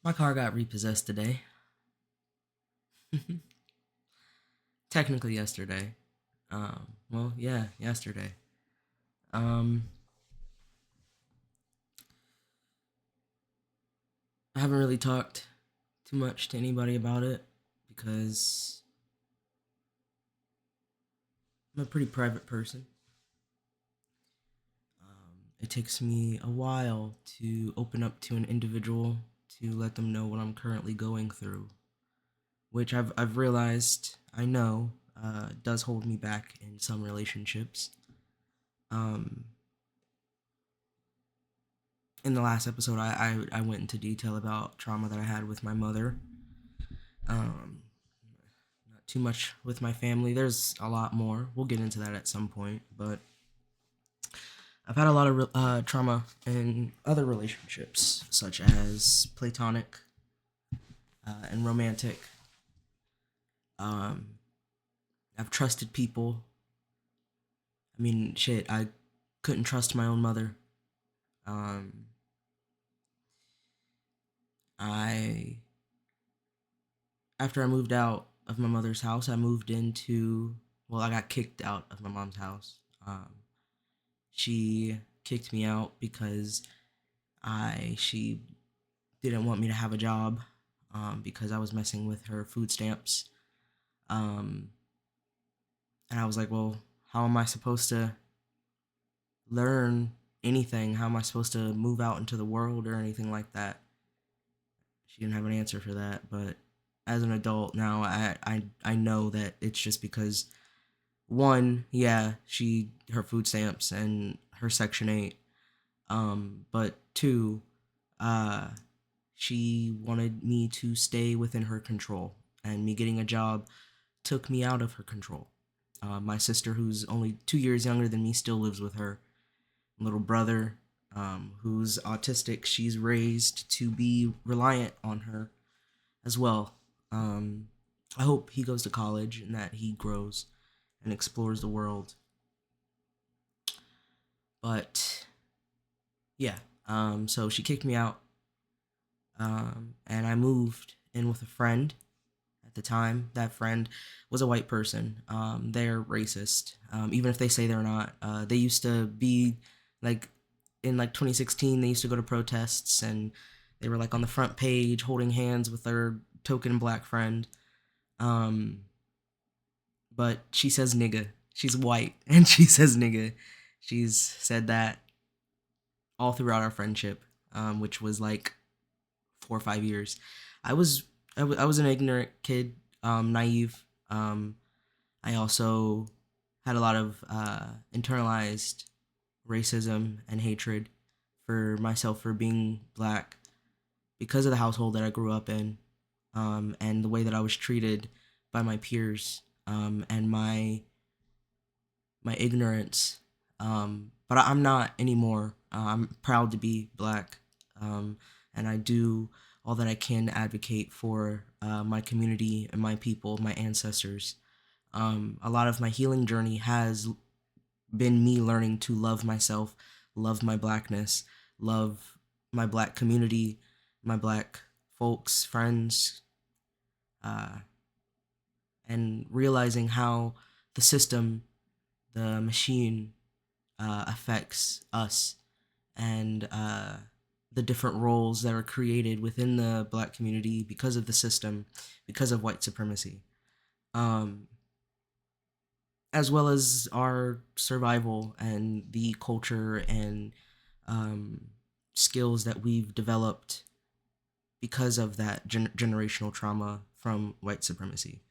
My car got repossessed today. Technically yesterday. Well, yeah, yesterday. Um, I haven't really talked too much to anybody about it because I'm a pretty private person. It takes me a while to open up to an individual to let them know what I'm currently going through, which I've realized I know does hold me back in some relationships. Um, in the last episode, I went into detail about trauma that I had with my mother. Um, Not too much with my family. There's a lot more. We'll get into that at some point. But I've had a lot of trauma in other relationships, such as platonic and romantic. Um, I've trusted people. I mean, shit, I couldn't trust my own mother. Um, I After I moved out of my mother's house, I moved into, well, I got kicked out of my mom's house. Um, she kicked me out because she didn't want me to have a job because I was messing with her food stamps. Um, and I was like, well, how am I supposed to learn anything? How am I supposed to move out into the world or anything like that? She didn't have an answer for that, but as an adult now, I know that it's just because one, yeah, her food stamps and her Section 8. But two, uh, she wanted me to stay within her control, and me getting a job took me out of her control. My sister, who's only 2 years younger than me, still lives with her. Little brother, who's autistic, she's raised to be reliant on her as well. Um, I hope he goes to college and that he grows and explores the world. But yeah, so she kicked me out, and I moved in with a friend at the time. That friend was a white person. They're racist, even if they say they're not. They used to be like in like 2016. They used to go to protests and they were like on the front page holding hands with their token black friend. Um, but she says nigga. She's white and she says nigga. She's said that all throughout our friendship, which was like 4 or 5 years. I was I was an ignorant kid, naive. I also had a lot of internalized racism and hatred for myself for being black because of the household that I grew up in, and the way that I was treated by my peers, and my ignorance. But I'm not anymore. I'm proud to be black, and I do all that I can to advocate for my community and my people, my ancestors. A lot of my healing journey has been me learning to love myself, love my blackness, love my black community, my black folks, friends, uh, and realizing how the system, the machine, affects us and the different roles that are created within the black community because of the system, because of white supremacy, um, as well as our survival and the culture and um, skills that we've developed because of that generational trauma from white supremacy.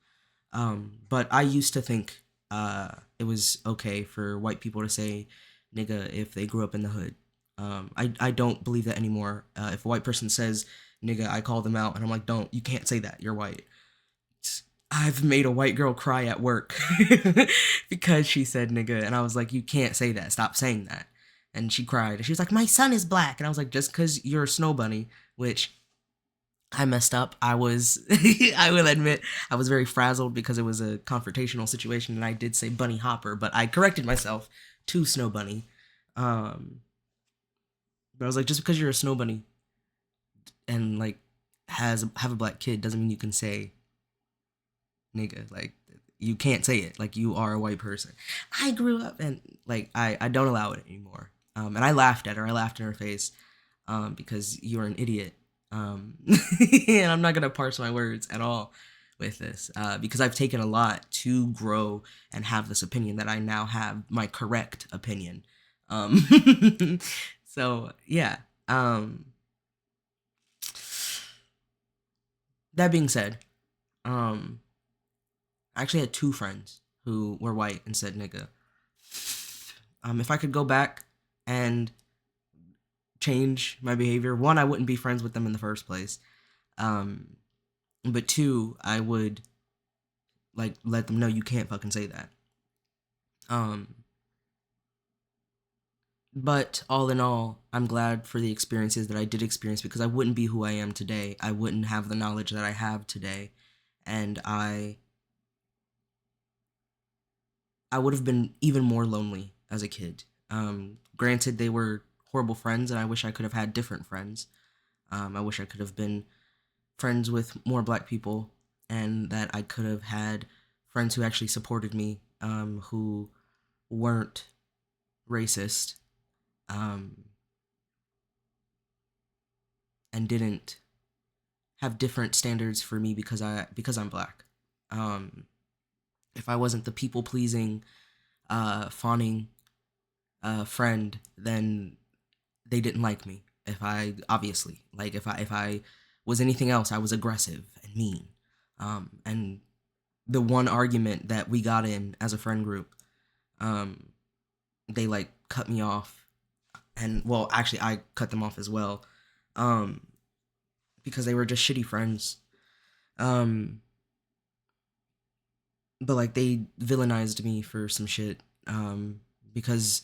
But I used to think it was okay for white people to say nigga if they grew up in the hood. I don't believe that anymore. If a white person says nigga, I call them out and I'm like, don't, you can't say that. You're white. I've made a white girl cry at work because she said nigga, and I was like, you can't say that. Stop saying that. And she cried, and she was like, my son is black, and I was like, just because you're a snow bunny, which I messed up. I was, I will admit, I was very frazzled because it was a confrontational situation, and I did say bunny hopper, but I corrected myself to snow bunny. Um, but I was like, just because you're a snow bunny and like have a black kid doesn't mean you can say nigga. Like, you can't say it. Like, you are a white person. I grew up and like I don't allow it anymore. And I laughed at her. I laughed in her face, because you're an idiot. And I'm not gonna parse my words at all with this, because I've taken a lot to grow and have this opinion that I now have my correct opinion. So yeah. That being said, um, I actually had two friends who were white and said nigga. If I could go back and change my behavior, one, I wouldn't be friends with them in the first place. Um, but two, I would like let them know you can't fucking say that. Um, but all in all, I'm glad for the experiences that I did experience, because I wouldn't be who I am today. I wouldn't have the knowledge that I have today, and I would have been even more lonely as a kid. Granted, they were horrible friends, and I wish I could have had different friends. I wish I could have been friends with more black people, and that I could have had friends who actually supported me, who weren't racist, um, and didn't have different standards for me because I'm black. Um, if I wasn't the people pleasing, fawning friend, then they didn't like me. If I obviously like if I was anything else, I was aggressive and mean. And the one argument that we got in as a friend group, um, they like cut me off, and well, actually, I cut them off as well, um, because they were just shitty friends. Um, but like they villainized me for some shit, because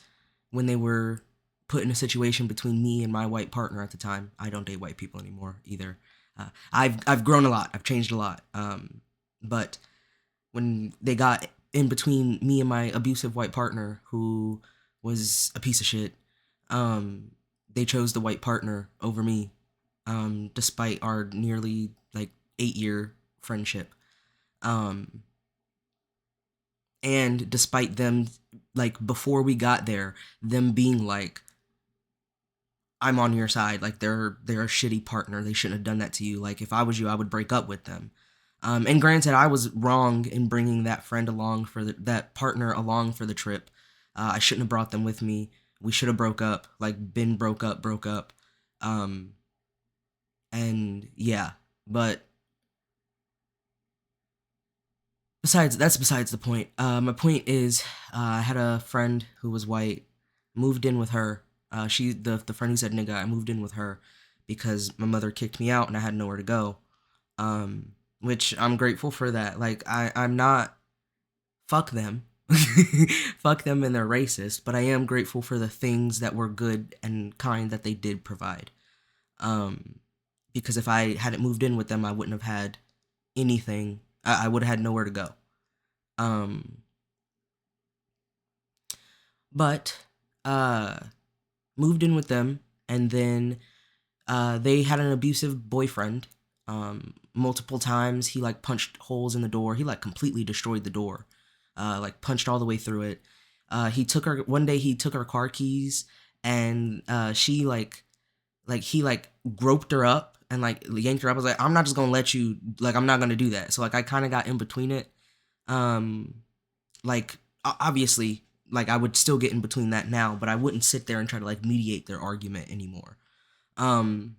when they were put in a situation between me and my white partner at the time, I don't date white people anymore either. I've grown a lot, I've changed a lot, but when they got in between me and my abusive white partner, who was a piece of shit, they chose the white partner over me, despite our nearly like 8-year friendship. Um, and despite them, like before we got there, them being like, I'm on your side, like they're a shitty partner, they shouldn't have done that to you, like if I was you, I would break up with them. And granted, I was wrong in bringing that friend along that partner along for the trip. I shouldn't have brought them with me. We should have broke up, like been broke up. Um, and yeah, but besides the point. My point is, I had a friend who was white, moved in with her. The friend who said nigga, I moved in with her because my mother kicked me out and I had nowhere to go. Which I'm grateful for that. Like I'm not, fuck them. Fuck them and they're racist, but I am grateful for the things that were good and kind that they did provide. Um, because if I hadn't moved in with them, I wouldn't have had anything. I would have had nowhere to go. Um, but uh, moved in with them, and then they had an abusive boyfriend. Multiple times he like punched holes in the door. He like completely destroyed the door. Like punched all the way through it. He took her one day. He took her car keys, and she like he like groped her up and like yanked her up. I was like, I'm not just gonna let you, like I'm not gonna do that. So like I kind of got in between it. Um, like obviously, like I would still get in between that now, but I wouldn't sit there and try to like mediate their argument anymore. Um,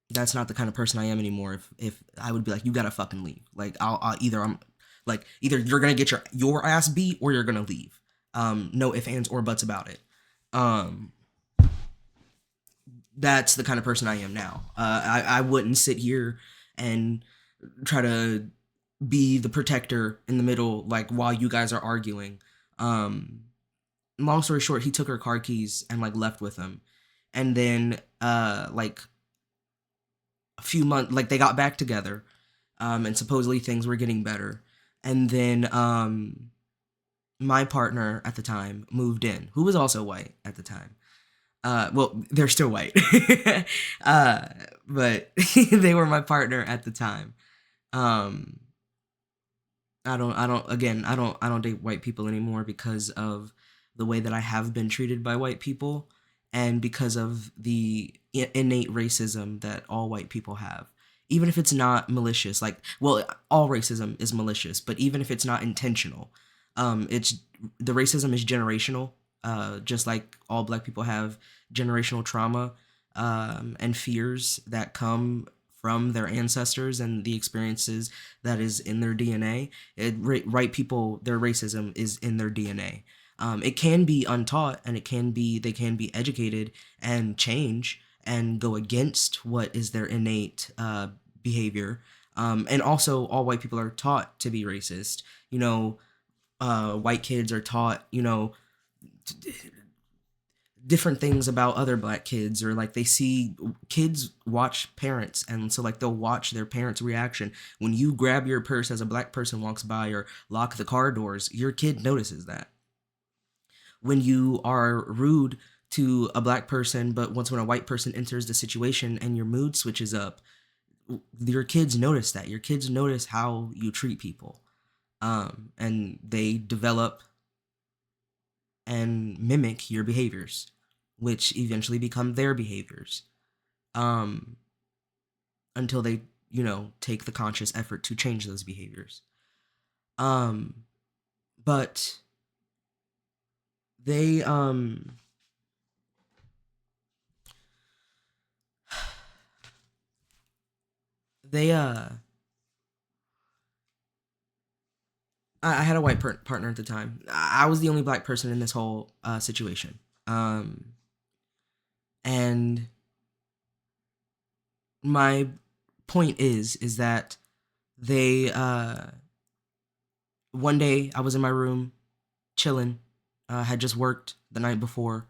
that's not the kind of person I am anymore. If I would be like, you gotta fucking leave. Like I'll either I'm like either you're gonna get your ass beat or you're gonna leave. No ifs, ands, or buts about it. Um, that's the kind of person I am now. I wouldn't sit here and try to be the protector in the middle, like while you guys are arguing. Um, Long story short, he took her car keys and like left with him, and then like a few months, like they got back together, and supposedly things were getting better, and then my partner at the time moved in, who was also white at the time. Well, they're still white. uh, but they were my partner at the time. Um, I don't date white people anymore because of the way that I have been treated by white people and because of the innate racism that all white people have. Even if it's not malicious, like, well, all racism is malicious, but even if it's not intentional, it's the racism is generational. Just like all black people have generational trauma and fears that come from their ancestors and the experiences that is in their DNA. White people, their racism is in their DNA. It can be untaught, and they can be educated and change and go against what is their innate behavior. And also, all white people are taught to be racist. White kids are taught, different things about other black kids, or like they see kids watch parents, and so like they'll watch their parents reaction when you grab your purse as a black person walks by or lock the car doors. Your kid notices that when you are rude to a black person, but once when a white person enters the situation and your mood switches up, your kids notice that. Your kids notice how you treat people, and they develop and mimic your behaviors, which eventually become their behaviors, um, until they, take the conscious effort to change those behaviors. Um, but they, they, I had a white partner at the time. I was the only black person in this whole situation. And my point is that they one day I was in my room chilling. Had just worked the night before,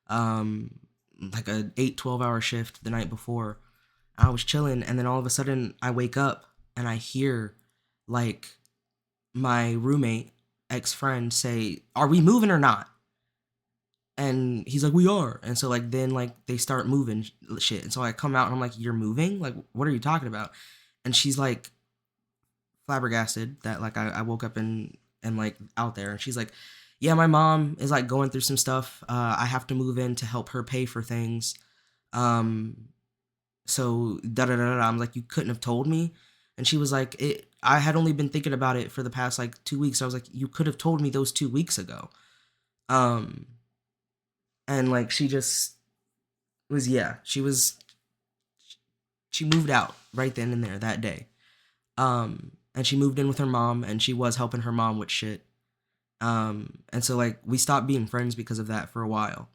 um, like a 8-12 hour shift the night before. I was chilling, and then all of a sudden I wake up and I hear like my roommate, ex friend, say, "Are we moving or not?" And he's like, "We are." And so like then like they start moving shit, and so I come out and I'm like, "You're moving? Like, what are you talking about?" And she's like flabbergasted that like I woke up and like out there, and she's like, "Yeah, my mom is like going through some stuff. I have to move in to help her pay for things. Um, so da da da da." I'm like, "You couldn't have told me." And she was like, "It. I had only been thinking about it for the past like 2 weeks." So I was like, "You could have told me those 2 weeks ago." Um, and like she just was, yeah, she moved out right then and there that day. And she moved in with her mom, and she was helping her mom with shit. And so like we stopped being friends because of that for a while.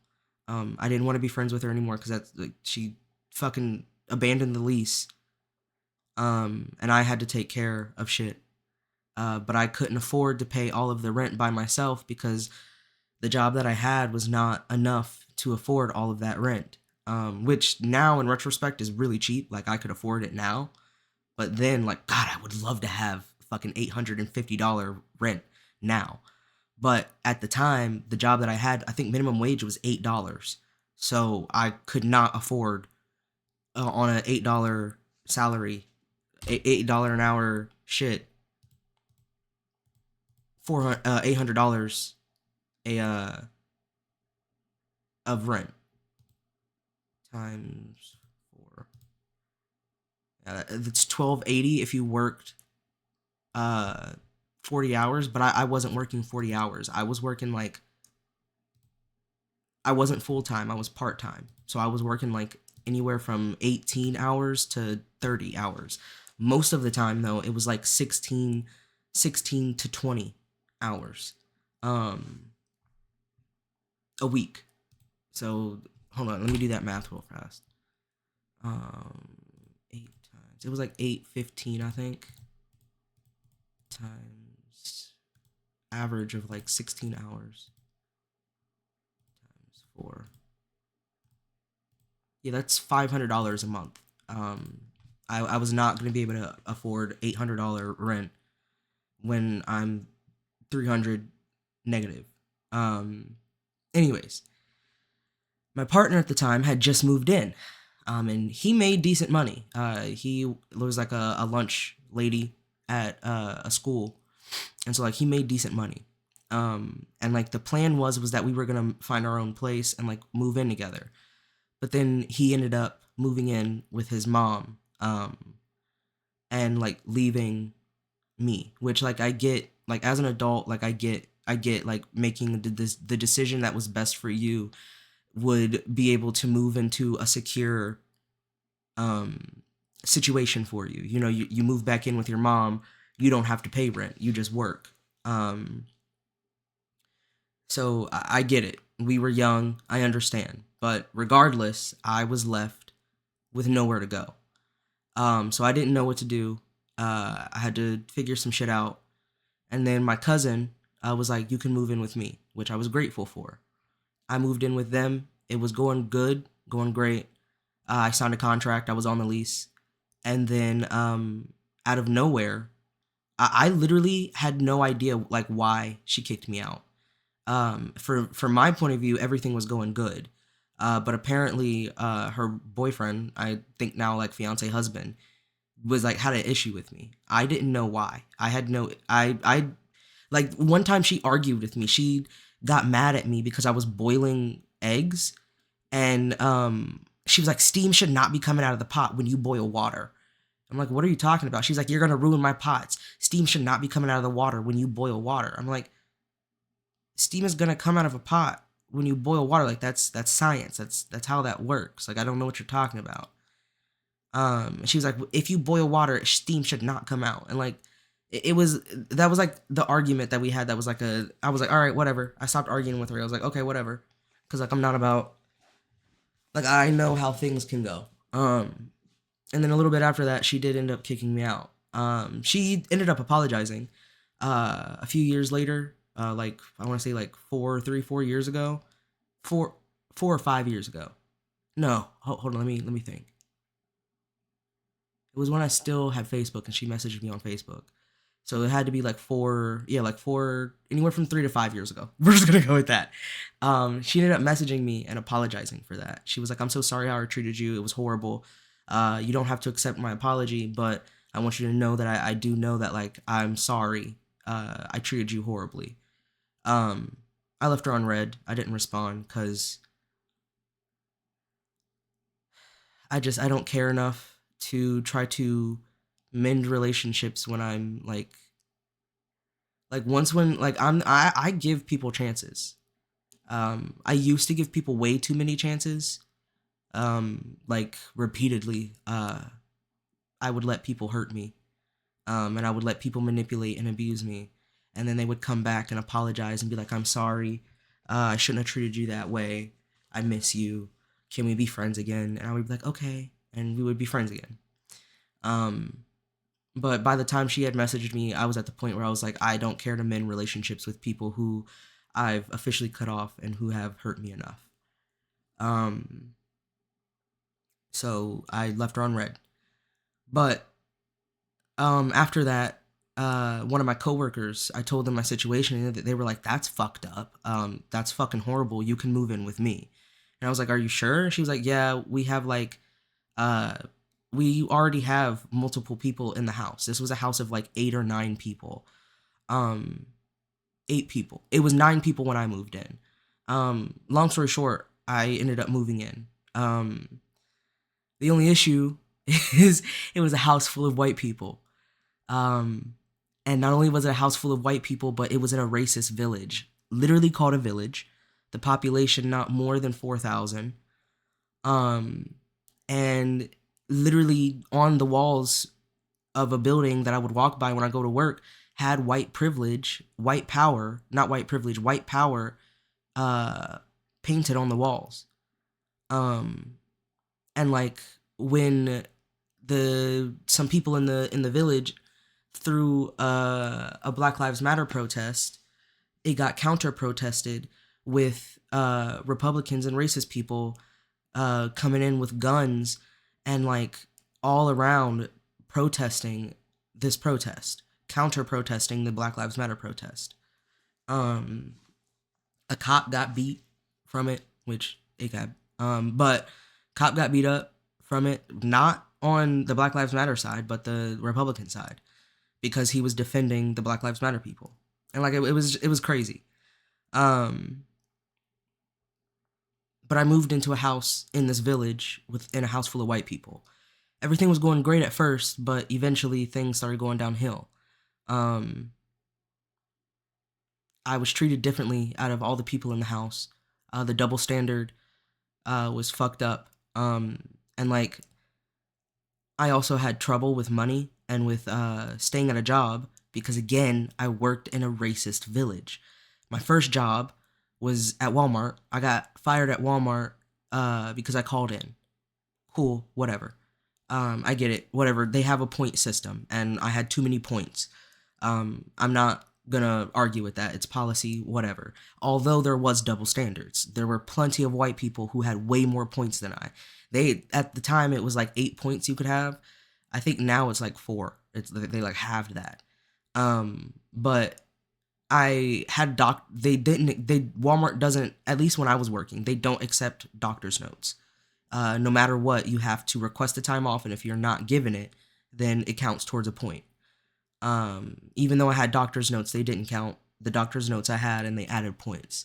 I didn't want to be friends with her anymore because that's like she fucking abandoned the lease. And I had to take care of shit. But I couldn't afford to pay all of the rent by myself because the job that I had was not enough to afford all of that rent. Which now in retrospect is really cheap. Like I could afford it now. But then, like, God, I would love to have fucking $850 rent now. But at the time, the job that I had, I think minimum wage was $8. So I could not afford, on an $8 salary, $8 an hour shit, $800 a of rent times four. That's 1280 if you worked uh 40 hours, but I wasn't working 40 hours. I was working like, I wasn't full time, I was part time. So I was working like anywhere from 18 hours to 30 hours. Most of the time though, it was like 16 to 20 hours um a week. So hold on, let me do that math real fast. Um 8 times. It was like 815, I think, times average of like 16 hours times 4. Yeah, that's $500 a month. I was not going to be able to afford $800 rent when I'm 300 negative. Um, anyways, my partner at the time had just moved in. And he made decent money. He was like a lunch lady at a school, and so like he made decent money. And like the plan was that we were gonna find our own place and like move in together. But then he ended up moving in with his mom, and like leaving me, which like I get, like as an adult, like I get like making the decision that was best for you would be able to move into a secure um situation for you. You know, you move back in with your mom, you don't have to pay rent, you just work. um so I get it, we were young, I understand, but regardless I was left with nowhere to go. So I didn't know what to do. I had to figure some shit out. And then my cousin was like, you can move in with me, which I was grateful for. I moved in with them. It was going good, going great. I signed a contract. I was on the lease. And then out of nowhere, I literally had no idea like why she kicked me out. For my point of view, everything was going good. But apparently, her boyfriend, I think now like fiance husband, was like had an issue with me. I didn't know why. I had no I like one time she argued with me. She got mad at me because I was boiling eggs, and she was like, steam should not be coming out of the pot when you boil water. I'm like, what are you talking about? She's like, you're gonna ruin my pots. Steam should not be coming out of the water when you boil water. I'm like, steam is gonna come out of a pot when you boil water. Like that's science. That's how that works. Like I don't know what you're talking about. And she was like, if you boil water, steam should not come out. And like, it was, that was like the argument that we had. That was like I was like, all right, whatever. I stopped arguing with her. I was like, okay, whatever. Cause like, I'm not about, like, I know how things can go. And then a little bit after that, she did end up kicking me out. She ended up apologizing, a few years later, like, I want to say like 4 years ago, four, 4 or 5 years ago. No, hold on. Let me think. It was when I still had Facebook, and she messaged me on Facebook. So it had to be like anywhere from 3 to 5 years ago. We're just gonna go with that. She ended up messaging me and apologizing for that. She was like, "I'm so sorry how I treated you. It was horrible. You don't have to accept my apology, but I want you to know that I do know that like I'm sorry. I treated you horribly." Um, I left her on red. I didn't respond because I don't care enough to try to mend relationships when I'm like once when like I give people chances. I used to give people way too many chances. Like repeatedly. I would let people hurt me. And I would let people manipulate and abuse me. And then they would come back and apologize and be like, I'm sorry. I shouldn't have treated you that way. I miss you. Can we be friends again? And I would be like, okay. And we would be friends again. Um, but by the time she had messaged me, I was at the point where I was like, I don't care to mend relationships with people who I've officially cut off and who have hurt me enough. Um, so I left her on red. But after that, one of my coworkers, I told them my situation, and they were like, "That's fucked up. That's fucking horrible. You can move in with me." And I was like, "Are you sure?" She was like, "Yeah, we have like, uh, we already have multiple people in the house. This was a house of like 8 or 9 people. Um, 8 people. It was 9 people when I moved in. Long story short, I ended up moving in. The only issue is it was a house full of white people. Um, and not only was it a house full of white people, but it was in a racist village, literally called a village. The population not more than 4,000. Um, and literally on the walls of a building that I would walk by when I go to work had white privilege, white power, not white privilege, white power, uh, painted on the walls. Um, and like when some people in the village through a Black Lives Matter protest, it got counter protested with Republicans and racist people coming in with guns and like all around protesting this protest, counter protesting the Black Lives Matter protest. Um, a cop got beat from it, which it got, but cop got beat up from it, not on the Black Lives Matter side, but the Republican side, because he was defending the Black Lives Matter people. And like it was crazy. Um but I moved into a house in this village in a house full of white people. Everything was going great at first, but eventually things started going downhill. Um I was treated differently out of all the people in the house. The double standard was fucked up. And like I also had trouble with money and with staying at a job because, again, I worked in a racist village. My first job was at Walmart. I got fired at Walmart because I called in. Cool, whatever. I get it, whatever. They have a point system, and I had too many points. I'm not gonna argue with that. It's policy, whatever. Although there was double standards, there were plenty of white people who had way more points than I. They at the time it was like 8 points you could have. I think now it's like 4. They like halved that. But I had they Walmart doesn't, at least when I was working, they don't accept doctor's notes. No matter what, you have to request a time off, and if you're not given it, then it counts towards a point. Even though I had doctor's notes, they didn't count the doctor's notes I had, and they added points.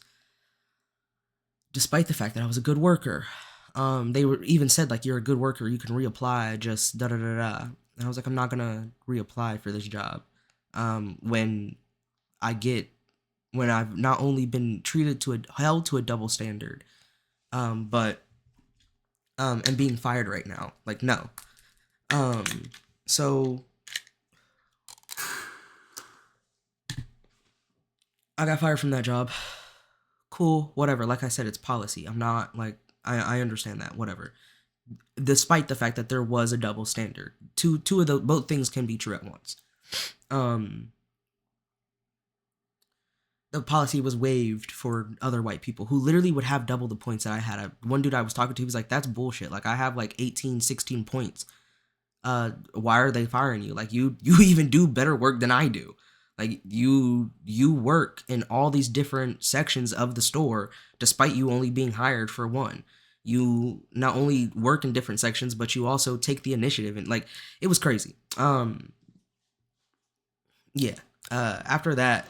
Despite the fact that I was a good worker. They were even said, like, you're a good worker, you can reapply, just da-da-da-da. And I was like, I'm not gonna reapply for this job. When I've not only been held to a double standard, but and being fired right now. Like, no. So I got fired from that job. Cool, whatever. Like I said, it's policy. I'm not like, I understand that, whatever. Despite the fact that there was a double standard, both things can be true at once. The policy was waived for other white people who literally would have double the points that I had. One dude I was talking to, he was like, that's bullshit. Like, I have like 18, 16 points. Why are they firing you? Like, you even do better work than I do. Like, you work in all these different sections of the store, despite you only being hired for one. You not only work in different sections, but you also take the initiative, and like, it was crazy. Yeah. After that,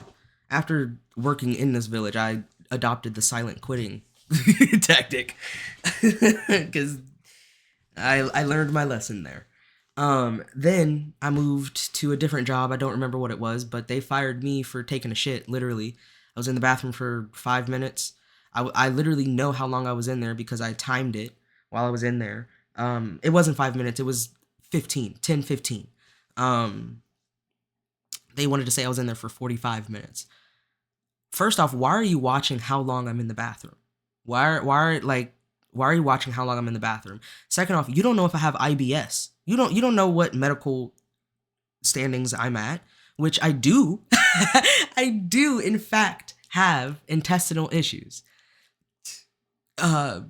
after working in this village, I adopted the silent quitting tactic because I learned my lesson there. Then I moved to a different job. I don't remember what it was, but they fired me for taking a shit, literally. I was in the bathroom for 5 minutes. I literally know how long I was in there because I timed it while I was in there. It wasn't 5 minutes. It was 10, 15. They wanted to say I was in there for 45 minutes. First off, why are you watching how long I'm in the bathroom? Why are you watching how long I'm in the bathroom? Second off, you don't know if I have IBS. You don't know what medical standings I'm at, which I do. I do, in fact, have intestinal issues. Not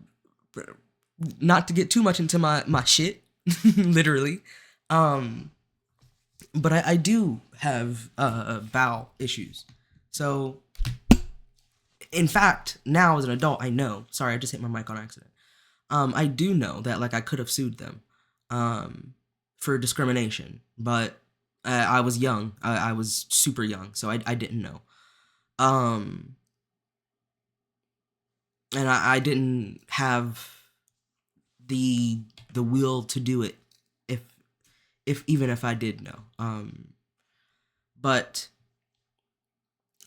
to get too much into my shit, literally. But I do have bowel issues. So, in fact, now as an adult, I know. Sorry, I just hit my mic on accident. I do know that like I could have sued them for discrimination, but I was young. I was super young, so I didn't know. And I didn't have the will to do it if even if I did know. But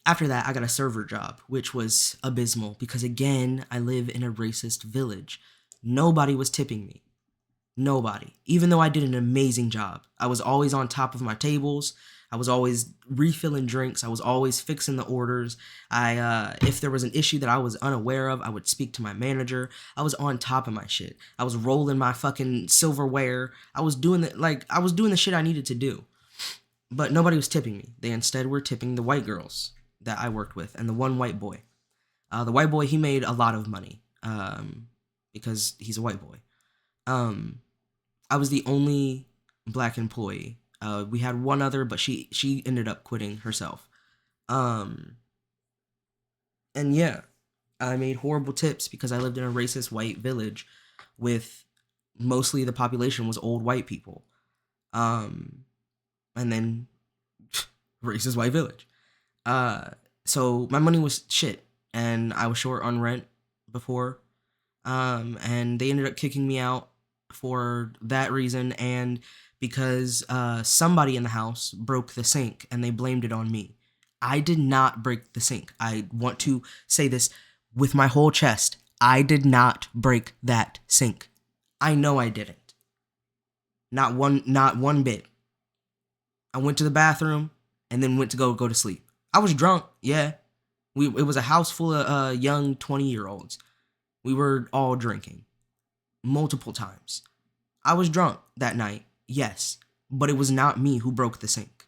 after that, I got a server job, which was abysmal because, again, I live in a racist village. Nobody was tipping me. Nobody. Even though I did an amazing job. I was always on top of my tables. I was always refilling drinks. I was always fixing the orders. If there was an issue that I was unaware of, I would speak to my manager. I was on top of my shit. I was rolling my fucking silverware. I was doing the shit I needed to do. But nobody was tipping me. They instead were tipping the white girls that I worked with and the one white boy. The white boy, he made a lot of money because he's a white boy. I was the only black employee. We had one other, but she ended up quitting herself. And yeah, I made horrible tips because I lived in a racist white village with mostly the population was old white people. Um, and then racist white village. Uh, so my money was shit, and I was short on rent before. And they ended up kicking me out for that reason, and because somebody in the house broke the sink, and they blamed it on me. I did not break the sink. I want to say this with my whole chest. I did not break that sink. I know I didn't. Not one bit. I went to the bathroom and then went to go to sleep. I was drunk, yeah. It was a house full of young 20-year-olds. We were all drinking multiple times. I was drunk that night, yes, but it was not me who broke the sink.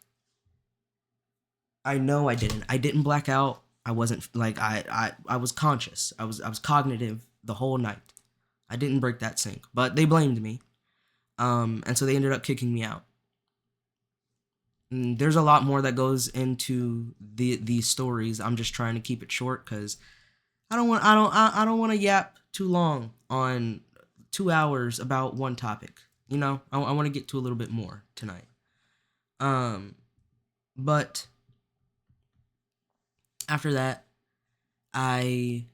I know I didn't. I didn't black out. I wasn't like I was conscious. I was cognitive the whole night. I didn't break that sink, but they blamed me. And so they ended up kicking me out. There's a lot more that goes into these stories. I'm just trying to keep it short because I don't want to yap too long on 2 hours about one topic. I want to get to a little bit more tonight. Um, but after that, I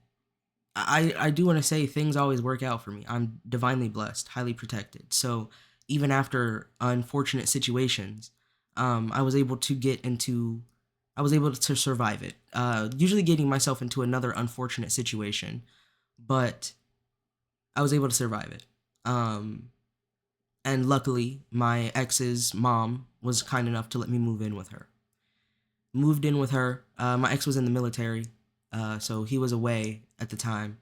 I do want to say things always work out for me. I'm divinely blessed, highly protected. So even after unfortunate situations, I was able to I was able to survive it. Usually getting myself into another unfortunate situation, but I was able to survive it. Um, and luckily, my ex's mom was kind enough to let me move in with her. Moved in with her. My ex was in the military, so he was away at the time.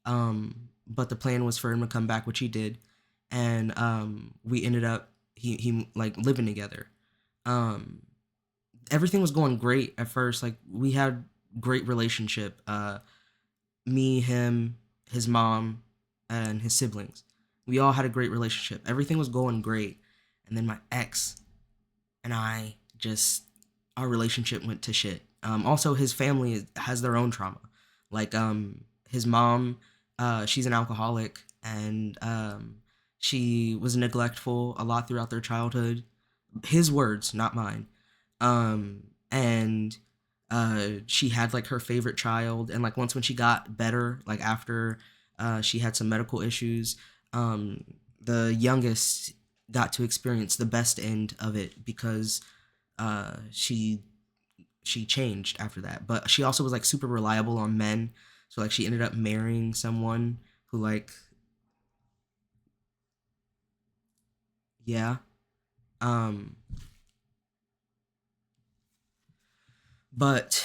But the plan was for him to come back, which he did, and we ended up he like living together. Um, Everything was going great at first. Like we had great relationship. Me, him, his mom, and his siblings. We all had a great relationship. Everything was going great, and then my ex and I just our relationship went to shit. Also, his family has their own trauma. Like his mom, she's an alcoholic, and she was neglectful a lot throughout their childhood. His words, not mine. And she had like her favorite child, and like once when she got better, like after she had some medical issues, um, the youngest got to experience the best end of it because she changed after that. But she also was like super reliable on men, so like she ended up marrying someone who like yeah. Um, but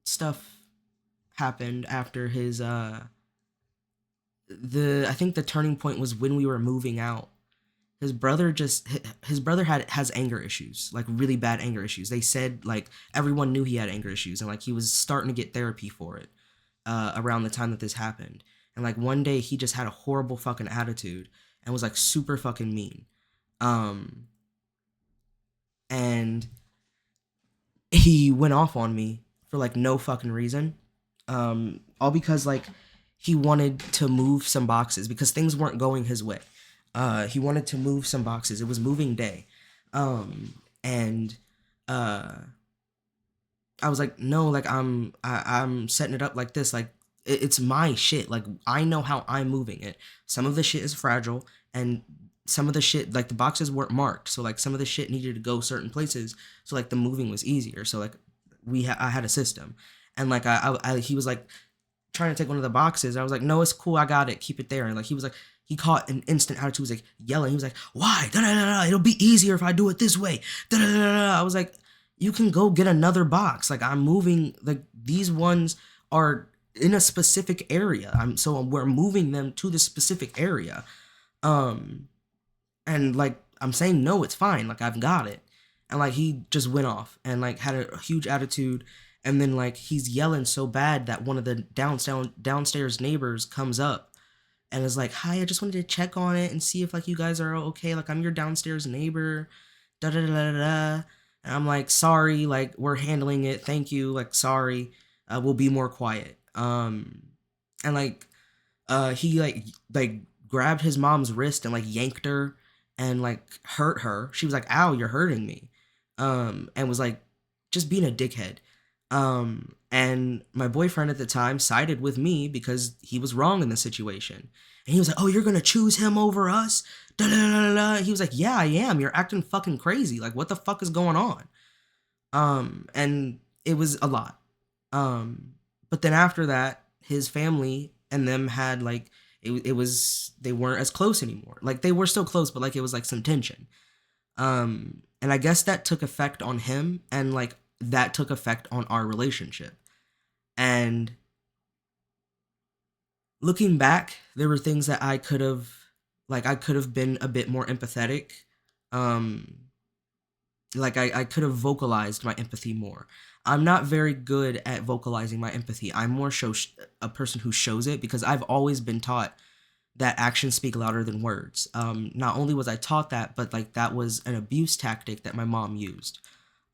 stuff happened after his the I think the turning point was when we were moving out. His brother has anger issues, like really bad anger issues. They said like everyone knew he had anger issues, and like he was starting to get therapy for it around the time that this happened. And like one day he just had a horrible fucking attitude and was like super fucking mean. Um and he went off on me for like no fucking reason. All because like he wanted to move some boxes because things weren't going his way. He wanted to move some boxes. It was moving day. And uh I was like, no, like I'm setting it up like this. Like it's my shit. Like I know how I'm moving it. Some of the shit is fragile, and some of the shit like the boxes weren't marked, so like some of the shit needed to go certain places. So like the moving was easier. So like I had a system, and like he was like trying to take one of the boxes. I was like, no, it's cool. I got it. Keep it there. And like he was like. He caught an instant attitude. He was like yelling. He was like, "Why? Da da da da. It'll be easier if I do it this way." Da da da da. I was like, you can go get another box. Like I'm moving, like these ones are in a specific area. So we're moving them to the specific area. Um and like I'm saying no, it's fine. Like I've got it. And like he just went off and like had a huge attitude, and then like he's yelling so bad that one of the downstairs neighbors comes up and is like, "Hi, I just wanted to check on it and see if like you guys are okay. Like I'm your downstairs neighbor." Da da da da da. And I'm like, "Sorry, like we're handling it. Thank you. Like sorry. We'll be more quiet." And like He like grabbed his mom's wrist and like yanked her and like hurt her. She was like, "Ow, you're hurting me," and was like just being a dickhead. And my boyfriend at the time sided with me because he was wrong in the situation. And he was like, "Oh, you're gonna choose him over us?" Da, da, da, da, da. He was like, "Yeah, I am. You're acting fucking crazy. Like, what the fuck is going on?" And it was a lot. But then after that, his family and them had like it was they weren't as close anymore. Like they were still close, but like it was like some tension. And I guess that took effect on him, and like that took effect on our relationship. And looking back, there were things that I could have been a bit more empathetic. Um, like I could have vocalized my empathy more. I'm not very good at vocalizing my empathy. I'm more a person who shows it because I've always been taught that actions speak louder than words. Not only was I taught that, but like that was an abuse tactic that my mom used.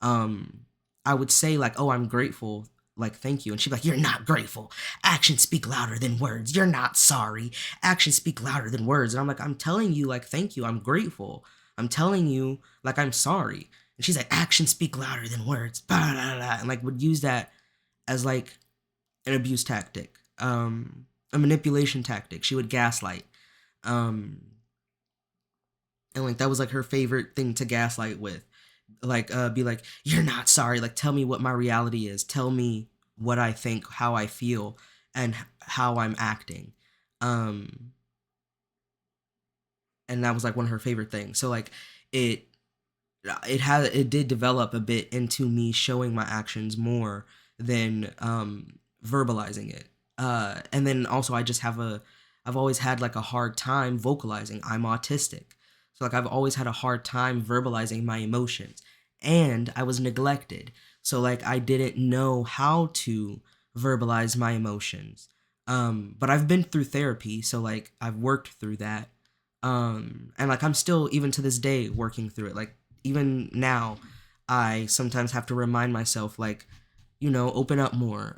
um I would say like, "Oh, I'm grateful, like thank you," and she'd be like, "You're not grateful. Actions speak louder than words. You're not sorry. Actions speak louder than words." And I'm like, "I'm telling you, like, thank you, I'm grateful. I'm telling you, like, I'm sorry." And she's like, "Actions speak louder than words." Blah, blah, blah, and like would use that as like an abuse tactic, a manipulation tactic. She would gaslight. um and like that was like her favorite thing to gaslight with. Like be like, "You're not sorry, like tell me what my reality is, tell me what I think, how I feel, and how I'm acting." um and that was like one of her favorite things. So like it it did develop a bit into me showing my actions more than verbalizing it. And then also I've always had like a hard time vocalizing. I'm autistic. So like I've always had a hard time verbalizing my emotions, and I was neglected. So like I didn't know how to verbalize my emotions. But I've been through therapy, so like I've worked through that. And like I'm still, even to this day, working through it. Like even now, I sometimes have to remind myself, like, open up more.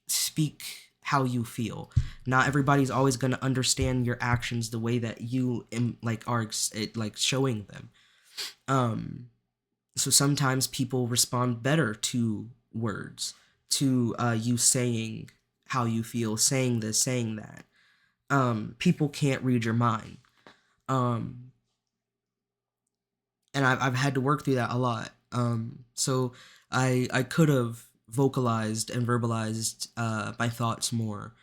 Speak how you feel. Not everybody's always gonna understand your actions the way that you like showing them. Um, so sometimes people respond better to words, to you saying how you feel, saying this, saying that. People can't read your mind. Um, and I've had to work through that a lot. So I could have vocalized and verbalized my thoughts more,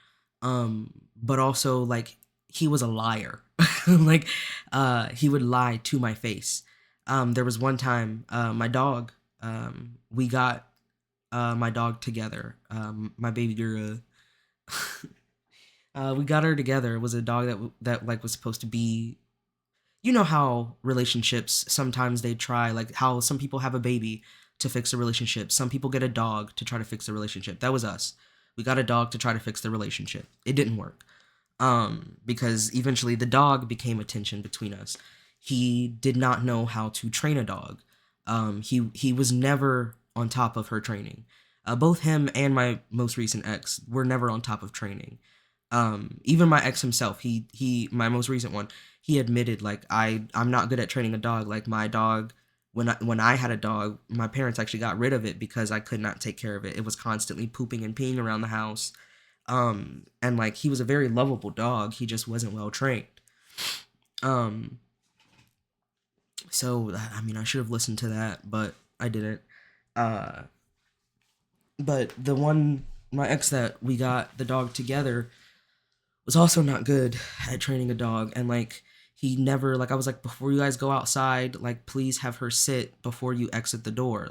but also like he was a liar. Like he would lie to my face. There was one time my dog, we got my dog together, my baby girl. We got her together. It was a dog that like was supposed to be, how relationships sometimes they try, like how some people have a baby to fix a relationship, some people get a dog to try to fix a relationship. That was us. We got a dog to try to fix the relationship. It didn't work. Because eventually the dog became a tension between us. He did not know how to train a dog. He was never on top of her training. Both him and my most recent ex were never on top of training. Even my ex himself, he my most recent one, he admitted like I'm not good at training a dog. Like my dog, when I had a dog, my parents actually got rid of it because I could not take care of it. It was constantly pooping and peeing around the house. And like he was a very lovable dog. He just wasn't well trained. Um, so I mean, I should have listened to that, but I didn't. Uh, but the one my ex that we got the dog together was also not good at training a dog. And like he never, like I was like, "Before you guys go outside, like please have her sit before you exit the door."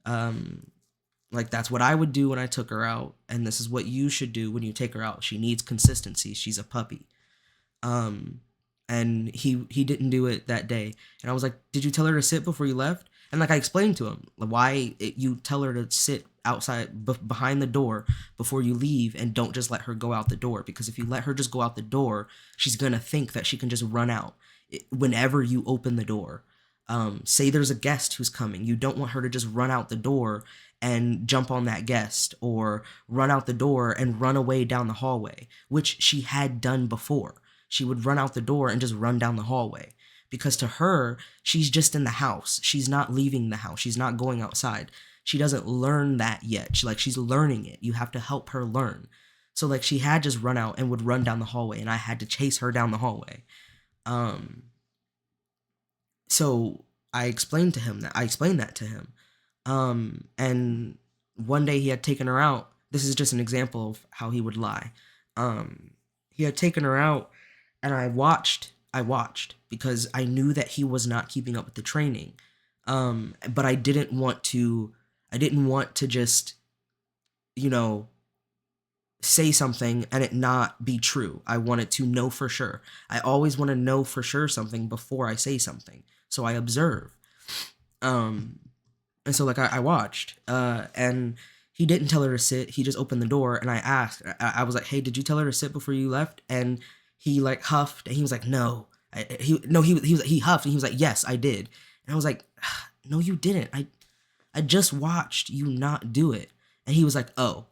Um like that's what I would do when I took her out, and this is what you should do when you take her out. She needs consistency. She's a puppy. Um, and he didn't do it that day. And I was like, "Did you tell her to sit before you left?" And like I explained to him why you tell her to sit outside behind the door before you leave, and don't just let her go out the door, because if you let her just go out the door, she's gonna think that she can just run out whenever you open the door. Say there's a guest who's coming. You don't want her to just run out the door and jump on that guest, or run out the door and run away down the hallway, which she had done before. She would run out the door and just run down the hallway, because to her, she's just in the house. She's not leaving the house. She's not going outside. She doesn't learn that yet. She's learning it. You have to help her learn. So like she had just run out and would run down the hallway, and I had to chase her down the hallway. Um, so I explained that to him. And one day he had taken her out. This is just an example of how he would lie. He had taken her out, and I watched because I knew that he was not keeping up with the training. But I didn't want to just, you know, say something and it not be true. I wanted to know for sure. I always want to know for sure something before I say something. So I observe. And so like I watched, and he didn't tell her to sit. He just opened the door, and I asked. I was like, "Hey, did you tell her to sit before you left?" And he like huffed, and he was like, "No." He huffed, and he was like, "Yes, I did." And I was like, "No, you didn't. I just watched you not do it." And he was like, "Oh."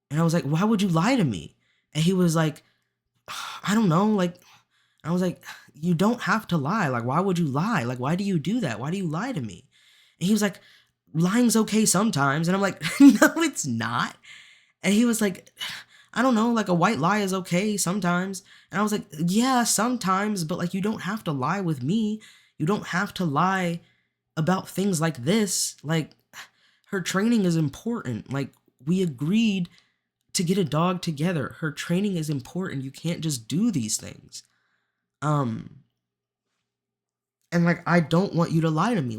And I was like, "Why would you lie to me?" And he was like, "I don't know." Like, I was like, "You don't have to lie. Like, why would you lie? Like, why do you do that? Why do you lie to me?" And he was like, "Lying's okay sometimes." And I'm like, "No, it's not." And he was like, "I don't know, like a white lie is okay sometimes." And I was like, "Yeah, sometimes, but like you don't have to lie with me. You don't have to lie about things like this. Like her training is important. Like we agreed to get a dog together. Her training is important. You can't just do these things." Um and like I don't want you to lie to me.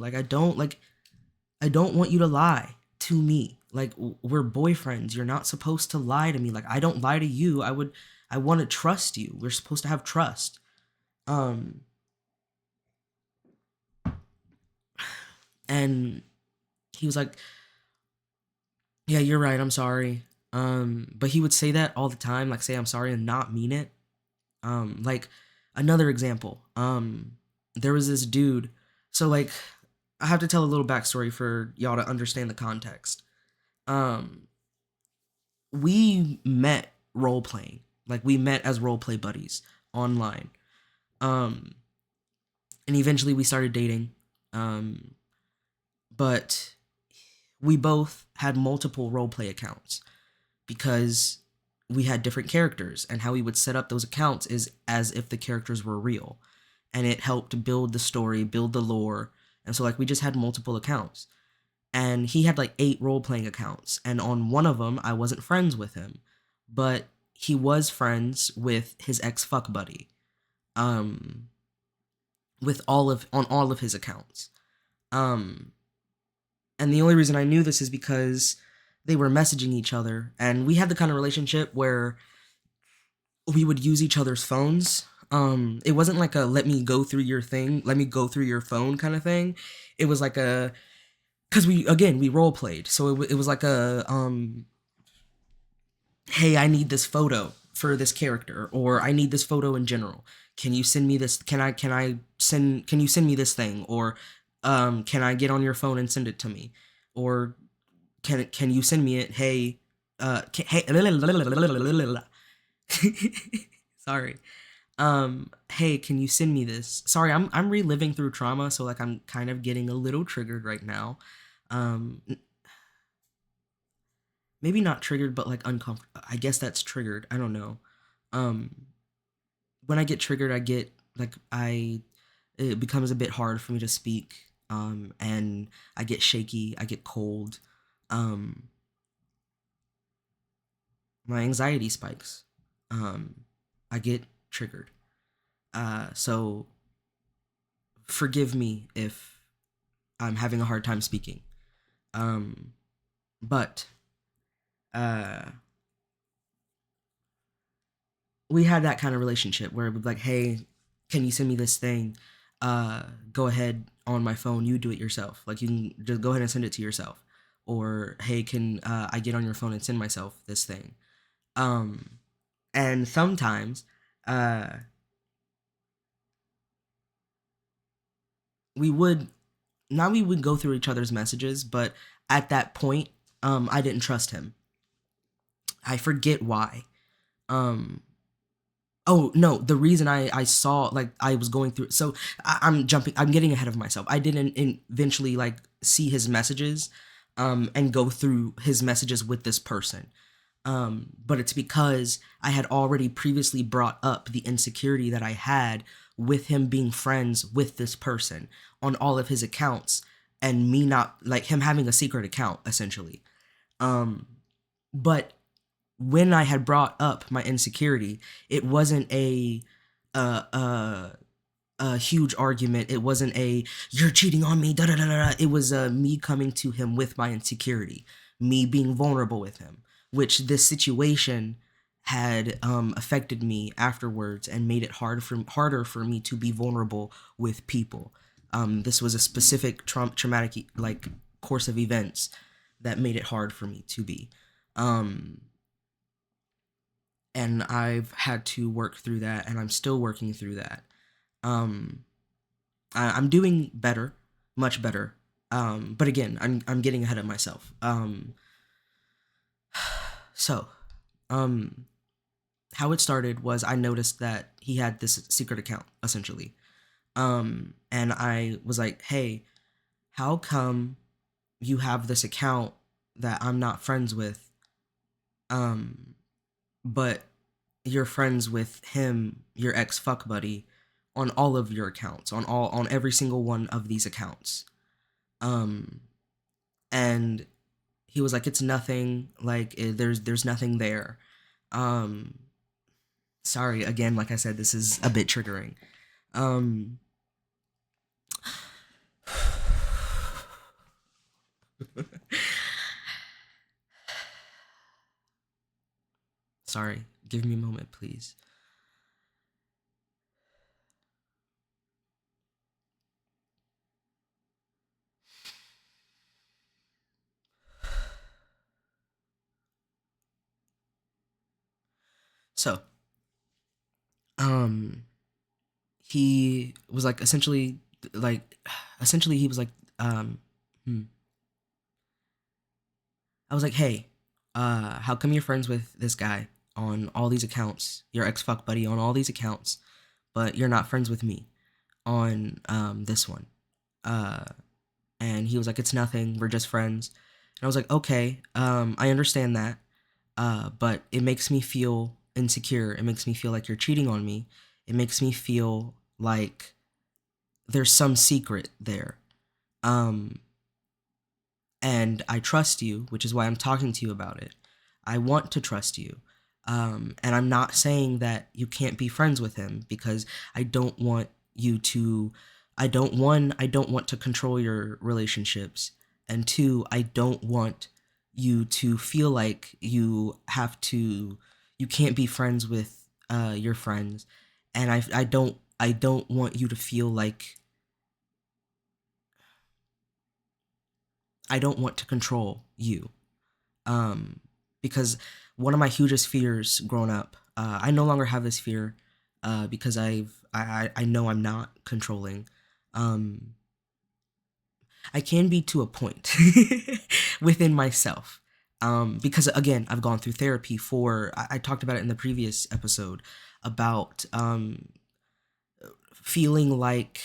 I don't want you to lie to me. Like we're boyfriends. You're not supposed to lie to me. Like I don't lie to you. I want to trust you. We're supposed to have trust. Um and he was like, "Yeah, you're right. I'm sorry." But he would say that all the time, like say I'm sorry and not mean it. Like another example. There was this dude. So like I have to tell a little backstory for y'all to understand the context. Um we met role playing. Like we met as role play buddies online. Um and eventually we started dating. Um but we both had multiple role play accounts because we had different characters, and how we would set up those accounts is as if the characters were real. And it helped build the story, build the lore. And so like we just had multiple accounts. And he had like 8 role playing accounts, and on one of them I wasn't friends with him, but he was friends with his ex fuck buddy, um with all of his accounts. um and the only reason I knew this is because they were messaging each other, and we had the kind of relationship where we would use each other's phones. It wasn't like a let me go through your thing, let me go through your phone kind of thing. It was like a, because we role played, so it was like a hey, I need this photo for this character, or I need this photo in general. Can you send me this? Can you send me this thing? Or can I get on your phone and send it to me? Or can you send me it? Hey, hey, sorry. Hey, can you send me this? Sorry, I'm reliving through trauma, so like I'm kind of getting a little triggered right now. Um, Maybe not triggered, but like uncomfortable. I guess that's triggered. I don't know. Um, when I get triggered, I get like it becomes a bit hard for me to speak. And I get shaky. I get cold. Um, my anxiety spikes. Um, I get triggered. So forgive me if I'm having a hard time speaking. Um, but uh, we had that kind of relationship where we'd be like, hey, can you send me this thing? Go ahead on my phone, you do it yourself. Like you can just go ahead and send it to yourself. Or hey, can I get on your phone and send myself this thing? Um, and sometimes uh, we would now we would go through each other's messages, but at that point, I didn't trust him. I forget why. Um, oh no, the reason I saw, like, I was going through, so I'm getting ahead of myself. I didn't eventually like see his messages, and go through his messages with this person. But it's because I had already previously brought up the insecurity that I had with him being friends with this person on all of his accounts, and me not, like, him having a secret account essentially. Um, but when I had brought up my insecurity, it wasn't uh uh a huge argument. It wasn't a "you're cheating on me," da da da da. It was me coming to him with my insecurity, me being vulnerable with him, which this situation had affected me afterwards and made it harder for me to be vulnerable with people. This was a specific traumatic, like, course of events that made it hard for me to be. Um, and I've had to work through that, and I'm still working through that. Um, I'm doing better, much better. But again, I'm getting ahead of myself. So, um, how it started was I noticed that he had this secret account essentially. And I was like, "Hey, how come you have this account that I'm not friends with? Um, but you're friends with him, your ex fuck buddy, on all of your accounts, on every single one of these accounts." Um, and he was like, "It's nothing. Like, there's nothing there." Um, Sorry again. Like I said, this is a bit triggering. Um, Sorry. Give me a moment, please. So, um, he was like like essentially he was like, um, hmm. I was like, "Hey, how come you're friends with this guy on all these accounts, your ex fuck buddy on all these accounts, but you're not friends with me on this one?" Uh, and he was like, "It's nothing. We're just friends." And I was like, "Okay, I understand that, but it makes me feel insecure. It makes me feel like you're cheating on me. It makes me feel like there's some secret there. Um, and I trust you, which is why I'm talking to you about it. I want to trust you. And I'm not saying that you can't be friends with him, because I don't want you to. I don't want to control your relationships, and two, I don't want you to feel like you can't be friends with your friends, and I don't want you to feel like I don't want to control you. um, because one of my hugest fears growing up, I no longer have this fear, because I know I'm not controlling. Um, I can be to a point within myself. Because again, I've gone through therapy for. I talked about it in the previous episode about feeling like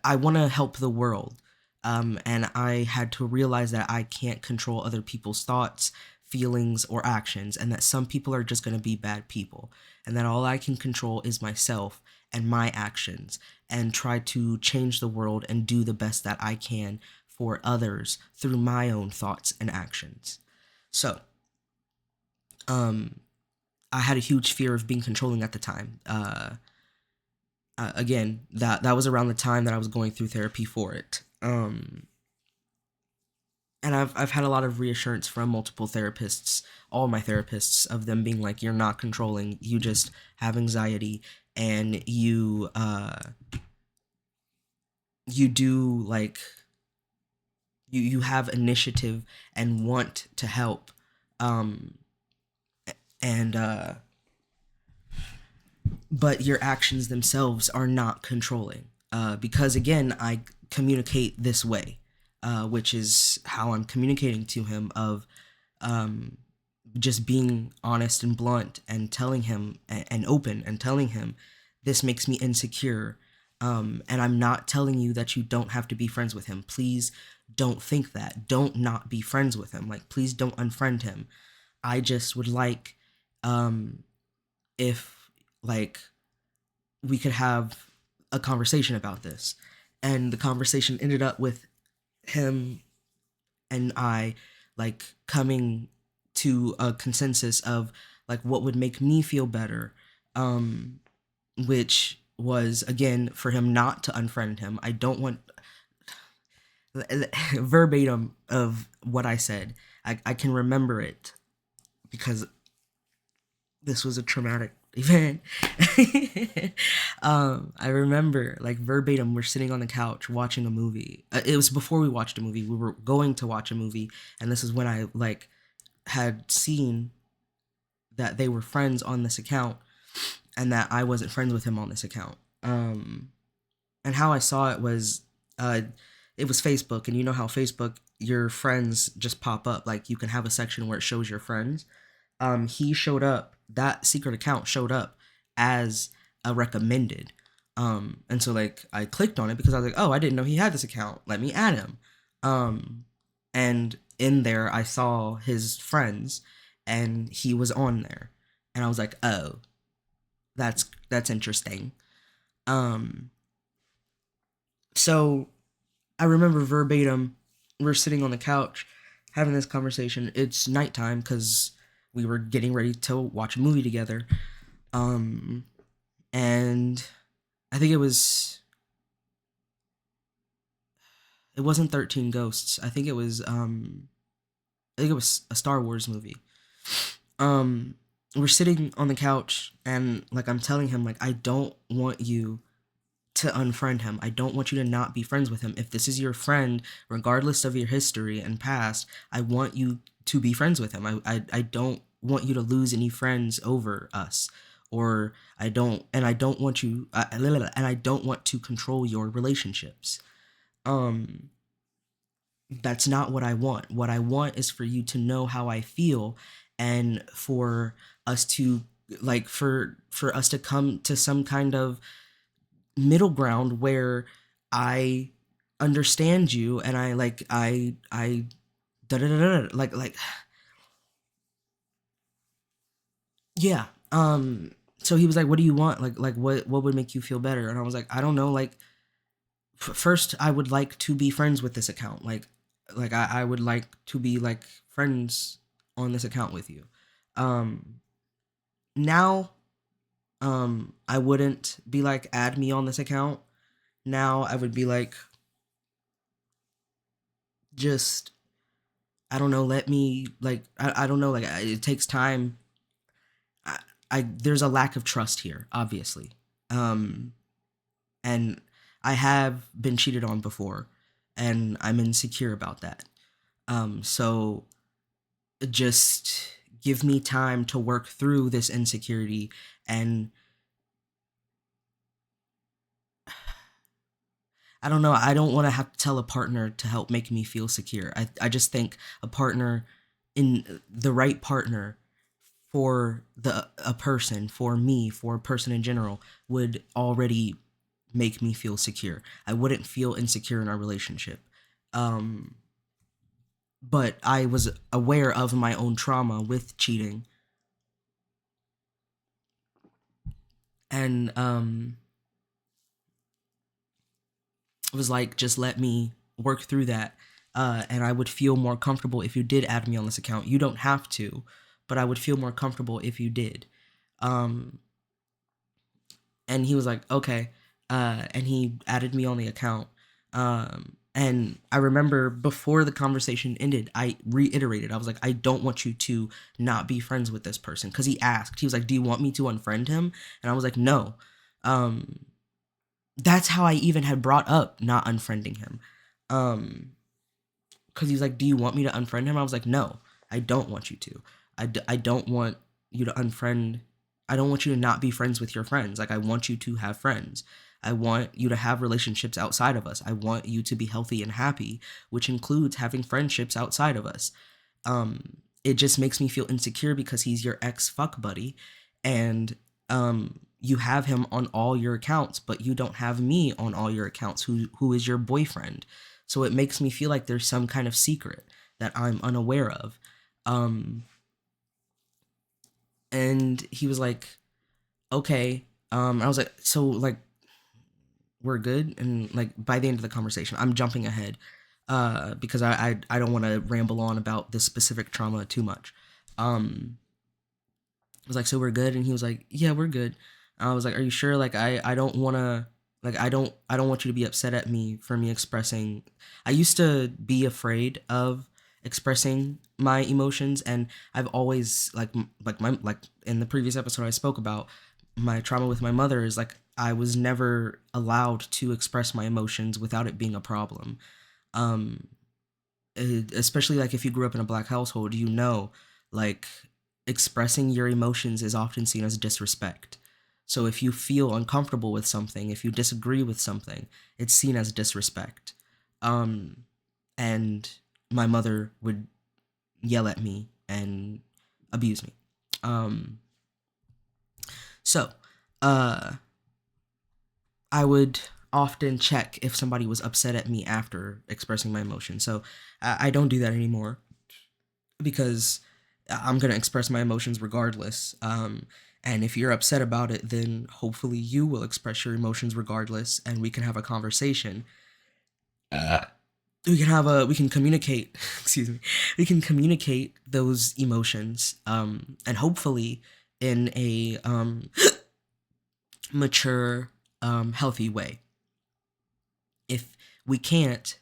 I want to help the world. And I had to realize that I can't control other people's thoughts, feelings, or actions, and that some people are just going to be bad people, and that all I can control is myself and my actions, and try to change the world and do the best that I can for others through my own thoughts and actions. So, um, I had a huge fear of being controlling at the time. Again, that was around the time that I was going through therapy for it. And I've had a lot of reassurance from multiple therapists, all my therapists, of them being like, "You're not controlling. You just have anxiety, and you do, like, you have initiative and want to help, um, and but your actions themselves are not controlling." because again, I communicate this way, which is how I'm communicating to him of um, just being honest and blunt and telling him and open and telling him this makes me insecure. And I'm not telling you that you don't have to be friends with him. Please don't think that. Don't not be friends with him. Like, please don't unfriend him. I just would like, um, if like we could have a conversation about this. And the conversation ended up with him and I like coming to a consensus of like what would make me feel better, um which was again for him not to unfriend him. I don't want verbatim of what I said. I can remember it because this was a traumatic event. I remember like verbatim, we're sitting on the couch watching a movie. It was before we watched a movie. We were going to watch a movie, and this is when I like had seen that they were friends on this account, and that I wasn't friends with him on this account. And how I saw uh, it was Facebook, and you know how Facebook, your friends just pop up. Like you can have a section where it shows your friends. He showed up. That secret account showed up as a recommended. And so like I clicked on it because I was like, oh, I didn't know he had this account. Let me add him. Um, and in there I saw his friends, and he was on there, and I was like, oh, that's interesting. Um, so I remember verbatim, we're sitting on the couch having this conversation. It's nighttime because we were getting ready to watch a movie together. Um, and I think it wasn't 13 Ghosts. I think it was a Star Wars movie. Um, we're sitting on the couch, and like I'm telling him like I don't want you to unfriend him. I don't want you to not be friends with him. If this is your friend, regardless of your history and past, I want you to be friends with him. I don't want you to lose any friends over us. Or I don't want you, and I don't want to control your relationships. Um, that's not what I want. What I want is for you to know how I feel, and for us to for us to come to some kind of middle ground where I understand you, and I da da da da like yeah. So he was like, what do you want? Like what would make you feel better? And I was like, I don't know. Like first I would like to be friends with this account. I would like to be like friends on this account with you. Um Now I wouldn't be like add me on this account. Now I would be like, just I don't know, let me like I don't know, it takes time. I, I there's a lack of trust here, obviously. Um and I have been cheated on before, and I'm insecure about that. So just give me time to work through this insecurity, and I don't know, I don't want to have to tell a partner to help make me feel secure. I just think a partner, in the right partner for the a person, for me, for a person in general, would already make me feel secure. I wouldn't feel insecure in our relationship. Um but I was aware of my own trauma with cheating, and was like, just let me work through that. And I would feel more comfortable if you did add me on this account. You don't have to, but I would feel more comfortable if you did. Um, and he was like, okay. And he added me on the account. And I remember before the conversation ended, I reiterated, I was like, I don't want you to not be friends with this person. Because he asked, he was like, do you want me to unfriend him? And I was like, no. Um, that's how I even had brought up not unfriending him. Because he's like, do you want me to unfriend him? I was like, no, I don't want you to. I don't want you to unfriend. I don't want you to not be friends with your friends. Like, I want you to have friends. I want you to have relationships outside of us. I want you to be healthy and happy, which includes having friendships outside of us. It just makes me feel insecure because he's your ex fuck buddy, and you have him on all your accounts, but you don't have me on all your accounts, who is your boyfriend. So it makes me feel like there's some kind of secret that I'm unaware of. Um, and he was like, okay. I was like, so like we're good. And like by the end of the conversation, I'm jumping ahead because I don't want to ramble on about this specific trauma too much. I was like, so we're good? And he was like, yeah, we're good. I was like, are you sure? Like, I don't want to, like, I don't want you to be upset at me for me expressing. I used to be afraid of expressing my emotions, and I've always like in the previous episode I spoke about my trauma with my mother is like I was never allowed to express my emotions without it being a problem. Um, Especially like if you grew up in a black household, you know, like expressing your emotions is often seen as disrespect. So if you feel uncomfortable with something, if you disagree with something, it's seen as disrespect. Um, and my mother would yell at me and abuse me. Um, so, uh, I would often check if somebody was upset at me after expressing my emotions. So I don't do that anymore because I'm going to express my emotions regardless. And if you're upset about it, then hopefully you will express your emotions regardless, and we can have a conversation. We can communicate, excuse me, we can communicate those emotions, and hopefully in a mature, healthy way. If we can't,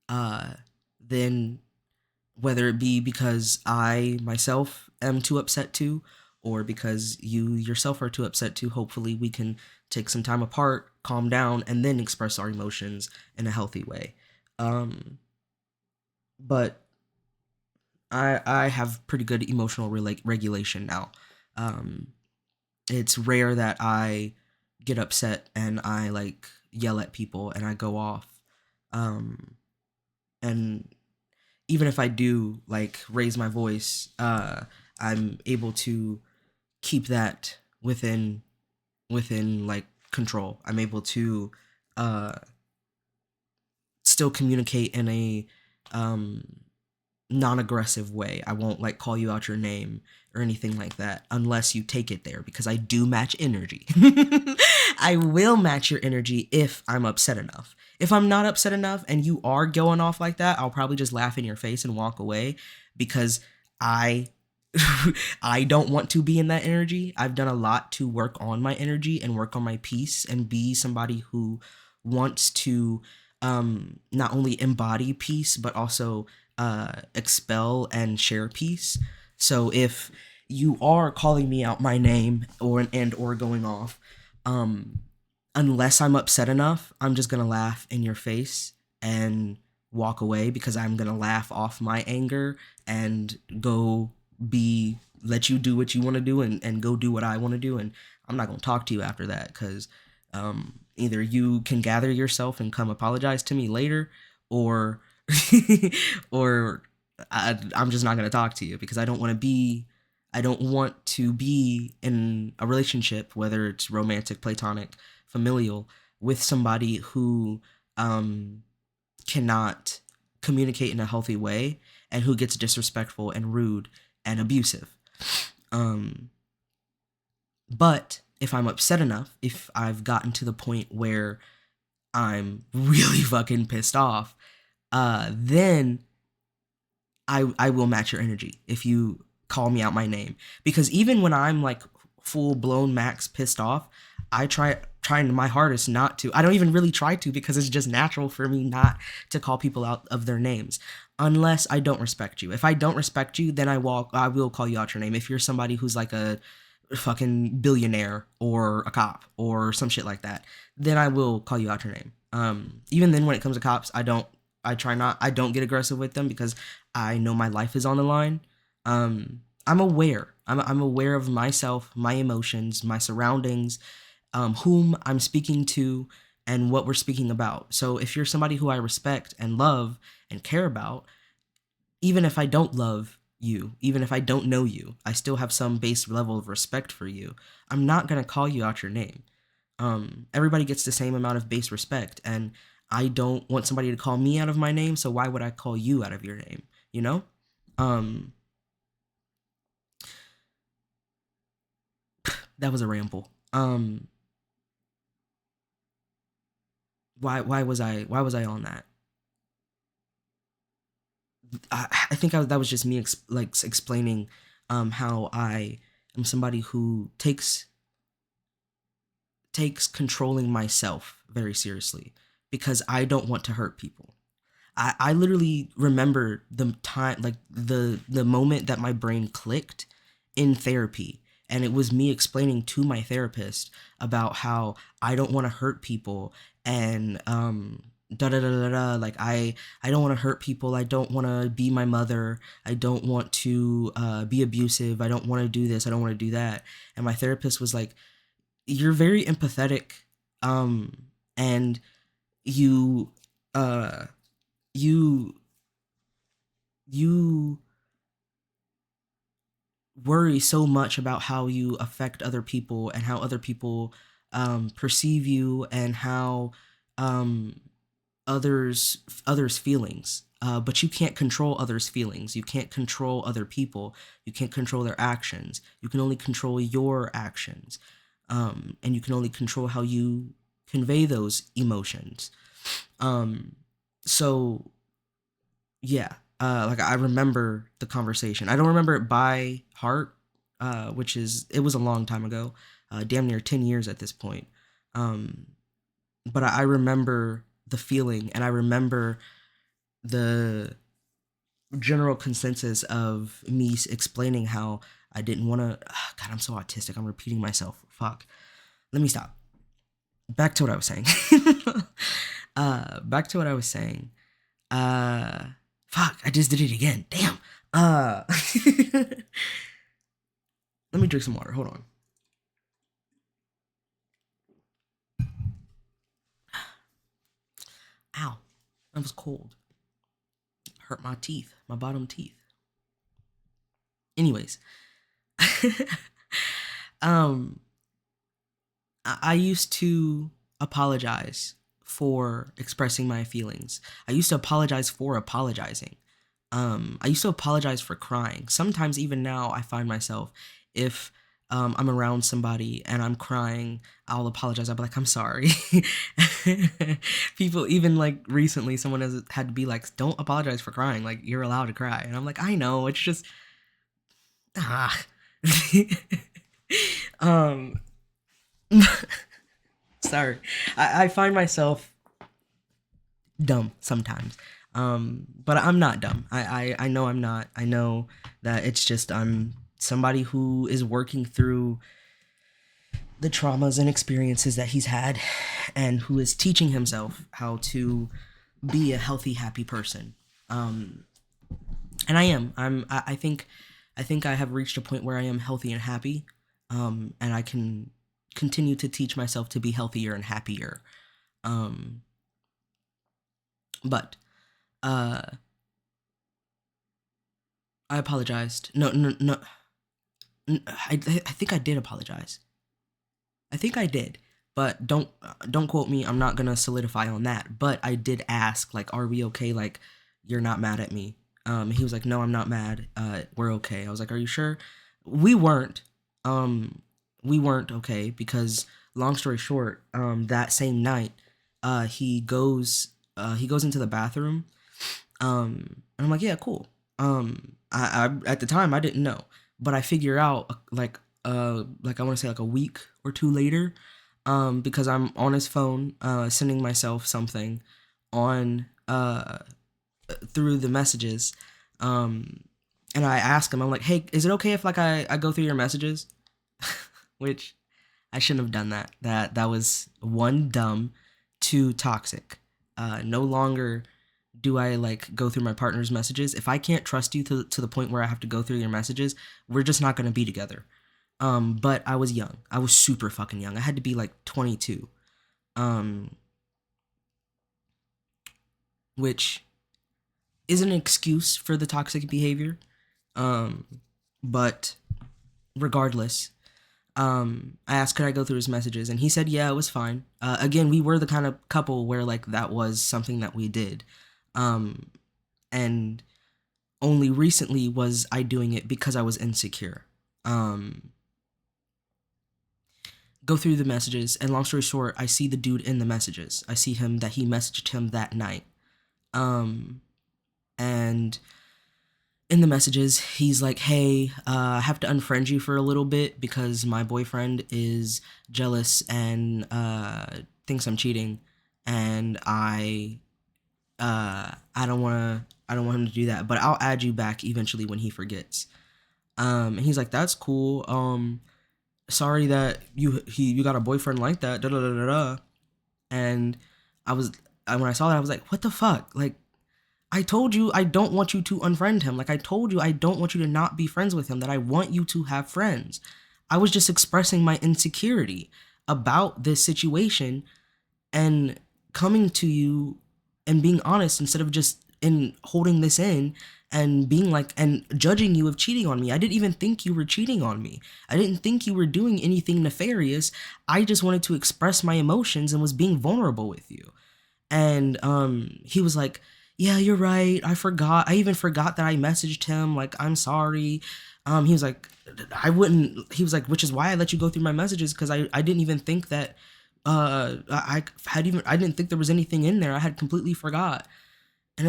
uh, then whether it be because I myself am too upset to, or because you yourself are too upset to, hopefully we can take some time apart, calm down, and then express our emotions in a healthy way. Um, but I have pretty good emotional regulation now. Um, it's rare that I get upset and I like yell at people and I go off. Um, and even if I do like raise my voice, I'm able to keep that within like control. I'm able to uh, still communicate in a um, non-aggressive way. I won't like call you out your name or anything like that unless you take it there, because I do match energy. I will match your energy if I'm upset enough. If I'm not upset enough and you are going off like that, I'll probably just laugh in your face and walk away because I I don't want to be in that energy. I've done a lot to work on my energy and work on my peace and be somebody who wants to not only embody peace but also expel and share peace. So if you are calling me out my name or going off, um, unless I'm upset enough, I'm just gonna laugh in your face and walk away because I'm gonna laugh off my anger and go be let you do what you want to do and go do what I want to do, and I'm not gonna talk to you after that because either you can gather yourself and come apologize to me later, or or I'm just not gonna talk to you because I don't want to be in a relationship, whether it's romantic, platonic, familial, with somebody who cannot communicate in a healthy way and who gets disrespectful and rude and abusive. Um, but if I'm upset enough, if I've gotten to the point where I'm really fucking pissed off, then I will match your energy if you call me out my name. Because even when I'm like full blown max pissed off, I trying my hardest not to. I don't even really try to because it's just natural for me not to call people out of their names unless I don't respect you. If I don't respect you, then I will call you out your name. If you're somebody who's like a fucking billionaire or a cop or some shit like that, then I will call you out your name. Even then when it comes to cops, I don't get aggressive with them because I know my life is on the line. I'm aware. I'm aware of myself, my emotions, my surroundings, whom I'm speaking to and what we're speaking about. So if you're somebody who I respect and love and care about, even if I don't love you, even if I don't know you, I still have some base level of respect for you. I'm not going to call you out your name. Everybody gets the same amount of base respect, and I don't want somebody to call me out of my name, so why would I call you out of your name? You know? Um, that was a ramble. Why was I on that? I think that was just me explaining how I am somebody who takes controlling myself very seriously because I don't want to hurt people. I literally remember the time, like the moment that my brain clicked in therapy, and it was me explaining to my therapist about how I don't want to hurt people, and da da da da da. Like I don't want to hurt people. I don't want to be my mother. I don't want to be abusive. I don't want to do this. I don't want to do that. And my therapist was like, "You're very empathetic, and you uh you you worry so much about how you affect other people and how other people perceive you and how um, others feelings, but you can't control others feelings, you can't control other people, you can't control their actions, you can only control your actions, and you can only control how you convey those emotions. um, so yeah, like I remember the conversation. I don't remember it by heart, which is it was a long time ago, damn near 10 years at this point. Um, but I remember the feeling, and I remember the general consensus of me explaining how I didn't want to. God, I'm so autistic. I'm repeating myself. Fuck. Let me stop. Back to what I was saying. Back to what I was saying. Uh, fuck, I just did it again. Damn. Let me drink some water. Hold on. Ow, that was cold. Hurt my teeth, my bottom teeth. Anyways, um, I used to apologize for expressing my feelings. I used to apologize for apologizing. I used to apologize for crying. Sometimes, even now, I find myself, if I'm around somebody and I'm crying, I'll apologize. I'll be like, I'm sorry. People, even like recently, someone has had to be like, don't apologize for crying. Like, you're allowed to cry. And I'm like, I know. It's just, ah. um, sorry. I find myself dumb sometimes. But I'm not dumb. I know I'm not. I know that it's just I'm somebody who is working through the traumas and experiences that he's had and who is teaching himself how to be a healthy, happy person. Um, and I am. I think I have reached a point where I am healthy and happy. And I can continue to teach myself to be healthier and happier. Um, but uh I apologized. No, no, no. I think I did apologize. I think I did, but don't quote me. I'm not gonna solidify on that. But I did ask, like, are we okay? Like, you're not mad at me. He was like, no, I'm not mad. We're okay. I was like, are you sure? We weren't. Um, we weren't okay because, long story short, that same night, he goes into the bathroom. And I'm like, yeah, cool. I at the time I didn't know, but I figure out like I want to say like a week or two later, because I'm on his phone, sending myself something on through the messages, um, and I ask him, I'm like, hey, is it okay if like I go through your messages? Which I shouldn't have done that. That was one, dumb, two, toxic. No longer do I like go through my partner's messages. If I can't trust you to the point where I have to go through your messages, we're just not going to be together. But I was young. I was super fucking young. I had to be like 22. Um, which is an excuse for the toxic behavior. Um, but regardless, I asked could I go through his messages, and he said yeah, it was fine. Again, we were the kind of couple where like that was something that we did. Um, and only recently was I doing it because I was insecure. Um, go through the messages, and long story short, I see the dude in the messages. I see him that he messaged him that night. Um, and in the messages, he's like, "Hey, I have to unfriend you for a little bit because my boyfriend is jealous and thinks I'm cheating, and I don't want him to do that, but I'll add you back eventually when he forgets." And he's like, "That's cool. Sorry that you got a boyfriend like that." Da da da da da. And I was when I saw that, I was like, "What the fuck?" Like, I told you I don't want you to unfriend him. Like, I told you I don't want you to not be friends with him, that I want you to have friends. I was just expressing my insecurity about this situation and coming to you and being honest instead of just in holding this in and being like and judging you of cheating on me. I didn't even think you were cheating on me. I didn't think you were doing anything nefarious. I just wanted to express my emotions and was being vulnerable with you. And he was like, "Yeah, you're right. I forgot. I even forgot that I messaged him like I'm sorry." He was like, "I wouldn't." He was like, "Which is why I let you go through my messages, because I didn't even think that I didn't think there was anything in there. I had completely forgot." And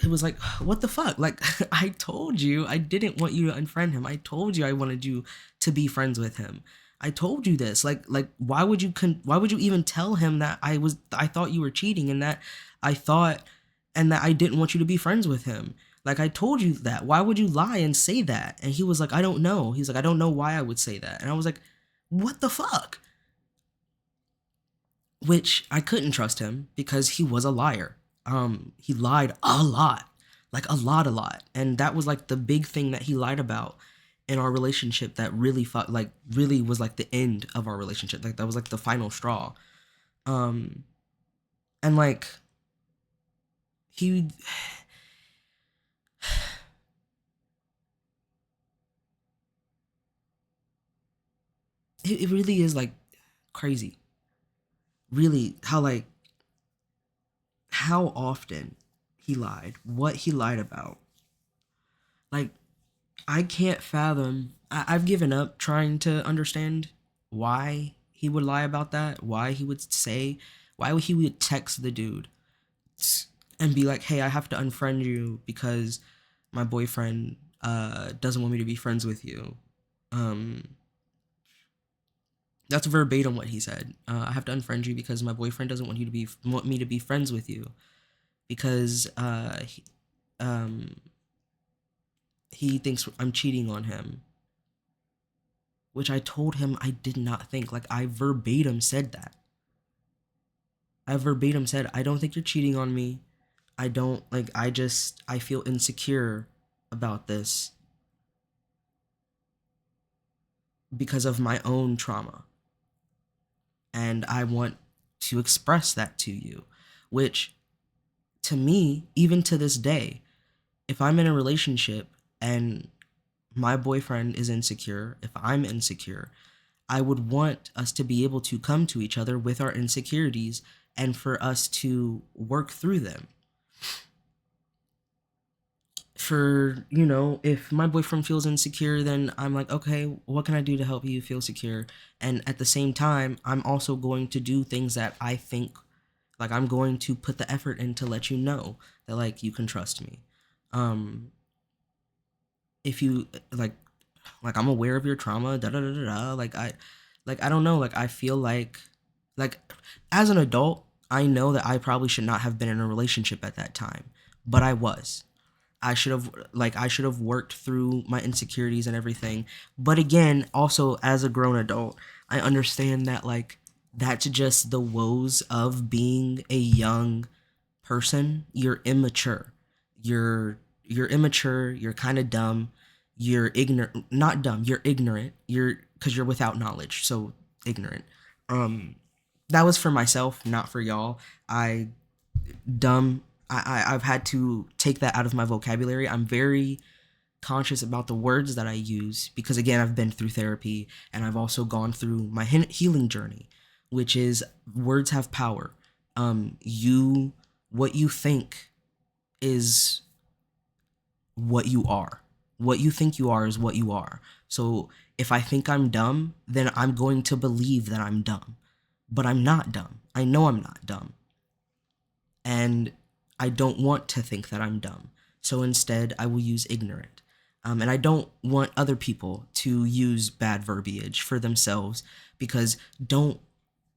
it was like, what the fuck? Like, I told you I didn't want you to unfriend him. I told you I wanted you to be friends with him. I told you this. Like, why would you even tell him that I thought you were cheating, and that I thought, and that I didn't want you to be friends with him? Like, I told you that. Why would you lie and say that? And he was like, "I don't know." He's like, "I don't know why I would say that." And I was like, what the fuck? Which I couldn't trust him because he was a liar. He lied a lot, like a lot, and that was like the big thing that he lied about in our relationship that really like really was like the end of our relationship. Like that was like the final straw. Um, and like he, it really is like crazy, really how often he lied, what he lied about. Like I can't fathom. I've given up trying to understand why he would lie about that. Why he would say, why would he would text the dude and be like, "Hey, I have to unfriend you because my boyfriend doesn't want me to be friends with you." Um, that's verbatim what he said. "I have to unfriend you because my boyfriend doesn't want me to be friends with you because um, he thinks I'm cheating on him." Which I told him I did not think. Like, I verbatim said that. I verbatim said, "I don't think you're cheating on me. I don't, like, I feel insecure about this because of my own trauma. And I want to express that to you." Which, to me, even to this day, if I'm in a relationship and my boyfriend is insecure, if I'm insecure, I would want us to be able to come to each other with our insecurities and for us to work through them. For, if my boyfriend feels insecure, then I'm like, "Okay, what can I do to help you feel secure?" And at the same time, I'm also going to do things that I think, like, I'm going to put the effort in to let you know that, like, you can trust me. Um, if you, like I'm aware of your trauma, da da da da da. Like I don't know. Like I feel like as an adult, I know that I probably should not have been in a relationship at that time, but I was. I should have worked through my insecurities and everything. But again, also as a grown adult, I understand that like that's just the woes of being a young person. You're immature. You're immature, you're kind of dumb, you're ignorant, not dumb, you're ignorant, you're because you're without knowledge, so ignorant. Um, that was for myself, not for y'all. I dumb. I've had to take that out of my vocabulary. I'm very conscious about the words that I use because, again, I've been through therapy and I've also gone through my healing journey, which is words have power. What you think is what you are. What you think you are is what you are. So if I think I'm dumb, then I'm going to believe that I'm dumb. But I'm not dumb. I know I'm not dumb. And I don't want to think that I'm dumb. So instead, I will use ignorant. And I don't want other people to use bad verbiage for themselves, because don't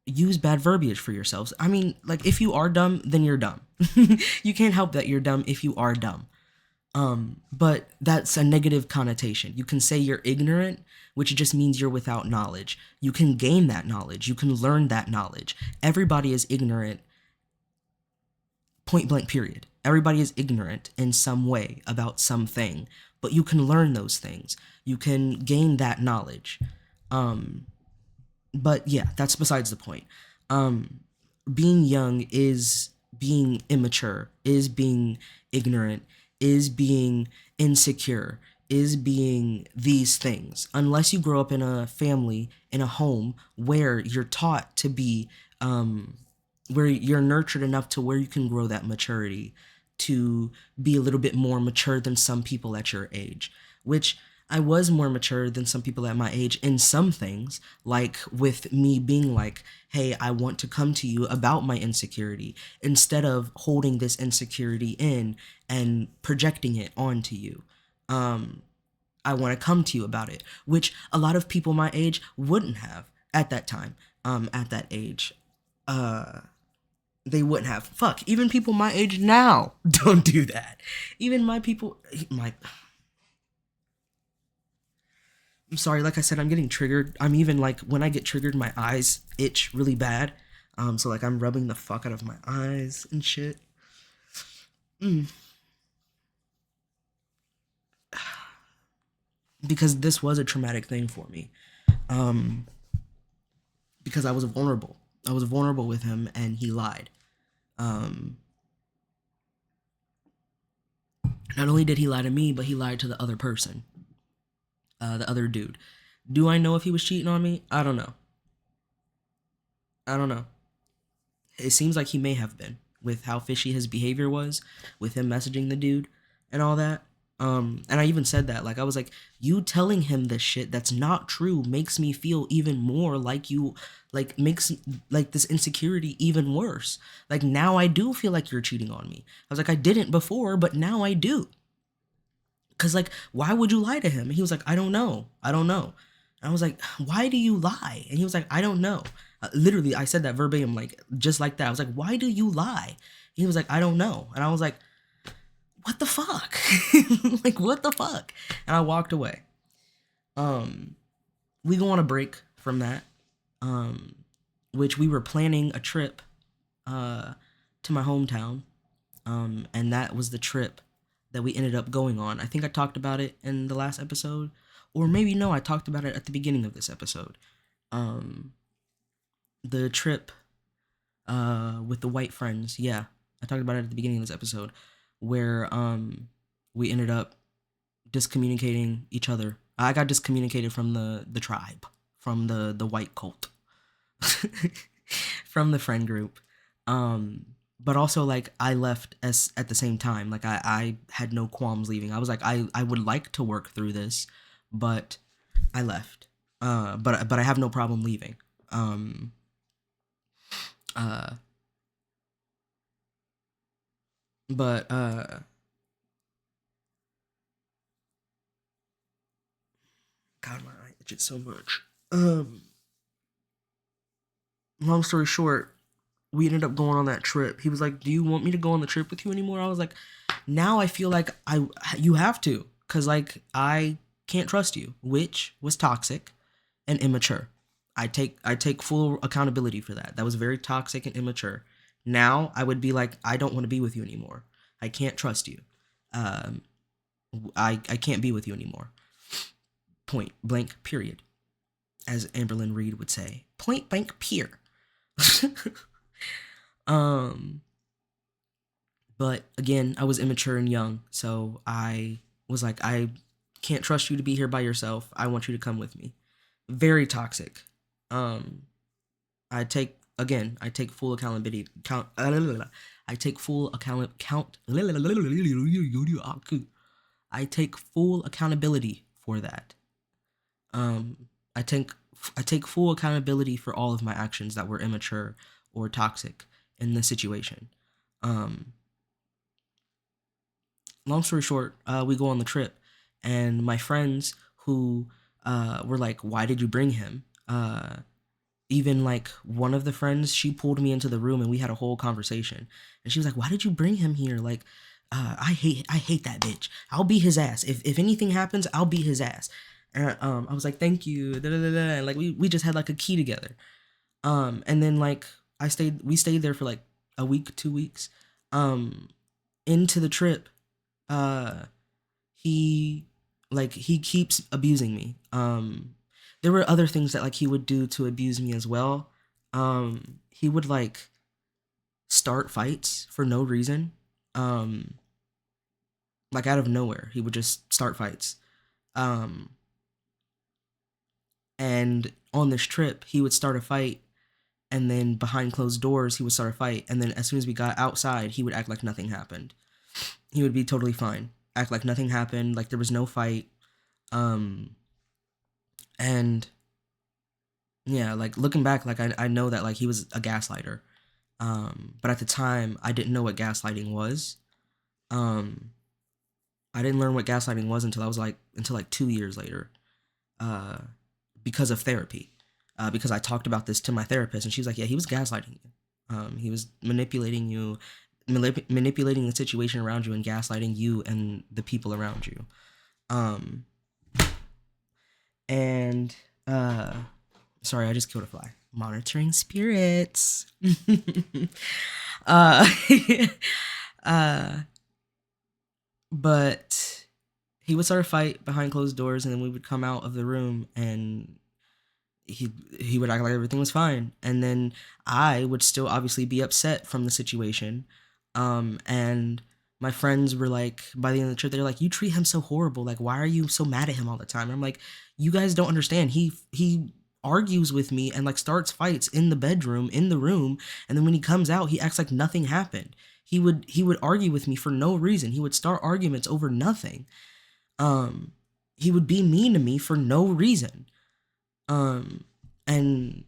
use bad verbiage for yourselves. I mean, like, if you are dumb, then you're dumb. You can't help that you're dumb if you are dumb. But that's a negative connotation. You can say you're ignorant, which just means you're without knowledge. You can gain that knowledge. You can learn that knowledge. Everybody is ignorant, point blank, period. Everybody is ignorant in some way about something, but you can learn those things. You can gain that knowledge. But yeah, that's besides the point. Being young is being immature, is being ignorant, is being insecure, is being these things. Unless you grow up in a family, in a home where you're taught to be, where you're nurtured enough to where you can grow that maturity to be a little bit more mature than some people at your age, which I was more mature than some people at my age in some things, like with me being like, hey, I want to come to you about my insecurity instead of holding this insecurity in and projecting it onto you. I want to come to you about it, which a lot of people my age wouldn't have at that time, at that age. They wouldn't have. Fuck, even people my age now don't do that. Even I'm sorry, like I said, I'm getting triggered. I'm even like, when I get triggered, my eyes itch really bad. So like I'm rubbing the fuck out of my eyes and shit. Because this was a traumatic thing for me. Because I was vulnerable. I was vulnerable with him and he lied. Not only did he lie to me, but he lied to the other person. The other dude. Do I know if he was cheating on me? I don't know. I don't know. It seems like he may have been, with how fishy his behavior was, with him messaging the dude and all that. And I even said that, like, I was like, you telling him this shit that's not true makes me feel even more like you, like, makes, like, this insecurity even worse. Like, now I do feel like you're cheating on me. I was like, I didn't before, but now I do. Cause like, why would you lie to him? And he was like, I don't know. I don't know. And I was like, why do you lie? And he was like, I don't know. Literally, I said that verbatim, like, just like that. I was like, why do you lie? And he was like, I don't know. And I was like, what the fuck? Like, what the fuck? And I walked away. We go on a break from that, which we were planning a trip, to my hometown. And that was the trip that we ended up going on. I think I talked about it in the last episode, or maybe no, I talked about it at the beginning of this episode. The trip with the white friends. Yeah, I talked about it at the beginning of this episode, where we ended up discommunicating each other. I got discommunicated from the tribe, from the white cult, from the friend group. But also, like, I left at the same time. Like, I had no qualms leaving. I was like, I would like to work through this, but I left. But I have no problem leaving. But God, my eye itches so much. Long story short, we ended up going on that trip. He was like, "Do you want me to go on the trip with you anymore?" I was like, "Now I feel like you have to, cause like I can't trust you," which was toxic and immature. I take full accountability for that. That was very toxic and immature. Now I would be like, I don't want to be with you anymore. I can't trust you. Um, I can't be with you anymore. Point blank. Period. as Amberlyn Reed would say, point blank peer. um, but again, I was immature and young, so I was like, I can't trust you to be here by yourself. I want you to come with me. Very toxic. Um, I take full accountability. I take full I take full accountability for that. Um, I take I take full accountability for all of my actions that were immature or toxic in the situation. Um, Long story short, we go on the trip, and my friends who were like, "Why did you bring him?" Even like one of the friends, she pulled me into the room and we had a whole conversation, and she was like, "Why did you bring him here? Like, I hate that bitch. I'll beat his ass. If anything happens, I'll beat his ass." And I was like, "Thank you." Da, da, da, da. And like we just had like a key together. And then like we stayed there for like a week, 2 weeks. Um, into the trip, uh, he he keeps abusing me. There were other things that like he would do to abuse me as well. He would like start fights for no reason. Um, like out of nowhere, he would just start fights. Um, and on this trip, he would start a fight, and then behind closed doors, he would start a fight, and then as soon as we got outside, he would act like nothing happened. He would be totally fine, act like nothing happened, like there was no fight. Um, and yeah, like looking back, like I know that like he was a gaslighter. But at the time, I didn't know what gaslighting was. Um, I didn't learn what gaslighting was until like 2 years later, uh, because of therapy. Because I talked about this to my therapist, and she was like, "Yeah, he was gaslighting you. He was manipulating you, manipulating the situation around you, and gaslighting you and the people around you." Um, and sorry, I just killed a fly. Monitoring spirits. uh, uh, but he would start a fight behind closed doors, and then we would come out of the room, and he would act like everything was fine, and then I would still obviously be upset from the situation. And my friends were like, by the end of the trip, they're like, "You treat him so horrible. Like, why are you so mad at him all the time?" And I'm like, "You guys don't understand. He argues with me and like starts fights in the bedroom, in the room, and then when he comes out, he acts like nothing happened. He would argue with me for no reason. He would start arguments over nothing. Um, he would be mean to me for no reason. Um, and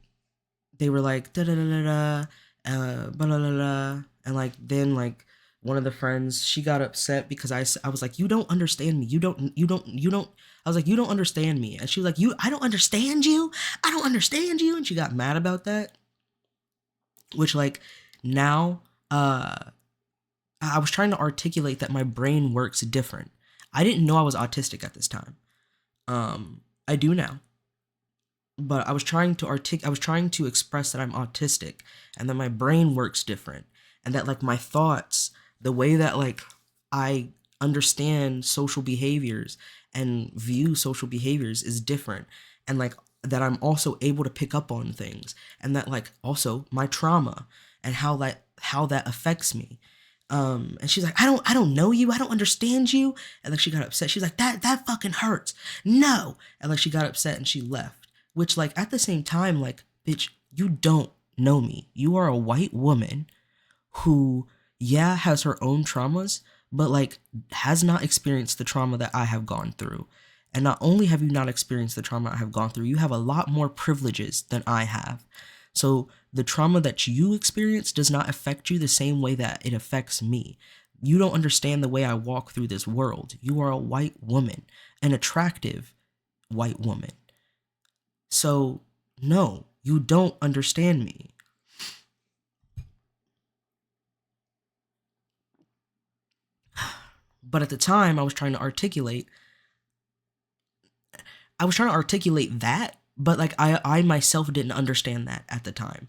they were like da da da da da, blah, blah, blah, blah. And like then like one of the friends, she got upset because I was like, "You don't understand me. You don't." I was like, "You don't understand me," and she was like, I don't understand you. I don't understand you," and she got mad about that. Which like now, I was trying to articulate that my brain works different. I didn't know I was autistic at this time. I do now, but I was trying to express that I'm autistic and that my brain works different, and that like my thoughts, the way that like I understand social behaviors and view social behaviors is different, and like that I'm also able to pick up on things, and that like also my trauma and how that affects me. And she's like, I don't know you, I don't understand you. And like she got upset. She's like, that fucking hurts. No. And like she got upset and she left. Which like at the same time, like, bitch, you don't know me. You are a white woman who, yeah, has her own traumas, but like has not experienced the trauma that I have gone through. And not only have you not experienced the trauma I have gone through, you have a lot more privileges than I have. So the trauma that you experience does not affect you the same way that it affects me. You don't understand the way I walk through this world. You are a white woman, an attractive white woman. So, no, you don't understand me. But at the time, I was trying to articulate that, but like I myself didn't understand that at the time.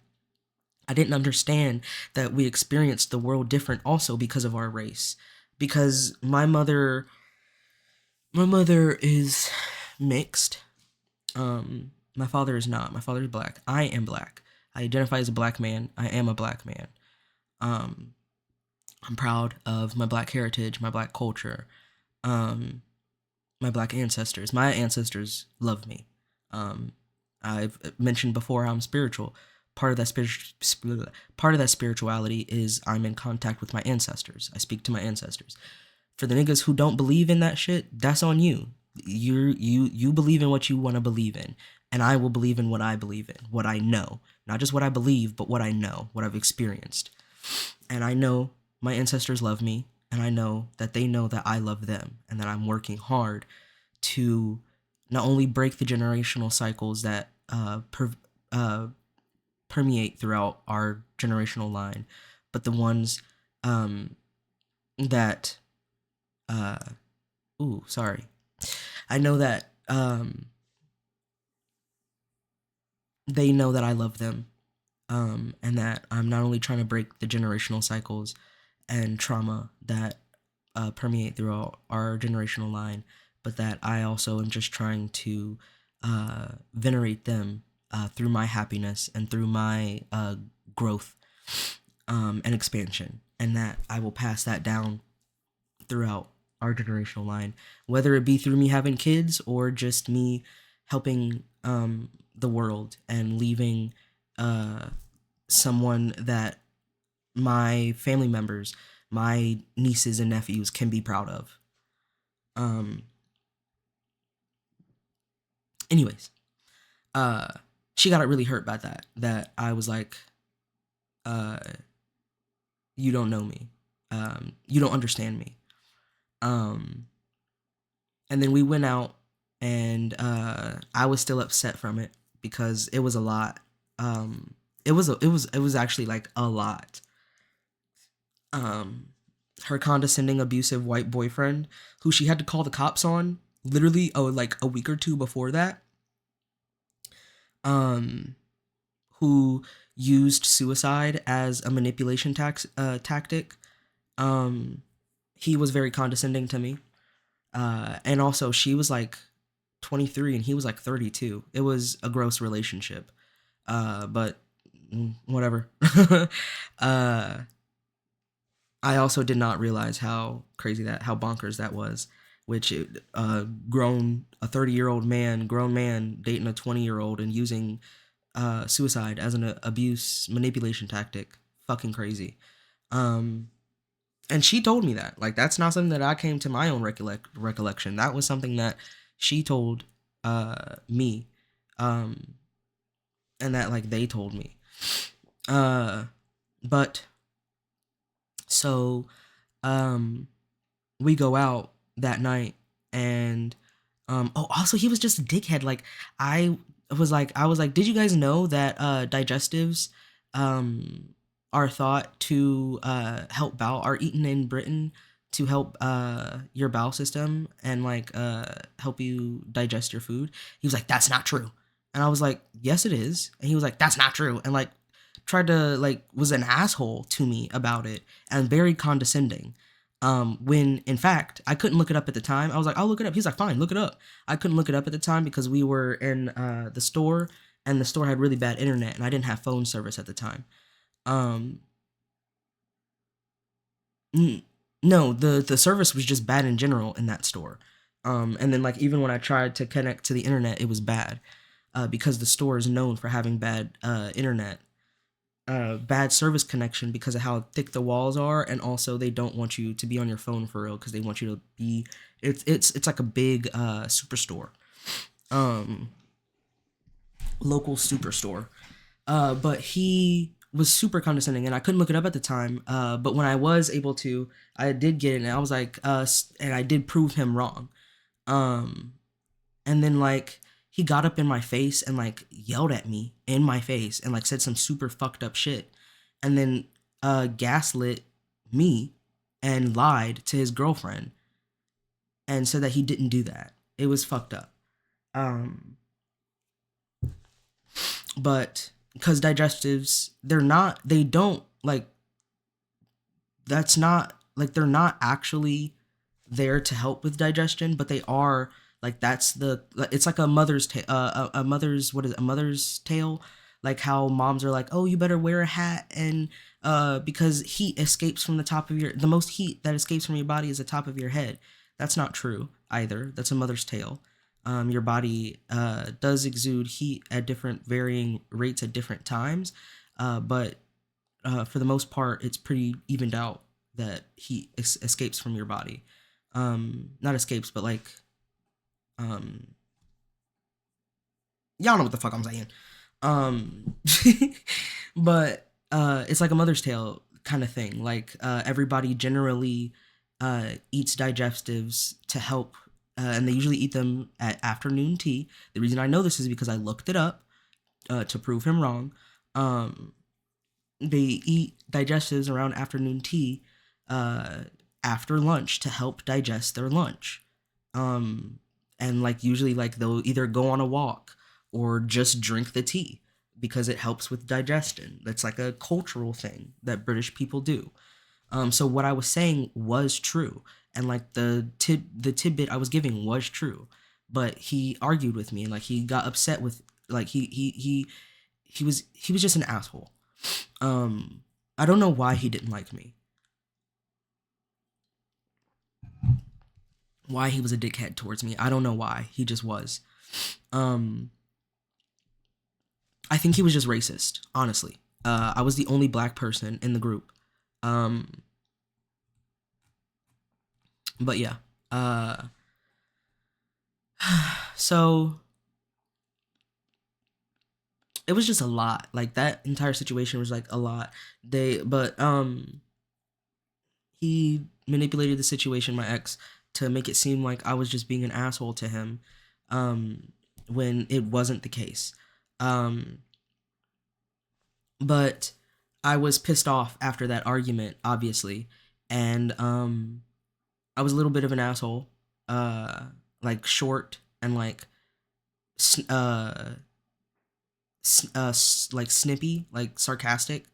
I didn't understand that we experienced the world different also because of our race. Because my mother is mixed. My father is not. My father is black. I am black. I identify as a black man. I am a black man. Um, I'm proud of my black heritage, my black culture, um, my black ancestors. My ancestors love me. Um, I've mentioned before how I'm spiritual. Part of that part of that spirituality is I'm in contact with my ancestors. I speak to my ancestors. For the niggas who don't believe in that shit, that's on you. You believe in what you want to believe in, and I will believe in what I believe in, what I know, not just what I believe, but what I know, what I've experienced. And I know my ancestors love me, and I know that they know that I love them, and that I'm working hard to not only break the generational cycles that uh, permeate throughout our generational line, but the ones um, that uh, ooh, sorry. I know that they know that I love them, and that I'm not only trying to break the generational cycles and trauma that permeate throughout our generational line, but that I also am just trying to venerate them through my happiness and through my growth and expansion, and that I will pass that down throughout our generational line, whether it be through me having kids or just me helping the world and leaving someone that my family members, my nieces and nephews can be proud of. Um, anyways, uh, she got really hurt by that. That I was like, uh, you don't know me. You don't understand me. Um, and then we went out, and I was still upset from it because it was a lot. It was actually like a lot. Um, Her condescending, abusive white boyfriend, who she had to call the cops on, literally, like a week or two before that. Um, who used suicide as a manipulation tactic. Um, he was very condescending to me. And also, she was like 23 and he was like 32. It was a gross relationship. But whatever. uh, I also did not realize how crazy how bonkers that was. Which a 30-year-old man, grown man, dating a 20-year-old and using suicide as an abuse manipulation tactic. Fucking crazy. Um, and she told me that. Like, that's not something that I came to my own recollection. That was something that she told me, um, and that like they told me. But so we go out that night, and also he was just a dickhead. Like I was like, did you guys know that digestives are thought to help bowel are eaten in Britain to help your bowel system and like help you digest your food? He was like, that's not true. And I was like, yes it is. And he was like, that's not true, and like tried to like was an asshole to me about it and very condescending. When in fact I couldn't look it up at the time. I was like, I'll look it up. He's like, fine, look it up. I couldn't look it up at the time because we were in the store, and the store had really bad internet, and I didn't have phone service at the time. Um, n- no, the service was just bad in general in that store. And then like even when I tried to connect to the internet, it was bad because the store is known for having bad internet. Bad service connection because of how thick the walls are, and also they don't want you to be on your phone for real because they want you to be. It's like a big superstore, um, local superstore. But he was super condescending, and I couldn't look it up at the time. But when I was able to, I did get it, and I was like, and I did prove him wrong. Um, and then like he got up in my face and like yelled at me in my face and like said some super fucked up shit, and then gaslit me and lied to his girlfriend and said that he didn't do that. It was fucked up. Um, but because digestives, they don't like, that's not like, they're not actually there to help with digestion, but they are Like that's the it's like a mother's a mother's what is it, a mother's tale, like how moms are like, oh, you better wear a hat, and because heat escapes from the top of your the most heat that escapes from your body is the top of your head. That's not true either. That's a mother's tale. Your body does exude heat at different varying rates at different times, but for the most part, it's pretty evened out that heat escapes from your body. Not escapes, but like um, y'all know what the fuck I'm saying. Um, but it's like a mother's tale kind of thing. Like everybody generally eats digestives to help, and they usually eat them at afternoon tea. The reason I know this is because I looked it up to prove him wrong. Um, they eat digestives around afternoon tea uh, after lunch to help digest their lunch. Um, and like usually like they'll either go on a walk or just drink the tea because it helps with digestion. That's like a cultural thing that British people do. So what I was saying was true, and like the tidbit I was giving was true, but he argued with me and like he got upset with like he was just an asshole. Um, I don't know why he didn't like me. Why he was a dickhead towards me. I don't know why. He just was. Um, I think he was just racist, honestly. I was the only black person in the group. Um, but yeah. Uh, so it was just a lot. Like that entire situation was like a lot. But he manipulated the situation, my ex, to make it seem like I was just being an asshole to him, um, when it wasn't the case. Um, but I was pissed off after that argument, obviously, and I was a little bit of an asshole, uh, like short and like s- uh, like snippy, like sarcastic.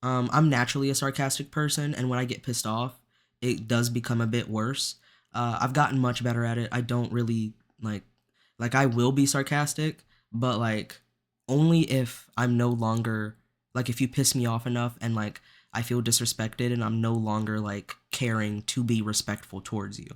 I'm naturally a sarcastic person, and when I get pissed off, it does become a bit worse. I've gotten much better at it. I don't really like, like I will be sarcastic, but like only if I'm no longer like if you piss me off enough and like I feel disrespected and I'm no longer like caring to be respectful towards you.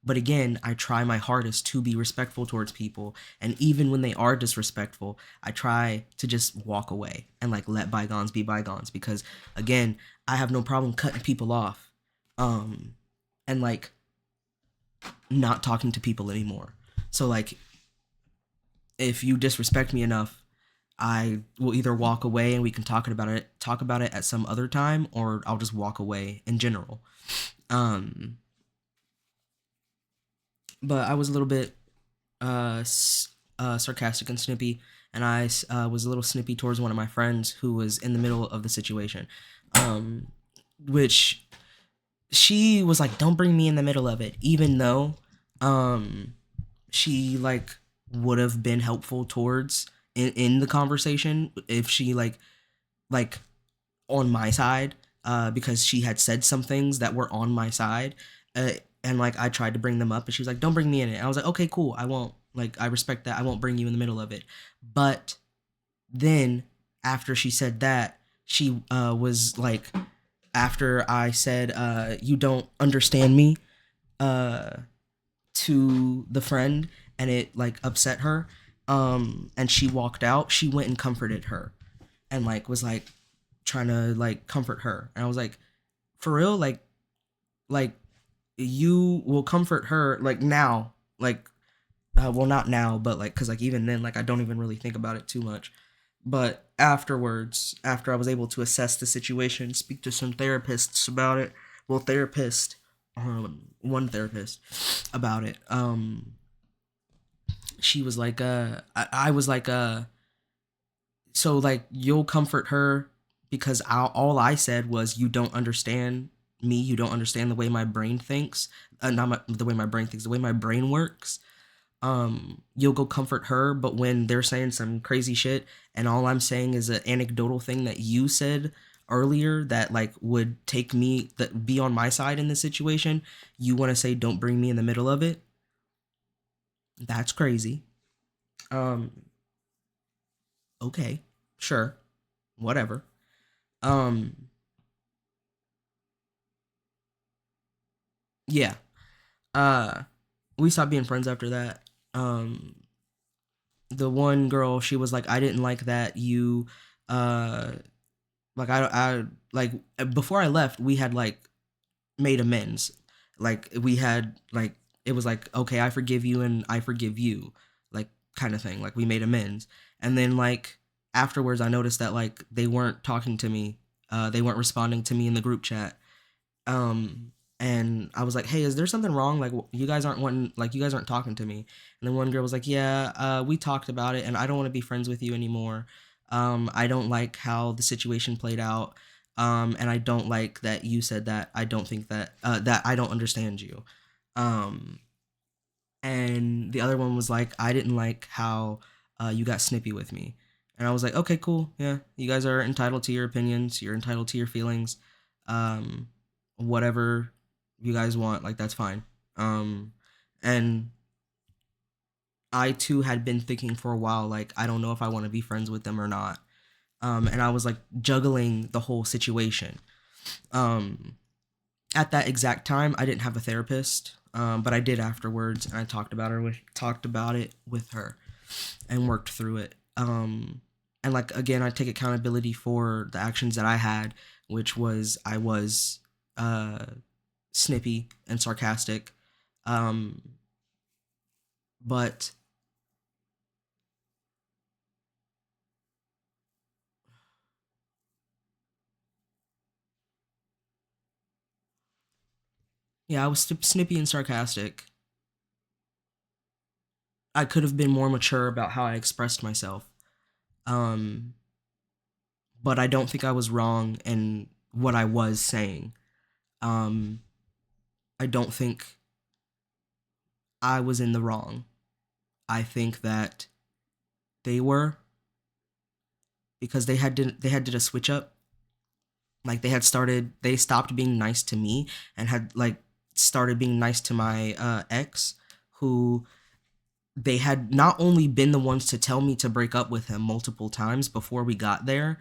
But again, I try my hardest to be respectful towards people, and even when they are disrespectful, I try to just walk away and like let bygones be bygones because again, I have no problem cutting people off um and like not talking to people anymore. So like if you disrespect me enough, I will either walk away and we can talk about it at some other time, or I'll just walk away in general. Um but I was a little bit sarcastic and snippy, and I was a little snippy towards one of my friends who was in the middle of the situation, um, which she was like, "Don't bring me in the middle of it," even though um, she like would have been helpful towards in the conversation if she like on my side, because she had said some things that were on my side, uh, and like I tried to bring them up, and she was like, "Don't bring me in it." And I was like, "Okay, cool, I won't." Like I respect that. I won't bring you in the middle of it. But then after she said that, she was like, after I said, "You don't understand me," uh, to the friend, and it like upset her, and she walked out. She went and comforted her, and like was like trying to like comfort her, and I was like, for real, like you will comfort her like now, like well not now, but like because like even then like I don't even really think about it too much, but afterwards, after I was able to assess the situation, speak to some therapists about it, well therapist one therapist about it, she was like I was like so like you'll comfort her because all I said was you don't understand me, you don't understand the way my brain thinks, not the way my brain thinks, the way my brain works. You'll go comfort her, but when they're saying some crazy shit and all I'm saying is an anecdotal thing that you said earlier that like would take me that be on my side in this situation, you want to say don't bring me in the middle of it. That's crazy. Um, okay, sure, whatever. Um, yeah. Uh, we stopped being friends after that. The one girl, she was like, I didn't like that you, uh, like I like before I left, we had like made amends. Like we had like it was like okay, I forgive you and I forgive you, like kind of thing. Like we made amends, and then like afterwards, I noticed that like they weren't talking to me. They weren't responding to me in the group chat. And I was like, hey, is there something wrong? Like you guys aren't wanting, like you guys aren't talking to me. And then one girl was like, yeah, we talked about it, and I don't want to be friends with you anymore. I don't like how the situation played out. And I don't like that you said that. I don't think that that I don't understand you. Um, and the other one was like, I didn't like how you got snippy with me. And I was like, okay, cool, yeah, you guys are entitled to your opinions, you're entitled to your feelings, um, whatever you guys want, like that's fine. And I too had been thinking for a while, like I don't know if I want to be friends with them or not. And I was like juggling the whole situation. Um, at that exact time, I didn't have a therapist, but I did afterwards, and I talked about it with her and worked through it. And like again, I take accountability for the actions that I had, which was I was uh, snippy and sarcastic, um, but yeah, I was snippy and sarcastic. I could have been more mature about how I expressed myself. Um, but I don't think I was wrong in what I was saying. Um, I don't think I was in the wrong. I think that they were because they had did a switch up. Like they stopped being nice to me and had like started being nice to my ex, who they had not only been the ones to tell me to break up with him multiple times before we got there,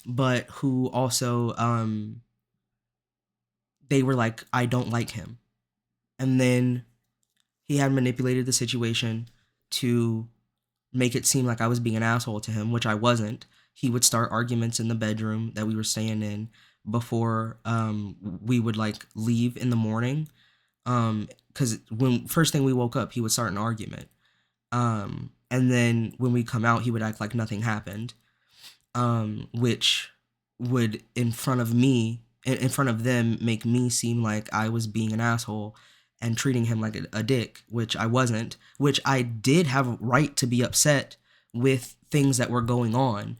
but who also they were like, I don't like him. And then he had manipulated the situation to make it seem like I was being an asshole to him, which I wasn't. He would start arguments in the bedroom that we were staying in before we would like leave in the morning. Because when first thing we woke up, he would start an argument. And then when we come out, he would act like nothing happened, which would in front of me, in front of them, make me seem like I was being an asshole and treating him like a dick, which I wasn't, which I did have a right to be upset with things that were going on.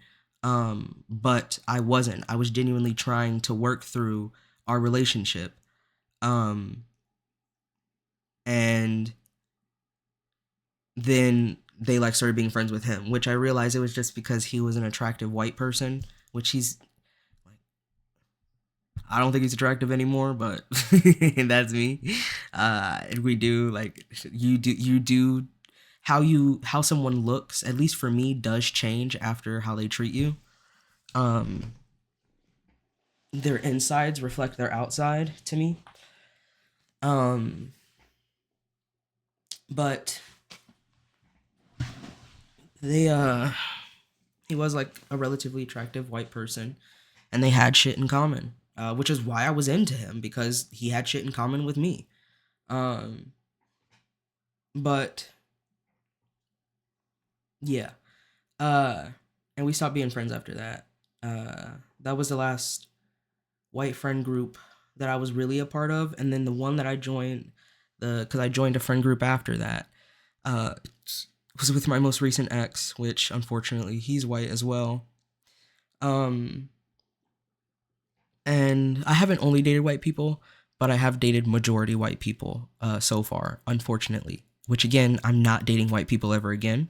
But I wasn't. I was genuinely trying to work through our relationship. Um, and then they like started being friends with him, which I realized it was just because he was an attractive white person, which he's I don't think he's attractive anymore, but that's me. We do like you do how someone looks, at least for me, does change after how they treat you. Um, their insides reflect their outside to me. Um, but they he was like a relatively attractive white person, and they had shit in common, which is why I was into him because he had shit in common with me. Um, but yeah, uh, and we stopped being friends after that. That was the last white friend group that I was really a part of, and then the one that I joined, because I joined a friend group after that, uh, was with my most recent ex, which unfortunately he's white as well. Um, and I haven't only dated white people, but I have dated majority white people so far, unfortunately. Which again, I'm not dating white people ever again.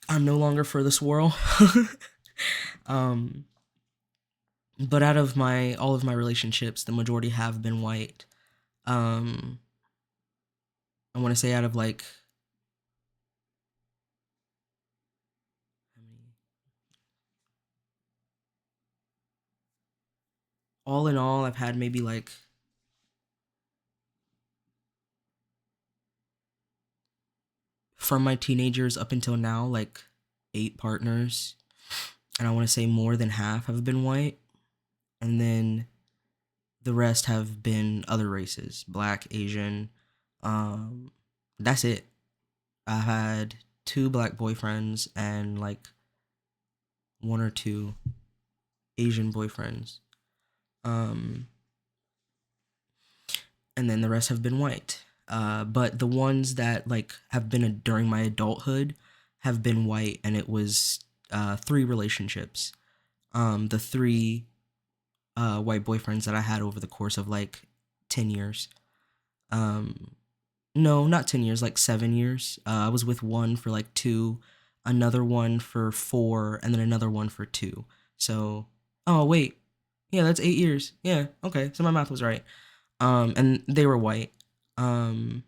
I'm no longer for the swirl. um, but out of my all of my relationships, the majority have been white. Um, I want to say out of like all in all, I've had maybe like from my teenagers up until now, like 8 partners, and I want to say more than half have been white, and then the rest have been other races, black, Asian. Um, that's it. I had 2 black boyfriends and like 1 or 2 Asian boyfriends. Um, and then the rest have been white. But the ones that like have been during my adulthood have been white, and it was 3 relationships. The 3 white boyfriends that I had over the course of like 10 years. Um, no, not 10 years, like 7 years. I was with one for like 2, another one for 4, and then another one for 2. So, oh wait, yeah, that's 8 years. Yeah, okay, so my math was right. And they were white. Um,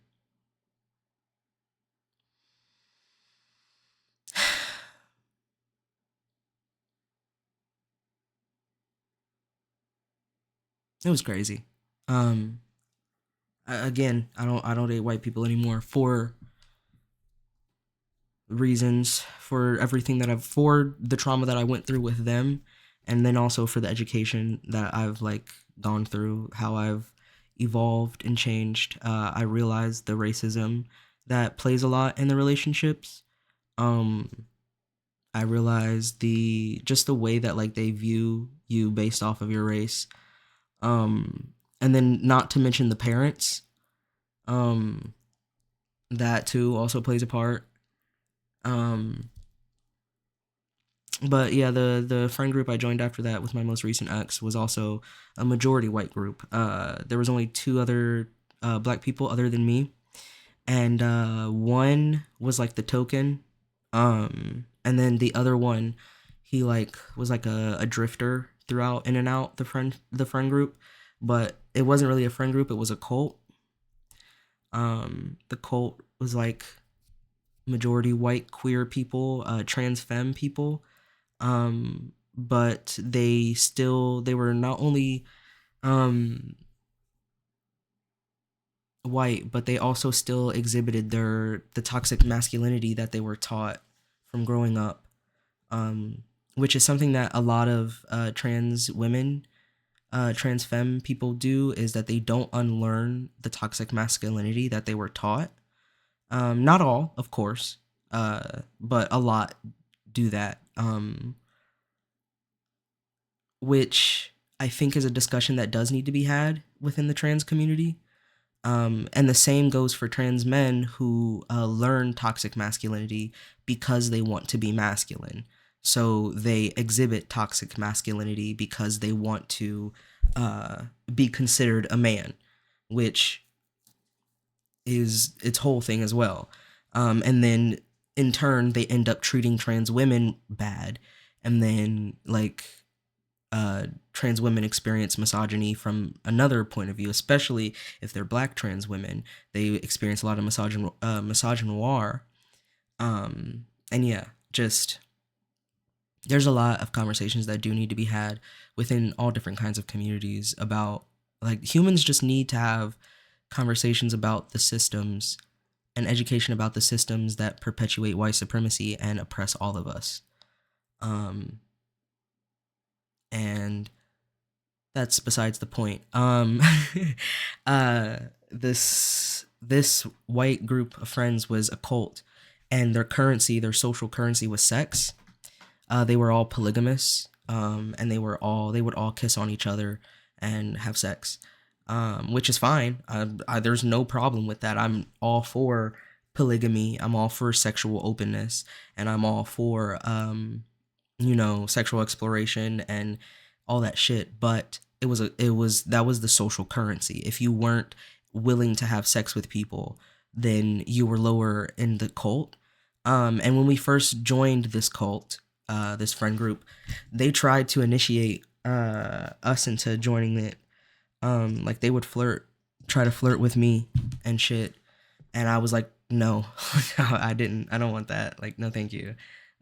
it was crazy. Um, again, I don't date white people anymore for reasons, for everything that I've for the trauma that I went through with them, and then also for the education that I've like gone through, how I've evolved and changed. I realized the racism that plays a lot in the relationships. Um, I realized the just the way that like they view you based off of your race. And then not to mention the parents. Um, that too also plays a part. Um, but yeah, the friend group I joined after that with my most recent ex was also a majority white group. There was only 2 other black people other than me, and one was like the token, and then the other one, he like was like a drifter throughout in and out the friend group, but it wasn't really a friend group. It was a cult. The cult was like majority white queer people, trans femme people, but they were not only um white, but they also still exhibited the toxic masculinity that they were taught from growing up, which is something that a lot of trans women, trans femme people do, is that they don't unlearn the toxic masculinity that they were taught. Not all, of course, but a lot do that. Which I think is a discussion that does need to be had within the trans community. And the same goes for trans men who learn toxic masculinity because they want to be masculine. So they exhibit toxic masculinity because they want to be considered a man, which is its whole thing as well. And then in turn, they end up treating trans women bad. And then, like, trans women experience misogyny from another point of view, especially if they're black trans women. They experience a lot of misogynoir. And yeah, just there's a lot of conversations that do need to be had within all different kinds of communities about like humans just need to have conversations about the systems and education about the systems that perpetuate white supremacy and oppress all of us. Um, and that's besides the point. Uh, this white group of friends was a cult, and their social currency was sex. They were all polygamous, and they would all kiss on each other and have sex, which is fine. There's no problem with that. I'm all for polygamy. I'm all for sexual openness, and I'm all for sexual exploration and all that shit. But that was the social currency. If you weren't willing to have sex with people, then you were lower in the cult. And when we first joined this cult, this friend group, they tried to initiate us into joining it. Like they would try to flirt with me and shit. And I was like, no, I didn't. I don't want that. Like, no, thank you.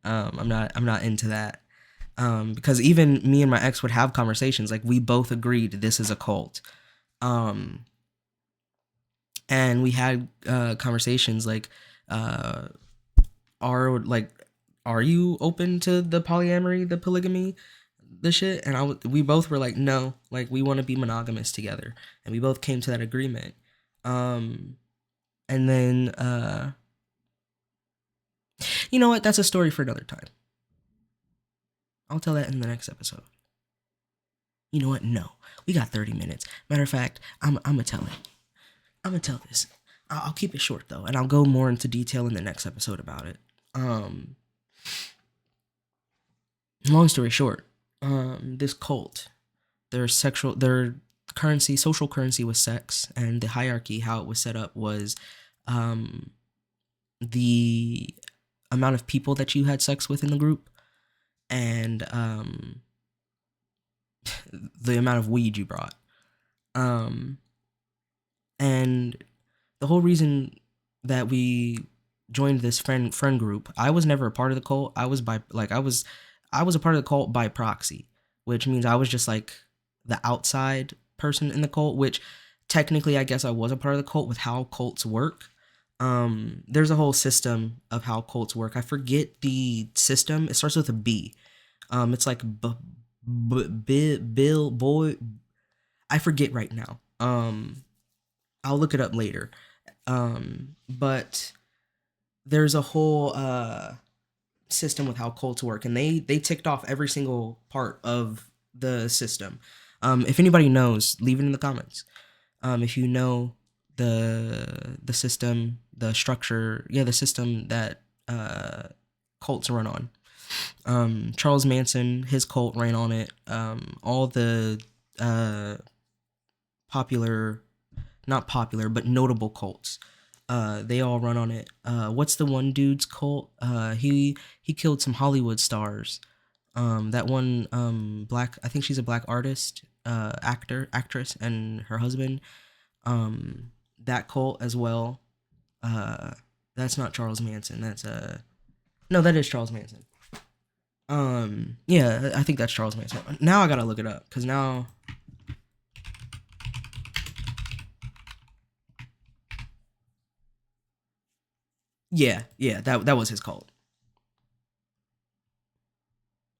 I'm not into that. Because even me and my ex would have conversations. Like, we both agreed this is a cult. Um, and we had conversations like, uh, are like, are you open to the polyamory, the polygamy, the shit? And we both were like, no, like we want to be monogamous together, and we both came to that agreement. Um, and then you know what? That's a story for another time. I'll tell that in the next episode. You know what? No, we got 30 minutes. Matter of fact, I'm gonna tell it. I'm gonna tell this. I'll keep it short though, and I'll go more into detail in the next episode about it. Um, Long story short, this cult, their currency, social currency was sex, and the hierarchy, how it was set up was, um, the amount of people that you had sex with in the group, and the amount of weed you brought. Um, and the whole reason that we joined this friend group, I was never a part of the cult. I was a part of the cult by proxy, which means I was just like the outside person in the cult, which technically I guess I was a part of the cult with how cults work. There's a whole system of how cults work. I forget the system. It starts with a B. It's like Bill boy. I forget right now. I'll look it up later. But there's a whole system with how cults work, and they ticked off every single part of the system. If anybody knows, leave it in the comments. If you know the system, the structure, yeah, the system that cults run on. Charles Manson, his cult ran on it. All the popular, not popular, but notable cults. They all run on it. What's the one dude's cult? He killed some Hollywood stars. That one black, I think she's a black artist, actress, and her husband. That cult as well. Uh, that's not Charles Manson. That's no, that is Charles Manson. Yeah, I think that's Charles Manson. Now I gotta look it up because now. Yeah, yeah, that was his cult.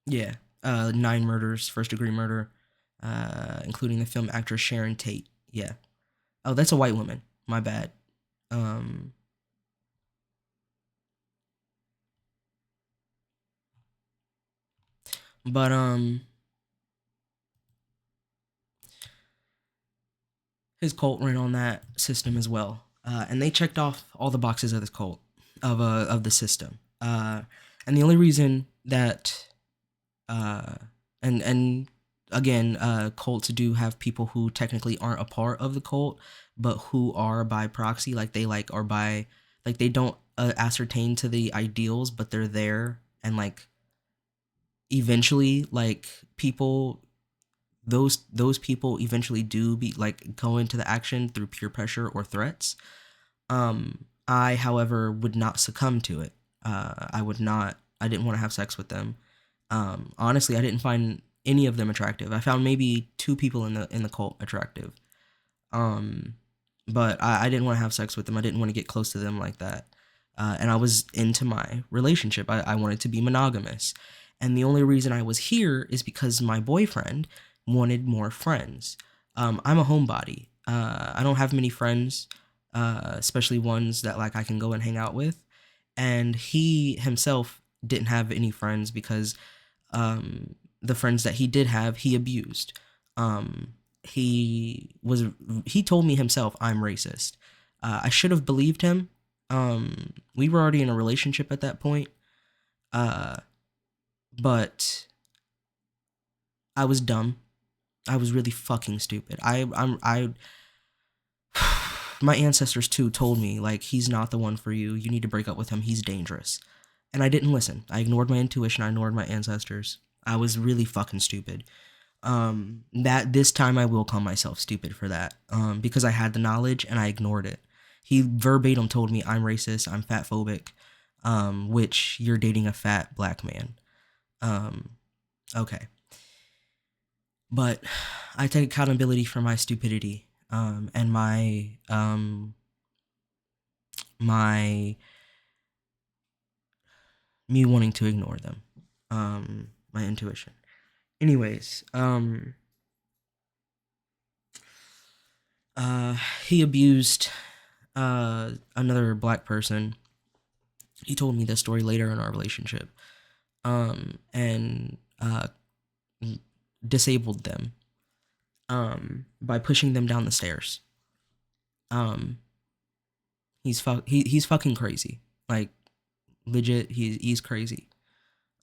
Yeah, 9 murders, first degree murder, including the film actress Sharon Tate. Yeah. Oh, that's a white woman. My bad. Um, but his cult ran on that system as well, and they checked off all the boxes of this cult of the system. And the only reason that uh, and again, cults do have people who technically aren't a part of the cult, but who are by proxy, like they like are by like they don't ascertain to the ideals, but they're there, and like eventually, like people, those people eventually do be like go into the action through peer pressure or threats. I, however, would not succumb to it. I would not. I didn't want to have sex with them. Honestly, I didn't find any of them attractive. I found maybe 2 people in the cult attractive. Um, but I didn't want to have sex with them. I didn't want to get close to them like that. And I was into my relationship. I wanted to be monogamous. And the only reason I was here is because my boyfriend wanted more friends. I'm a homebody. I don't have many friends, especially ones that like I can go and hang out with. And he himself didn't have any friends because the friends that he did have, he abused. Um, he was he told me himself I'm racist. I should have believed him. We were already in a relationship at that point, uh, but I was dumb. I was really fucking stupid. I my ancestors too told me like he's not the one for you. You need to break up with him. He's dangerous. And I didn't listen. I ignored my intuition. I ignored my ancestors. I was really fucking stupid. That this time I will call myself stupid for that. Because I had the knowledge and I ignored it. He verbatim told me I'm racist, I'm fat phobic, which you're dating a fat black man. Um, okay. But I take accountability for my stupidity, and my me wanting to ignore them, my intuition. Anyways, uh, he abused another black person. He told me this story later in our relationship, and disabled them, by pushing them down the stairs. Um, he's fucking crazy, like legit. He's crazy.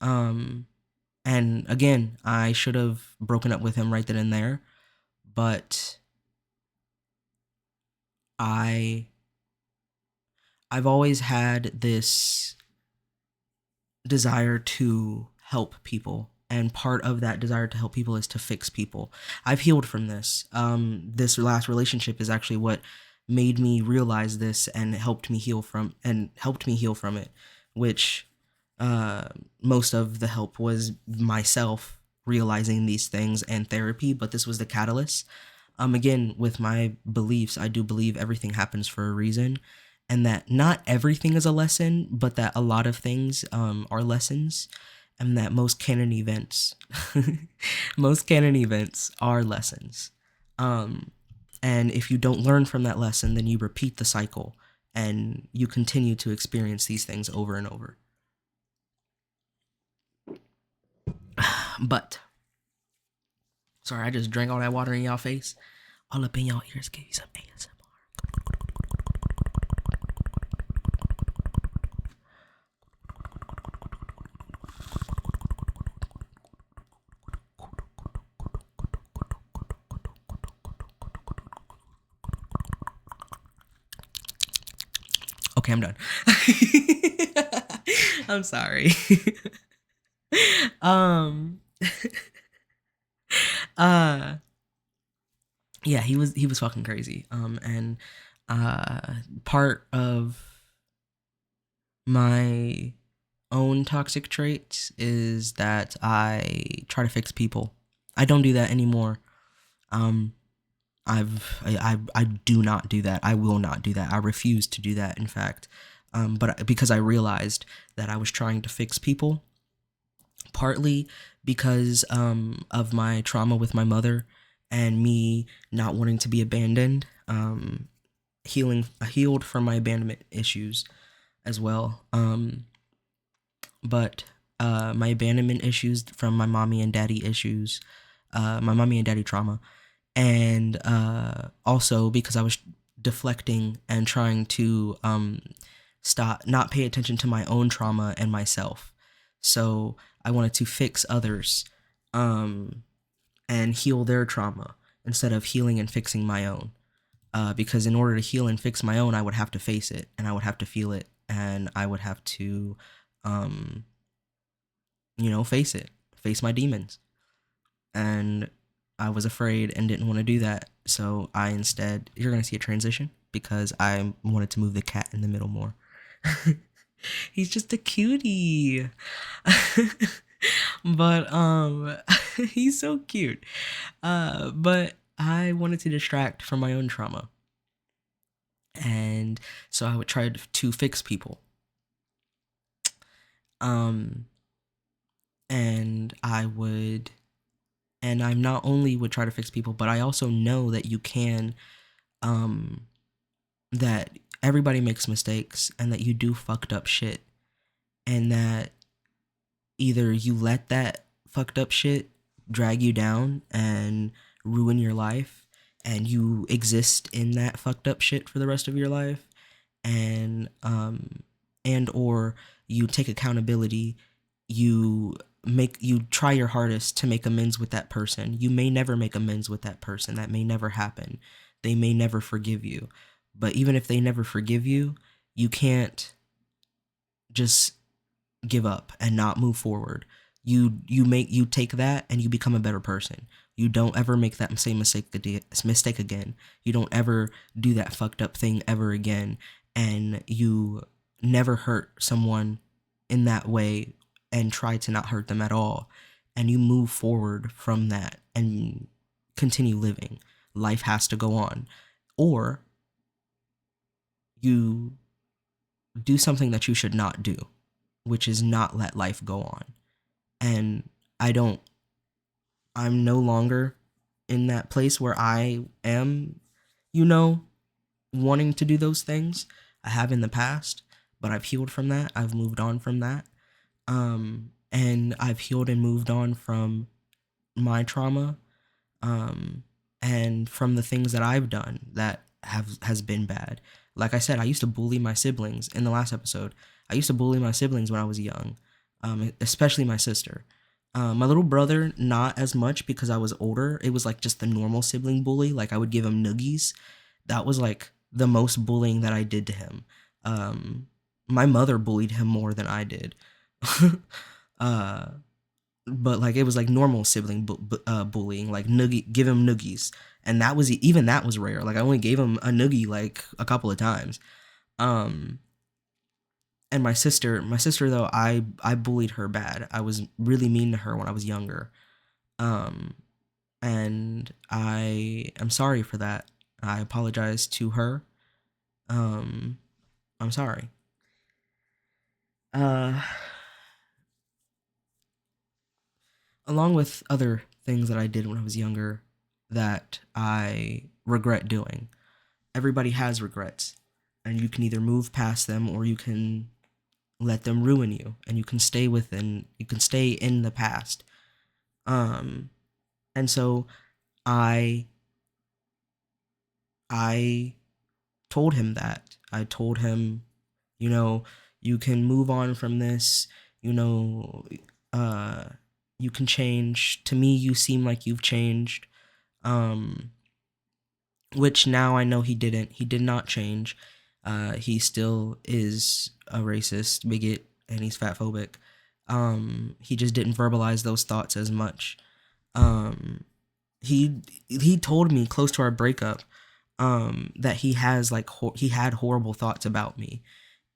Um, and again, I should have broken up with him right then and there, but I I've always had this desire to help people, and part of that desire to help people is to fix people. I've healed from this. This last relationship is actually what made me realize this and helped me heal from it, which most of the help was myself realizing these things and therapy, but this was the catalyst. Again, with my beliefs, I do believe everything happens for a reason, and that not everything is a lesson, but that a lot of things are lessons, and that most canon events, most canon events are lessons. Um, and if you don't learn from that lesson, then you repeat the cycle, and you continue to experience these things over and over. But sorry, I just drank all that water in y'all face, all up in y'all ears. Give you some ASMR. Okay, I'm done. I'm sorry. um uh yeah, he was fucking crazy. And part of my own toxic traits is that I try to fix people. I don't do that anymore. Um I do not do that. I will not do that. I refuse to do that, in fact. But because I realized that I was trying to fix people, partly because of my trauma with my mother and me not wanting to be abandoned. Healed from my abandonment issues as well. But my abandonment issues from my mommy and daddy issues, my mommy and daddy trauma, and also because I was deflecting and trying to not pay attention to my own trauma and myself. So I wanted to fix others, and heal their trauma instead of healing and fixing my own. Because in order to heal and fix my own, I would have to face it, and I would have to feel it, and I would have to, um, face my demons. And I was afraid and didn't want to do that. So I instead, you're going to see a transition because I wanted to move the cat in the middle more. He's just a cutie. But he's so cute. But I wanted to distract from my own trauma. And so I would try to fix people. Um and I not only would try to fix people, but I also know that you can, um that everybody makes mistakes and that you do fucked up shit, and that either you let that fucked up shit drag you down and ruin your life, and you exist in that fucked up shit for the rest of your life, and or you take accountability, you try your hardest to make amends with that person. You may never make amends with that person. That may never happen. They may never forgive you. But even if they never forgive you, you can't just give up and not move forward. you take that and you become a better person. You don't ever make that same mistake again. You don't ever do that fucked up thing ever again, and you never hurt someone in that way and try to not hurt them at all. And you move forward from that and continue living. Life has to go on. Or you do something that you should not do, which is not let life go on. And I don't, I'm no longer in that place where I am, you know, wanting to do those things. I have in the past, but I've healed from that. I've moved on from that. And I've healed and moved on from my trauma, um, and from the things that I've done that has been bad. Like I said, I used to bully my siblings in the last episode. I used to bully my siblings when I was young, especially my sister. My little brother, not as much because I was older. It was like just the normal sibling bully. Like I would give him noogies. That was like the most bullying that I did to him. Um, my mother bullied him more than I did. uh, but like it was like normal sibling bullying, like noogie, give him noogies, and that was even that was rare. Like I only gave him a noogie like a couple of times. Um, and my sister though, I bullied her bad. I was really mean to her when I was younger. Um, and I am sorry for that. I apologize to her. Um, I'm sorry. Uh, Along with other things that I did when I was younger that I regret doing. Everybody has regrets, and you can either move past them or you can let them ruin you, and you can stay in the past. Um, and so I I told him that. I told him, you know, you can move on from this, you know, uh, you can change. To me, you seem like you've changed. Um, which now I know he didn't. He did not change. He still is a racist, bigot, and he's fatphobic. He just didn't verbalize those thoughts as much. Um, he told me close to our breakup that he has like he had horrible thoughts about me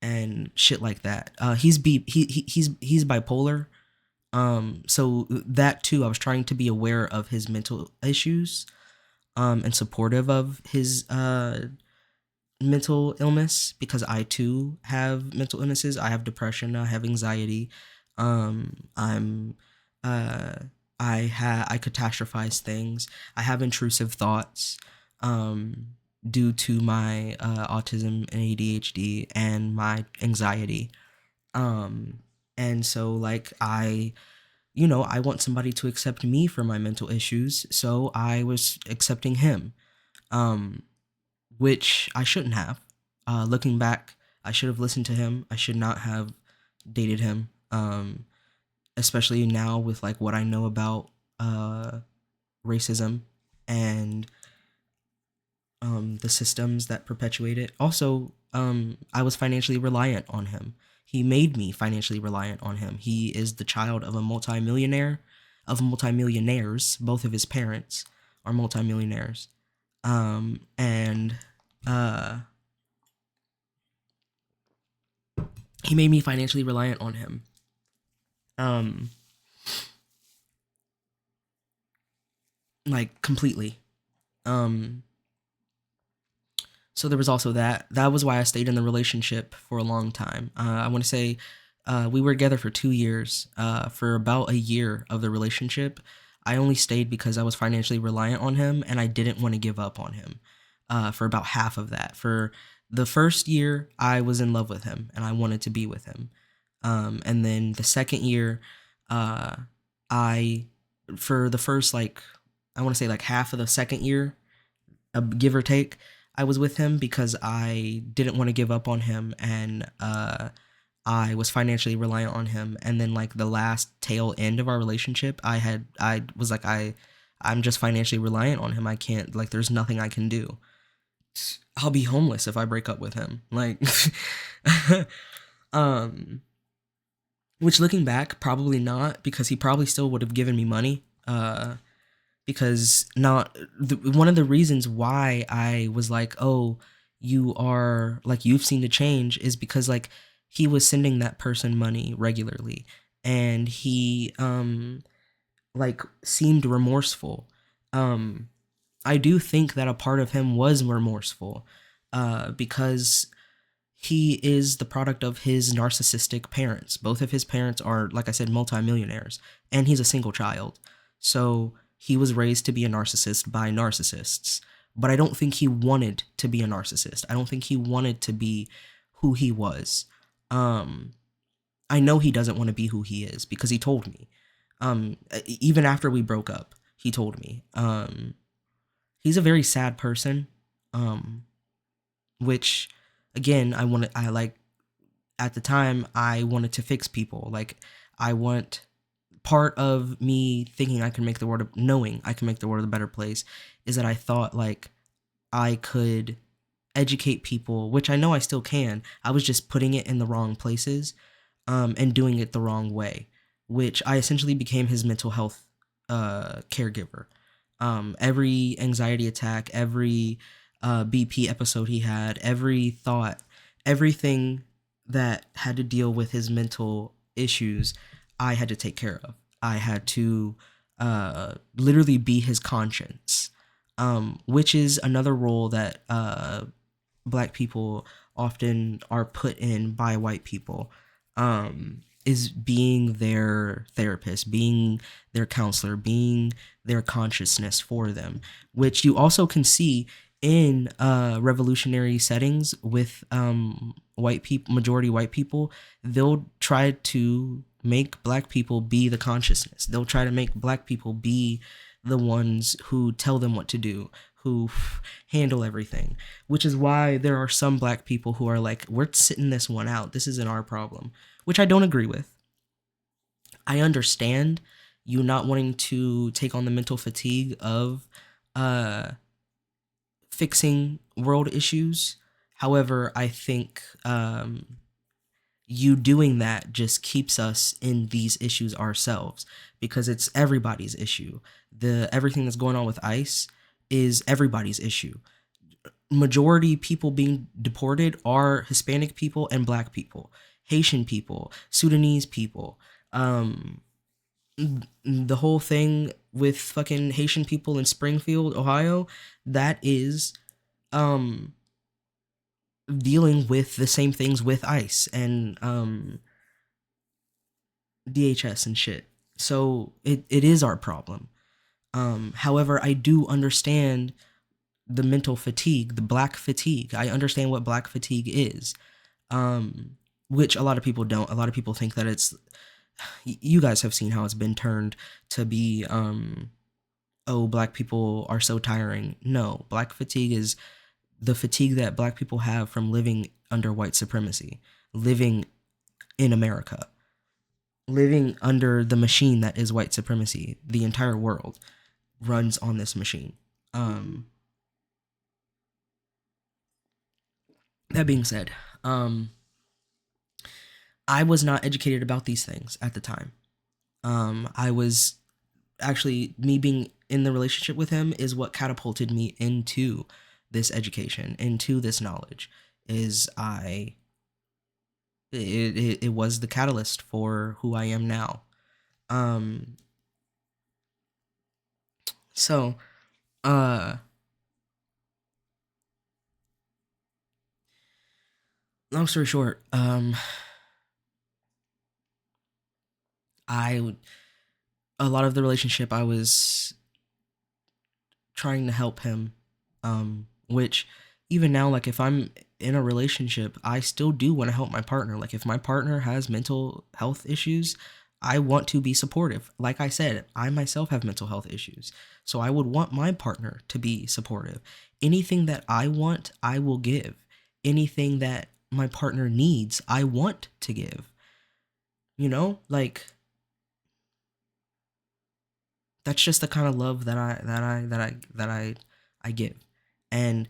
and shit like that. He's bipolar. So that too, I was trying to be aware of his mental issues, and supportive of his mental illness, because I too have mental illnesses. I have depression. I have anxiety. I'm uh, I catastrophize things. I have intrusive thoughts. Um, Due to my autism and ADHD and my anxiety. Um, and so like I want somebody to accept me for my mental issues, so I was accepting him, um, which I shouldn't have. Looking back, I should have listened to him. I should not have dated him, especially now with like what I know about racism and the systems that perpetuate it. Also, I was financially reliant on him. He made me financially reliant on him. He is the child of a multimillionaire, of multimillionaires. Both of his parents are multimillionaires. And uh, he made me financially reliant on him. Um, like completely. Um, So there was also that. That was why I stayed in the relationship for a long time. I want to say we were together for 2 years. For about a year of the relationship, I only stayed because I was financially reliant on him and I didn't want to give up on him. For about half of that. For the first year, I was in love with him and I wanted to be with him. And then the second year, uh, I, for the first like, I want to say like half of the second year, give or take, I was with him because I didn't want to give up on him, and I was financially reliant on him. And then like the last tail end of our relationship, I was like I'm just financially reliant on him. I can't, like, there's nothing I can do. I'll be homeless if I break up with him. Like um Which, looking back, probably not, because he probably still would have given me money. Because not one of the reasons why I was like, oh, you are like, you've seen the change, is because like he was sending that person money regularly, and he like seemed remorseful. Um, I do think that a part of him was remorseful, because he is the product of his narcissistic parents. Both of his parents are, like I said, multimillionaires, and he's a single child. So he was raised to be a narcissist by narcissists. But I don't think he wanted to be a narcissist. I don't think he wanted to be who he was. Um, I know he doesn't want to be who he is, because he told me. Even after we broke up, he told me. He's a very sad person. Um, which, again, I like, at the time, I wanted to fix people. Like, I want, part of me thinking I can make the world, knowing I can make the world a better place, is that I thought like I could educate people, which I know I still can. I was just putting it in the wrong places, and doing it the wrong way, which I essentially became his mental health caregiver. Every anxiety attack, every BP episode he had, every thought, everything that had to deal with his mental issues, I had to take care of. I had to literally be his conscience, which is another role that black people often are put in by white people, is being their therapist, being their counselor, being their consciousness for them, which you also can see in revolutionary settings with white people, majority white people. They'll try to make black people be the consciousness. They'll try to make black people be the ones who tell them what to do, who handle everything, which is why there are some black people who are like, we're sitting this one out. This isn't our problem, which I don't agree with. I understand you not wanting to take on the mental fatigue of uh, fixing world issues. However, I think you doing that just keeps us in these issues ourselves, because it's everybody's issue. The everything that's going on with ICE is everybody's issue. Majority people being deported are Hispanic people and black people, Haitian people, Sudanese people. Um, the whole thing with fucking Haitian people in Springfield, Ohio, that is um dealing with the same things with ICE and DHS and shit. So it is our problem. However, I do understand the mental fatigue, the black fatigue. I understand what black fatigue is, um, which a lot of people don't. A lot of people think that it's, you guys have seen how it's been turned to be, oh, black people are so tiring. No, black fatigue is the fatigue that black people have from living under white supremacy, living in America, living under the machine that is white supremacy. The entire world runs on this machine. Um, that being said, I was not educated about these things at the time. I was actually, me being in the relationship with him is what catapulted me into this education, into this knowledge. Is I it was the catalyst for who I am now. Um, so uh, long story short, I a lot of the relationship I was trying to help him, which even now, like if I'm in a relationship, I still do want to help my partner. Like if my partner has mental health issues, I want to be supportive. Like I said, I myself have mental health issues, so I would want my partner to be supportive. Anything that I want, I will give. Anything that my partner needs, I want to give. Like that's just the kind of love that I give. And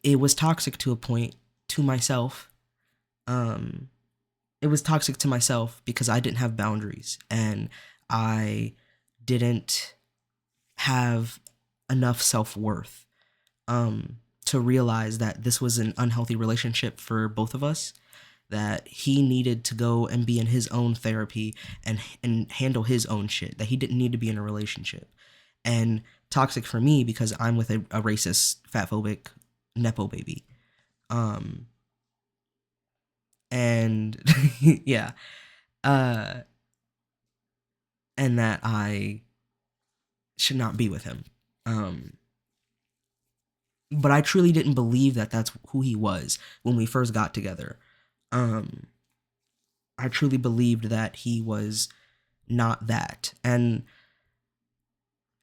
it was toxic to a point, to myself, um it was toxic to myself because I didn't have boundaries, and I didn't have enough self-worth to realize that this was an unhealthy relationship for both of us, that he needed to go and be in his own therapy and handle his own shit, that he didn't need to be in a relationship. And toxic for me because I'm with a racist, fatphobic nepo baby. Um and yeah. Uh and that I should not be with him. Um but I truly didn't believe that that's who he was when we first got together. Um I truly believed that he was not that. And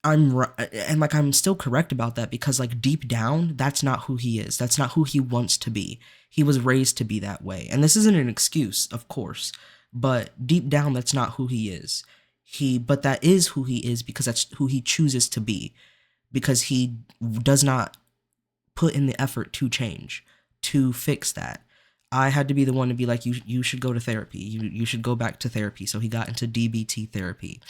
like I'm still correct about that because like deep down that's not who he is. That's not who he wants to be. He was raised to be that way. And this isn't an excuse, of course, but deep down that's not who he is. But that is who he is because that's who he chooses to be, because he does not put in the effort to change, to fix that. I had to be the one to be like, you should go to therapy. You should go back to therapy. So he got into DBT therapy.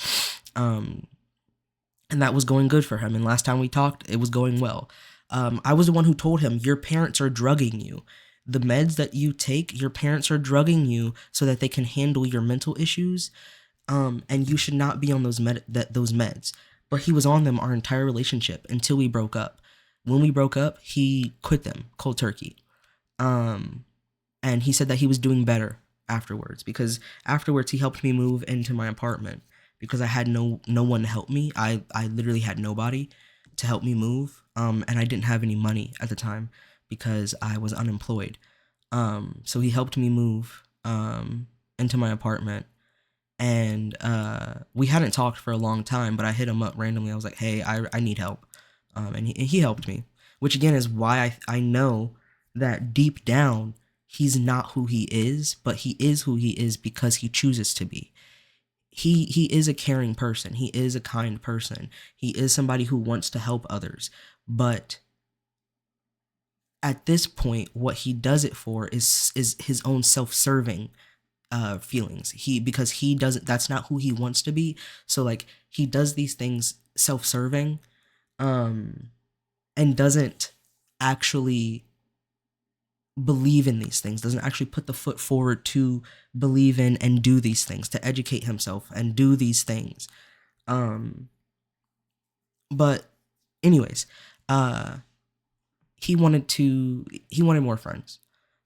And that was going good for him. And last time we talked, it was going well. I was the one who told him, your parents are drugging you. The meds that you take, your parents are drugging you so that they can handle your mental issues. And you should not be on those meds. But he was on them our entire relationship until we broke up. When we broke up, he quit them cold turkey. And he said that he was doing better afterwards, because afterwards he helped me move into my apartment because I had no one to help me. I literally had nobody to help me move. And I didn't have any money at the time because I was unemployed. So he helped me move into my apartment. And we hadn't talked for a long time, but I hit him up randomly. I was like, hey, I need help. And he helped me, which again is why I know that deep down he's not who he is, but he is who he is because he chooses to be. He is a caring person. He is a kind person. He is somebody who wants to help others. But at this point, what he does it for is his own self-serving feelings. Because he doesn't, that's not who he wants to be. So like he does these things self-serving, and doesn't actually believe in these things, doesn't actually put the foot forward to believe in and do these things, to educate himself and do these things. But anyways, he wanted more friends.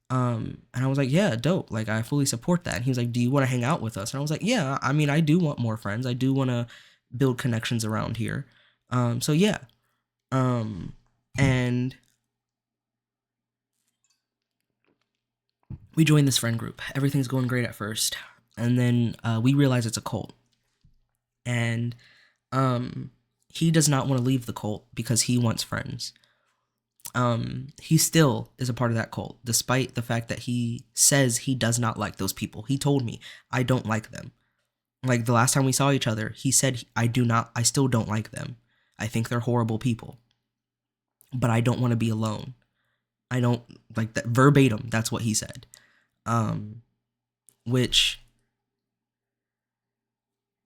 And I was like, yeah, dope. Like I fully support that. And he was like, do you want to hang out with us? And I was like, yeah, I mean, I do want more friends. I do want to build connections around here. So yeah. And we joined this friend group. Everything's going great at first. And then we realize it's a cult. And he does not want to leave the cult because he wants friends. He still is a part of that cult, despite the fact that he says he does not like those people. He told me, I don't like them. Like the last time we saw each other, he said, I still don't like them. I think they're horrible people. But I don't want to be alone. I don't like that verbatim. That's what he said. Which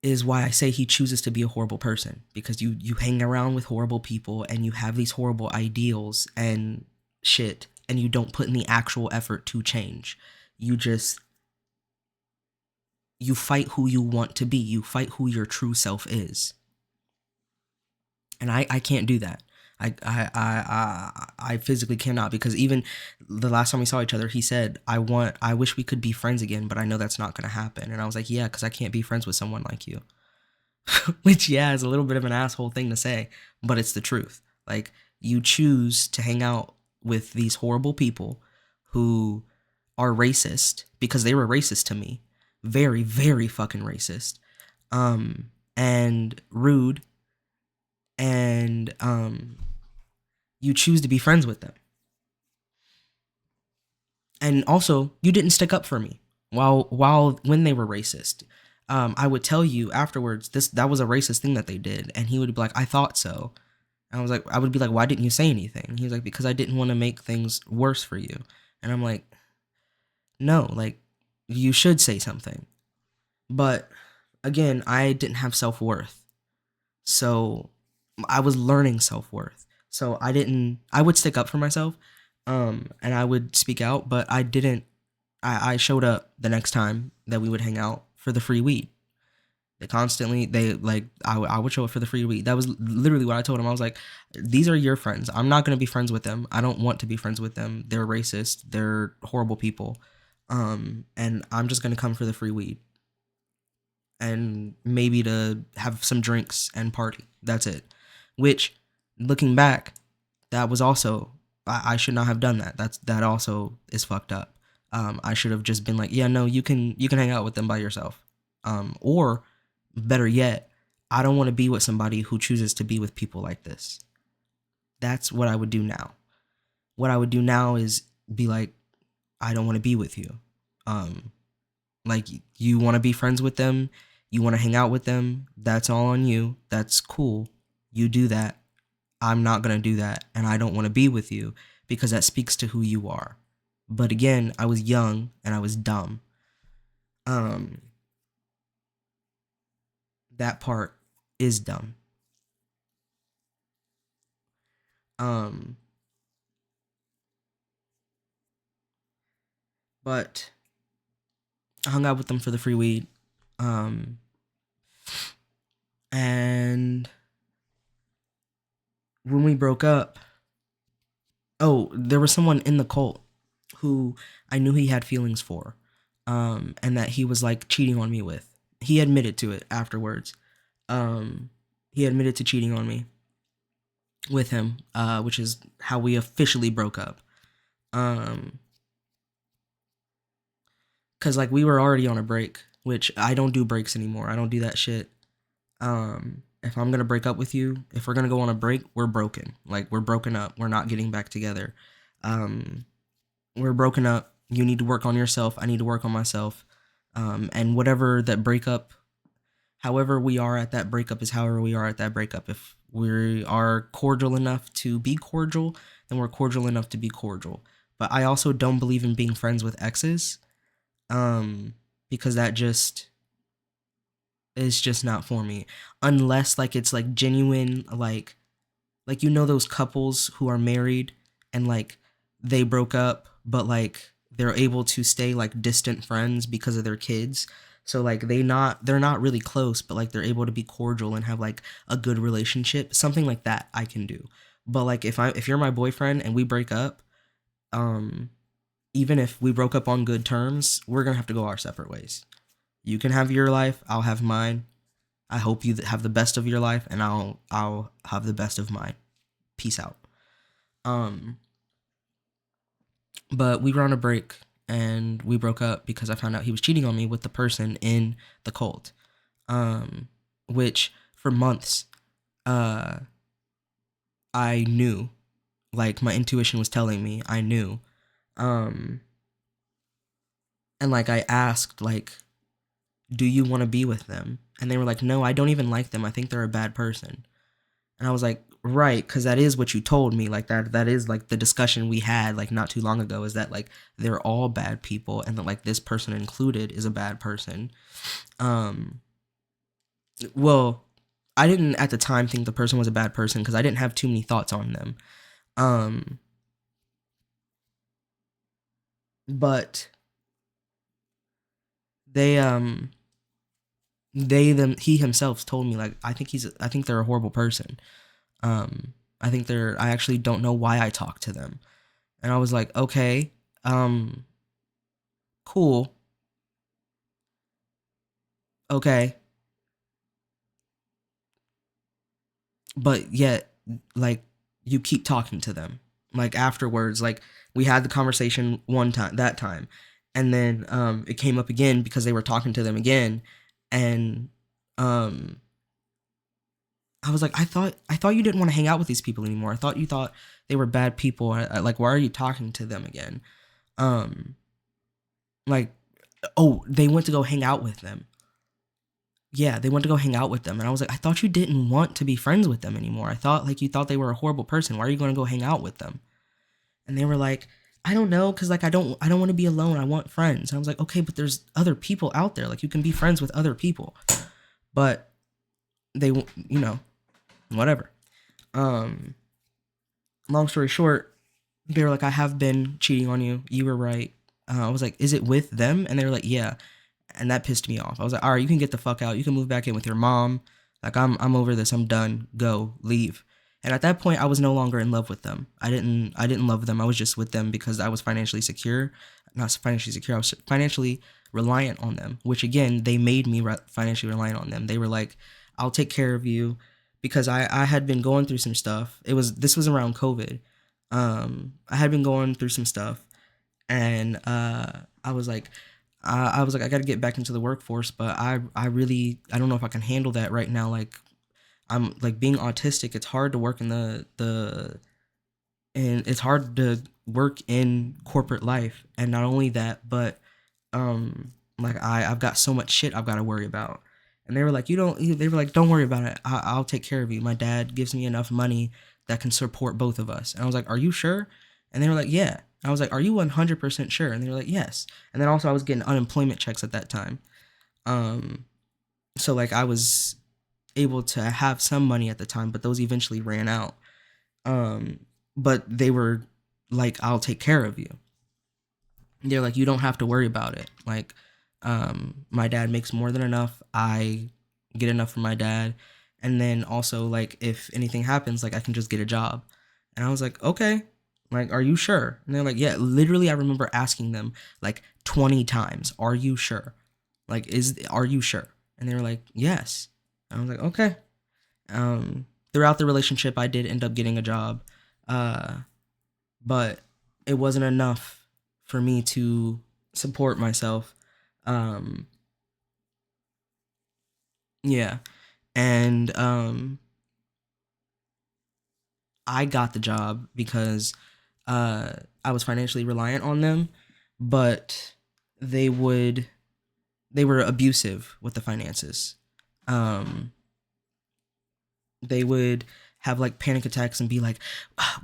is why I say he chooses to be a horrible person, because you hang around with horrible people and you have these horrible ideals and shit, and you don't put in the actual effort to change. You fight who you want to be. You fight who your true self is. And I can't do that. I physically cannot, because even the last time we saw each other, he said, I wish we could be friends again, but I know that's not going to happen. And I was like, yeah, because I can't be friends with someone like you. Which, yeah, is a little bit of an asshole thing to say, but it's the truth. Like, you choose to hang out with these horrible people who are racist, because they were racist to me. Very, very fucking racist. And rude. And, you choose to be friends with them. And also, you didn't stick up for me when they were racist. I would tell you afterwards, that was a racist thing that they did, and he would be like, I thought so. And I would be like, why didn't you say anything? He was like, because I didn't want to make things worse for you. And I'm like, no, like, you should say something. But again, I didn't have self-worth. So I was learning self-worth. So I would stick up for myself, and I would speak out, but I didn't I showed up the next time that we would hang out for the free weed. They like I would show up for the free weed. That was literally what I told him. I was like, these are your friends. I'm not gonna be friends with them. I don't want to be friends with them. They're racist. They're horrible people. And I'm just gonna come for the free weed and maybe to have some drinks and party. That's it. Which, looking back, that was also I should not have done that. That also is fucked up. I should have just been like, yeah, no, you can hang out with them by yourself. Or better yet, I don't want to be with somebody who chooses to be with people like this. That's what I would do now. What I would do now is be like, I don't want to be with you. Like, you want to be friends with them, you want to hang out with them, that's all on you. That's cool. You do that. I'm not going to do that, and I don't want to be with you because that speaks to who you are. But again, I was young and I was dumb. Um that part is dumb. Um but I hung out with them for the free weed. Um and when we broke up, oh, there was someone in the cult who I knew he had feelings for, and that he was like cheating on me with. He admitted to it afterwards. Um, he admitted to cheating on me with him, which is how we officially broke up. Um, cause like we were already on a break, which I don't do breaks anymore. I don't do that shit. If I'm gonna break up with you, if we're gonna go on a break, we're broken. Like, we're broken up. We're not getting back together. Um, we're broken up. You need to work on yourself. I need to work on myself. And whatever that breakup, however we are at that breakup is however we are at that breakup. If we are cordial enough to be cordial, then we're cordial enough to be cordial. But I also don't believe in being friends with exes, because that just is just not for me. Unless like it's like genuine, like those couples who are married and like they broke up, but like they're able to stay like distant friends because of their kids. So like they're not really close, but like they're able to be cordial and have like a good relationship. Something like that I can do. But like if you're my boyfriend and we break up, um even if we broke up on good terms, we're going to have to go our separate ways. You can have your life, I'll have mine. I hope you have the best of your life, and I'll have the best of mine. Peace out. Um but we were on a break and we broke up because I found out he was cheating on me with the person in the cult. Um which for months uh I knew, like my intuition was telling me I knew. Um and like I asked, like, do you want to be with them? And they were like, no, I don't even like them. I think they're a bad person. And I was like, right, because that is what you told me. Like that is like the discussion we had like not too long ago, is that like they're all bad people and that like this person included is a bad person. Um well, I didn't at the time think the person was a bad person because I didn't have too many thoughts on them. Um but they he himself told me, like, I think they're a horrible person. I actually don't know why I talk to them. And I was like, okay, um, cool, okay. But yet, like, you keep talking to them. Like, afterwards, like, we had the conversation one time, that time. And then, it came up again because they were talking to them again. And, um, I was like, I thought you didn't want to hang out with these people anymore. I thought you thought they were bad people. Like, why are you talking to them again? Um, like, oh, they went to go hang out with them. Yeah, they went to go hang out with them. And I was like, I thought you didn't want to be friends with them anymore. I thought like you thought they were a horrible person. Why are you going to go hang out with them? And they were like, I don't know, cause like I don't want to be alone. I want friends. And I was like, okay, but there's other people out there. Like you can be friends with other people. But they, whatever. Um, Long story short, they were like, I have been cheating on you. You were right. I was like, is it with them? And they were like, yeah. And that pissed me off. I was like, all right, you can get the fuck out. You can move back in with your mom. Like I'm over this. I'm done. Go, leave. And at that point, I was no longer in love with them. I didn't love them. I was just with them because I was financially secure. Not financially secure. I was financially reliant on them. Which again, they made me financially reliant on them. They were like, I'll take care of you, because I had been going through some stuff. This was around COVID. I had been going through some stuff, and I got to get back into the workforce, but I really I don't know if I can handle that right now. Like I'm like being autistic. It's hard to work in the and it's hard to work in corporate life. And not only that, but like I've got so much shit I've got to worry about. And they were like, they were like, don't worry about it. I'll take care of you. My dad gives me enough money that can support both of us. And I was like, are you sure? And they were like, yeah. And I was like, are you 100% sure? And they were like, yes. And then also I was getting unemployment checks at that time. Um, so like I was able to have some money at the time, but those eventually ran out. Um, but they were like, I'll take care of you. They're like, you don't have to worry about it. Like, my dad makes more than enough. I get enough from my dad. And then also, like, if anything happens, like, I can just get a job. And I was like, okay. Like, are you sure? And they're like, yeah. Literally, I remember asking them like 20 times, are you sure? Like, are you sure? And they were like, yes. And I was like, okay. Throughout the relationship, I did end up getting a job. Uh, but it wasn't enough for me to support myself. Um, yeah, and I got the job because uh, I was financially reliant on them, but they would they were abusive with the finances. Um, they would have like panic attacks and be like, "Ah,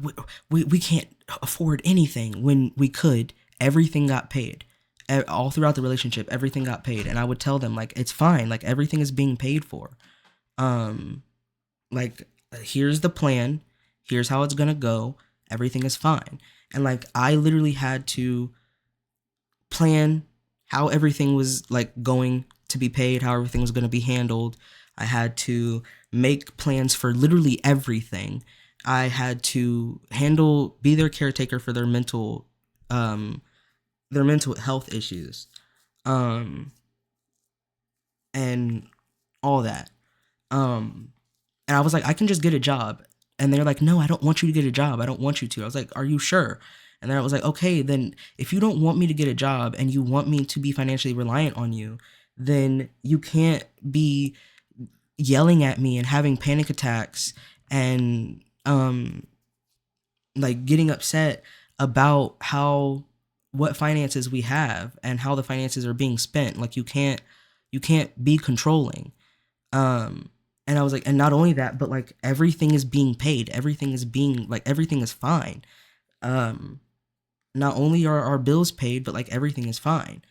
we can't afford anything," when we could. Everything got paid. All throughout the relationship, everything got paid. And I would tell them, like, it's fine. Like, everything is being paid for. Um, like, here's the plan. Here's how it's going to go. Everything is fine. And, like, I literally had to plan how everything was like going to be paid, how everything was going to be handled. I had to make plans for literally everything. I had to be their caretaker for um, their mental health issues, um, and all that. Um, and I was like, I can just get a job. And they're like, no, I don't want you to get a job. I don't want you to. I was like, are you sure? And then I was like, okay, then if you don't want me to get a job and you want me to be financially reliant on you, then you can't be yelling at me and having panic attacks and like getting upset about how what finances we have and how the finances are being spent. Like you can't be controlling. Um, and I was like, and not only that, but like everything is being paid. Everything is fine. Um, Not only are our bills paid, but like everything is fine.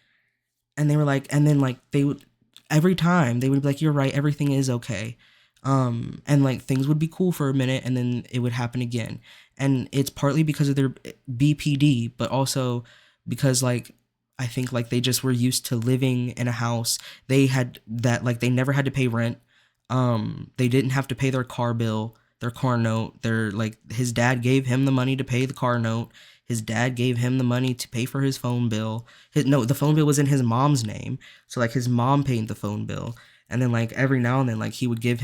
And they were like, and then like they would, every time they would be like, you're right, everything is okay. And like things would be cool for a minute and then it would happen again. And it's partly because of their BPD, but also because like I think like they just were used to living in a house. They had that like they never had to pay rent. They didn't have to pay their car bill, their car note. Their like his dad gave him the money to pay the car note. His dad gave him the money to pay for his phone bill. The phone bill was in his mom's name, so like his mom paid the phone bill. And then like every now and then like he would give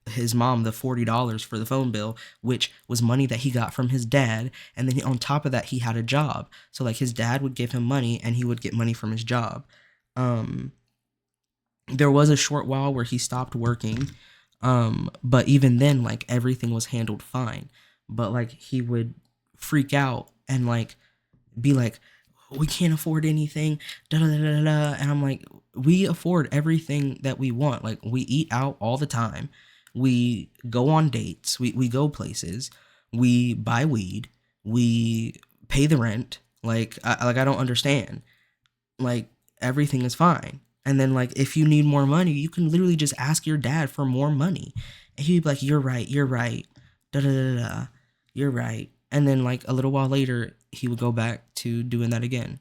his mom the $40 for the phone bill, which was money that he got from his dad. And then on top of that, he had a job, so like his dad would give him money, and he would get money from his job. Um, there was a short while where he stopped working, but even then, like everything was handled fine. But like he would freak out and like be like, we can't afford anything, da da da da da. And I'm like, we afford everything that we want. Like we eat out all the time, we go on dates, we go places, we buy weed, we pay the rent, I don't understand. Like, everything is fine. And then, like, if you need more money, you can literally just ask your dad for more money. And he'd be like, you're right. Da da da da. You're right. And then, like, a little while later, he would go back to doing that again.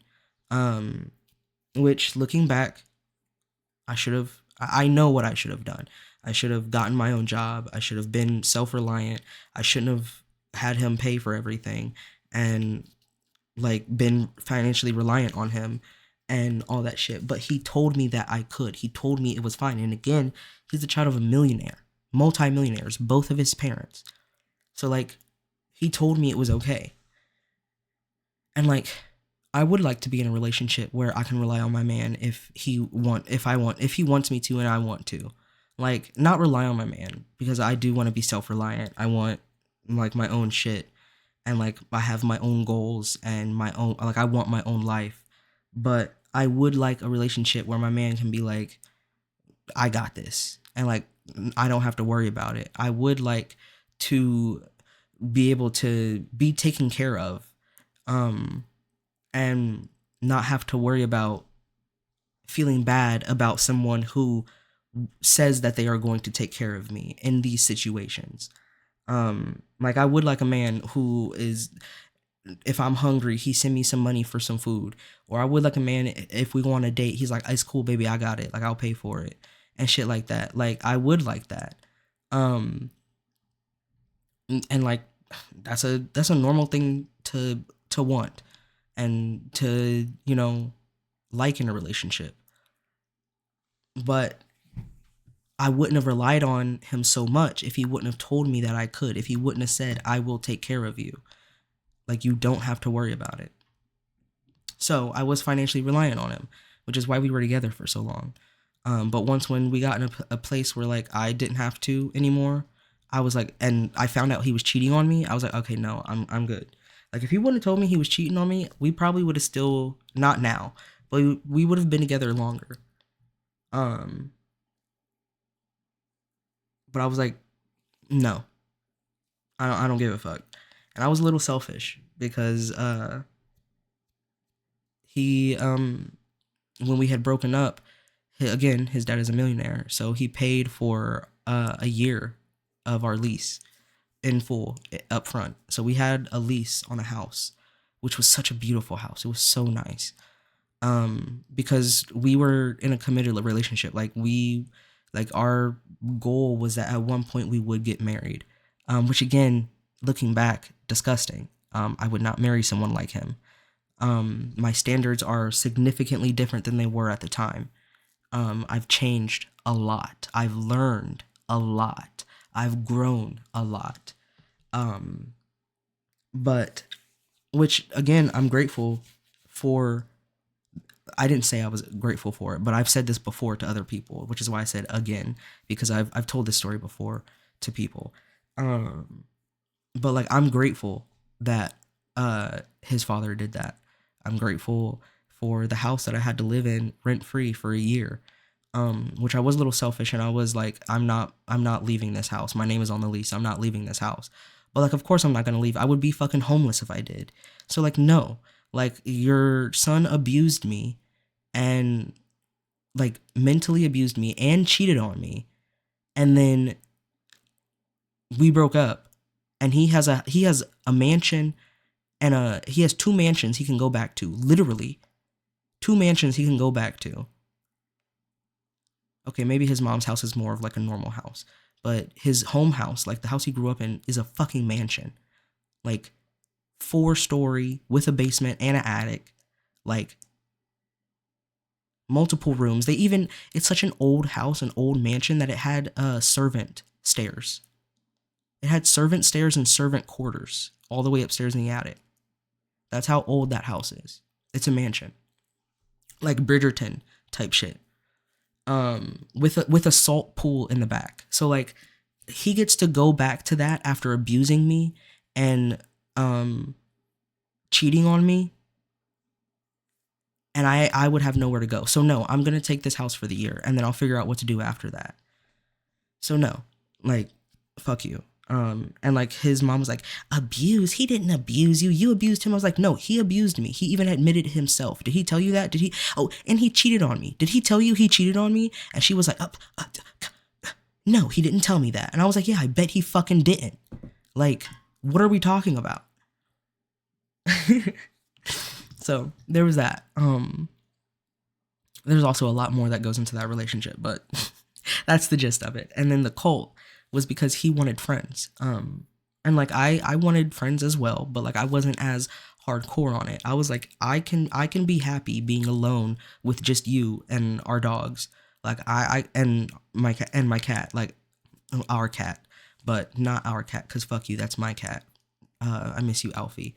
Um, which, looking back, I know what I should have done. I should have gotten my own job. I should have been self reliant. I shouldn't have had him pay for everything and, like, been financially reliant on him and all that shit. But he told me that I could. He told me it was fine. And again, he's the child of a millionaire, multi-millionaires, both of his parents. So, like, he told me it was okay. And, like, I would like to be in a relationship where I can rely on my man if he wants me to and I want to. Like, not rely on my man, because I do want to be self-reliant. I want, like, my own shit, and, like, I have my own goals and my own, like, I want my own life. But I would like a relationship where my man can be like, I got this, and, like, I don't have to worry about it. I would like to be able to be taken care of, um and not have to worry about feeling bad about someone who says that they are going to take care of me in these situations. Like, I would like a man who is, if I'm hungry, he send me some money for some food. Or I would like a man, if we go on a date, he's like, it's cool, baby, I got it. Like, I'll pay for it and shit like that. Like, I would like that. Um, and like, that's a normal thing to want and to, like in a relationship. But I wouldn't have relied on him so much if he wouldn't have told me that I could, if he wouldn't have said, I will take care of you. Like, you don't have to worry about it. So I was financially reliant on him, which is why we were together for so long. But once when we got in a place where, like, I didn't have to anymore, I was like, and I found out he was cheating on me, I was like, okay, no, I'm good. Like, if he wouldn't have told me he was cheating on me, we probably would have still, not now, but we would have been together longer. Um, but I was like, no, I don't give a fuck. And I was a little selfish because he when we had broken up, again, his dad is a millionaire, so he paid for a year of our lease in full up front. So we had a lease on a house, which was such a beautiful house. It was so nice. Because we were in a committed relationship. Like, our goal was that at one point we would get married. Which, again, looking back, disgusting. I would not marry someone like him. My standards are significantly different than they were at the time. I've changed a lot. I've learned a lot. I've grown a lot. Um, but, which, again, I'm grateful for. I didn't say I was grateful for it, but I've said this before to other people, which is why I said again, because I've told this story before to people. Um, but, like, I'm grateful that his father did that. I'm grateful for the house that I had to live in rent free for a year. Which I was a little selfish, and I was like, I'm not leaving this house. My name is on the lease. I'm not leaving this house. But, like, of course I'm not gonna leave. I would be fucking homeless if I did. So, like, no. Like, your son abused me and, like, mentally abused me and cheated on me. And then we broke up, and he has a mansion, and he has two mansions he can go back to. Literally, two mansions he can go back to. Okay, maybe his mom's house is more of like a normal house, but his home house, like the house he grew up in, is a fucking mansion. Like, 4-story with a basement and an attic, like, multiple rooms. It's such an old house, an old mansion, that it had servant stairs. It had servant stairs and servant quarters all the way upstairs in the attic. That's how old that house is. It's a mansion, like Bridgerton type shit. With a salt pool in the back. So, like, he gets to go back to that after abusing me and cheating on me, and I would have nowhere to go. So no, I'm gonna take this house for the year, and then I'll figure out what to do after that. So no, like, fuck you. And like his mom was like, abuse? He didn't abuse you. You abused him. I was like, no, he abused me. He even admitted it himself. Did he tell you that? Did he? Oh, and he cheated on me. Did he tell you he cheated on me? And she was like, no, he didn't tell me that. And I was like, yeah, I bet he fucking didn't. Like, what are we talking about? So there was that. There's also a lot more that goes into that relationship, but that's the gist of it. And then the cult was because he wanted friends. And like I wanted friends as well, but like I wasn't as hardcore on it. I was like, I can be happy being alone with just you and our dogs. Like I and my cat, like our cat, but not our cat, because fuck you, that's my cat. I miss you, Alfie.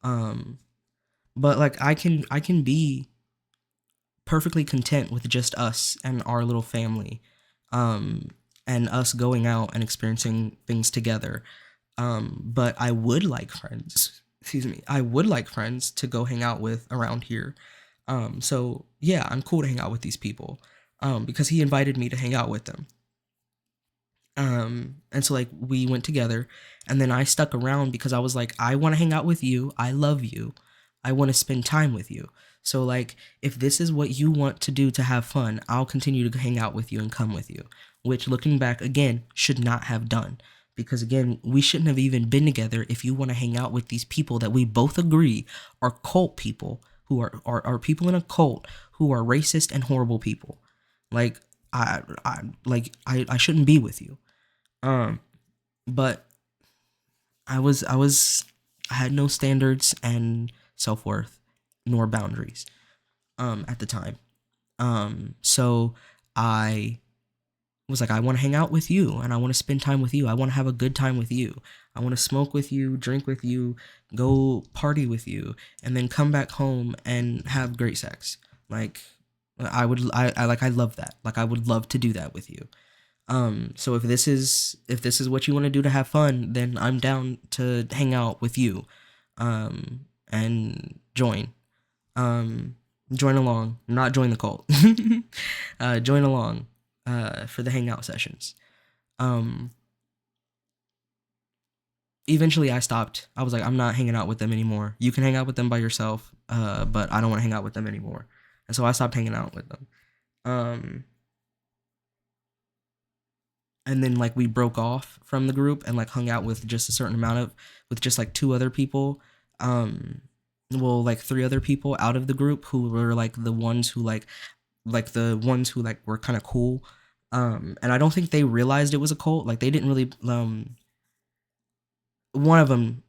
But like I can be perfectly content with just us and our little family, and us going out and experiencing things together. But I would like friends. Excuse me. I would like friends to go hang out with around here. So yeah, I'm cool to hang out with these people. Because he invited me to hang out with them. And so like we went together, and then I stuck around because I was like, I want to hang out with you. I love you. I want to spend time with you. So like, if this is what you want to do to have fun, I'll continue to hang out with you and come with you, which looking back again, should not have done. Because again, we shouldn't have even been together if you want to hang out with these people that we both agree are cult people, who are people in a cult who are racist and horrible people. Like I shouldn't be with you. But I had no standards and self-worth nor boundaries at the time. So I was like, I want to hang out with you and I want to spend time with you. I want to have a good time with you. I want to smoke with you, drink with you, go party with you, and then come back home and have great sex. Like I love that. Like I would love to do that with you. So if this is what you want to do to have fun, then I'm down to hang out with you. And join. Join along, not join the cult. Join along for the hangout sessions. Eventually I stopped. I was like, I'm not hanging out with them anymore. You can hang out with them by yourself, but I don't want to hang out with them anymore. And so I stopped hanging out with them. And then like we broke off from the group and like hung out with just a certain amount of, with just like two other people. Well, like three other people out of the group who were like the ones who like the ones who like were kind of cool. And I don't think they realized it was a cult. Like they didn't really, one of them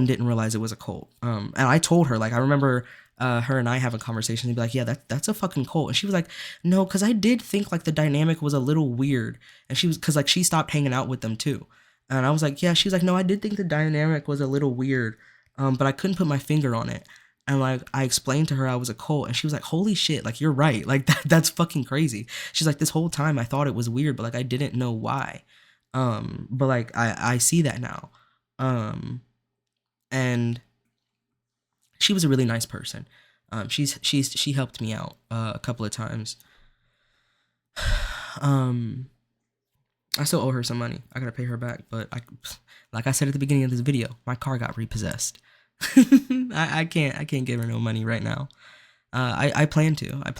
didn't realize it was a cult. And I told her, like, I remember her and I having conversations and be like, yeah, that's a fucking cult. And she was like, no, because I did think like the dynamic was a little weird. And she was, because like she stopped hanging out with them too. And I was like, yeah. She was like, no, I did think the dynamic was a little weird, but I couldn't put my finger on it. And like I explained to her I was a cult, and she was like, holy shit, like you're right, like that's fucking crazy. She's like, this whole time I thought it was weird, but like I didn't know why. But like I see that now. And she was a really nice person. She helped me out a couple of times. I still owe her some money. I gotta pay her back, but like I said at the beginning of this video, my car got repossessed. I can't give her no money right now. I plan to. I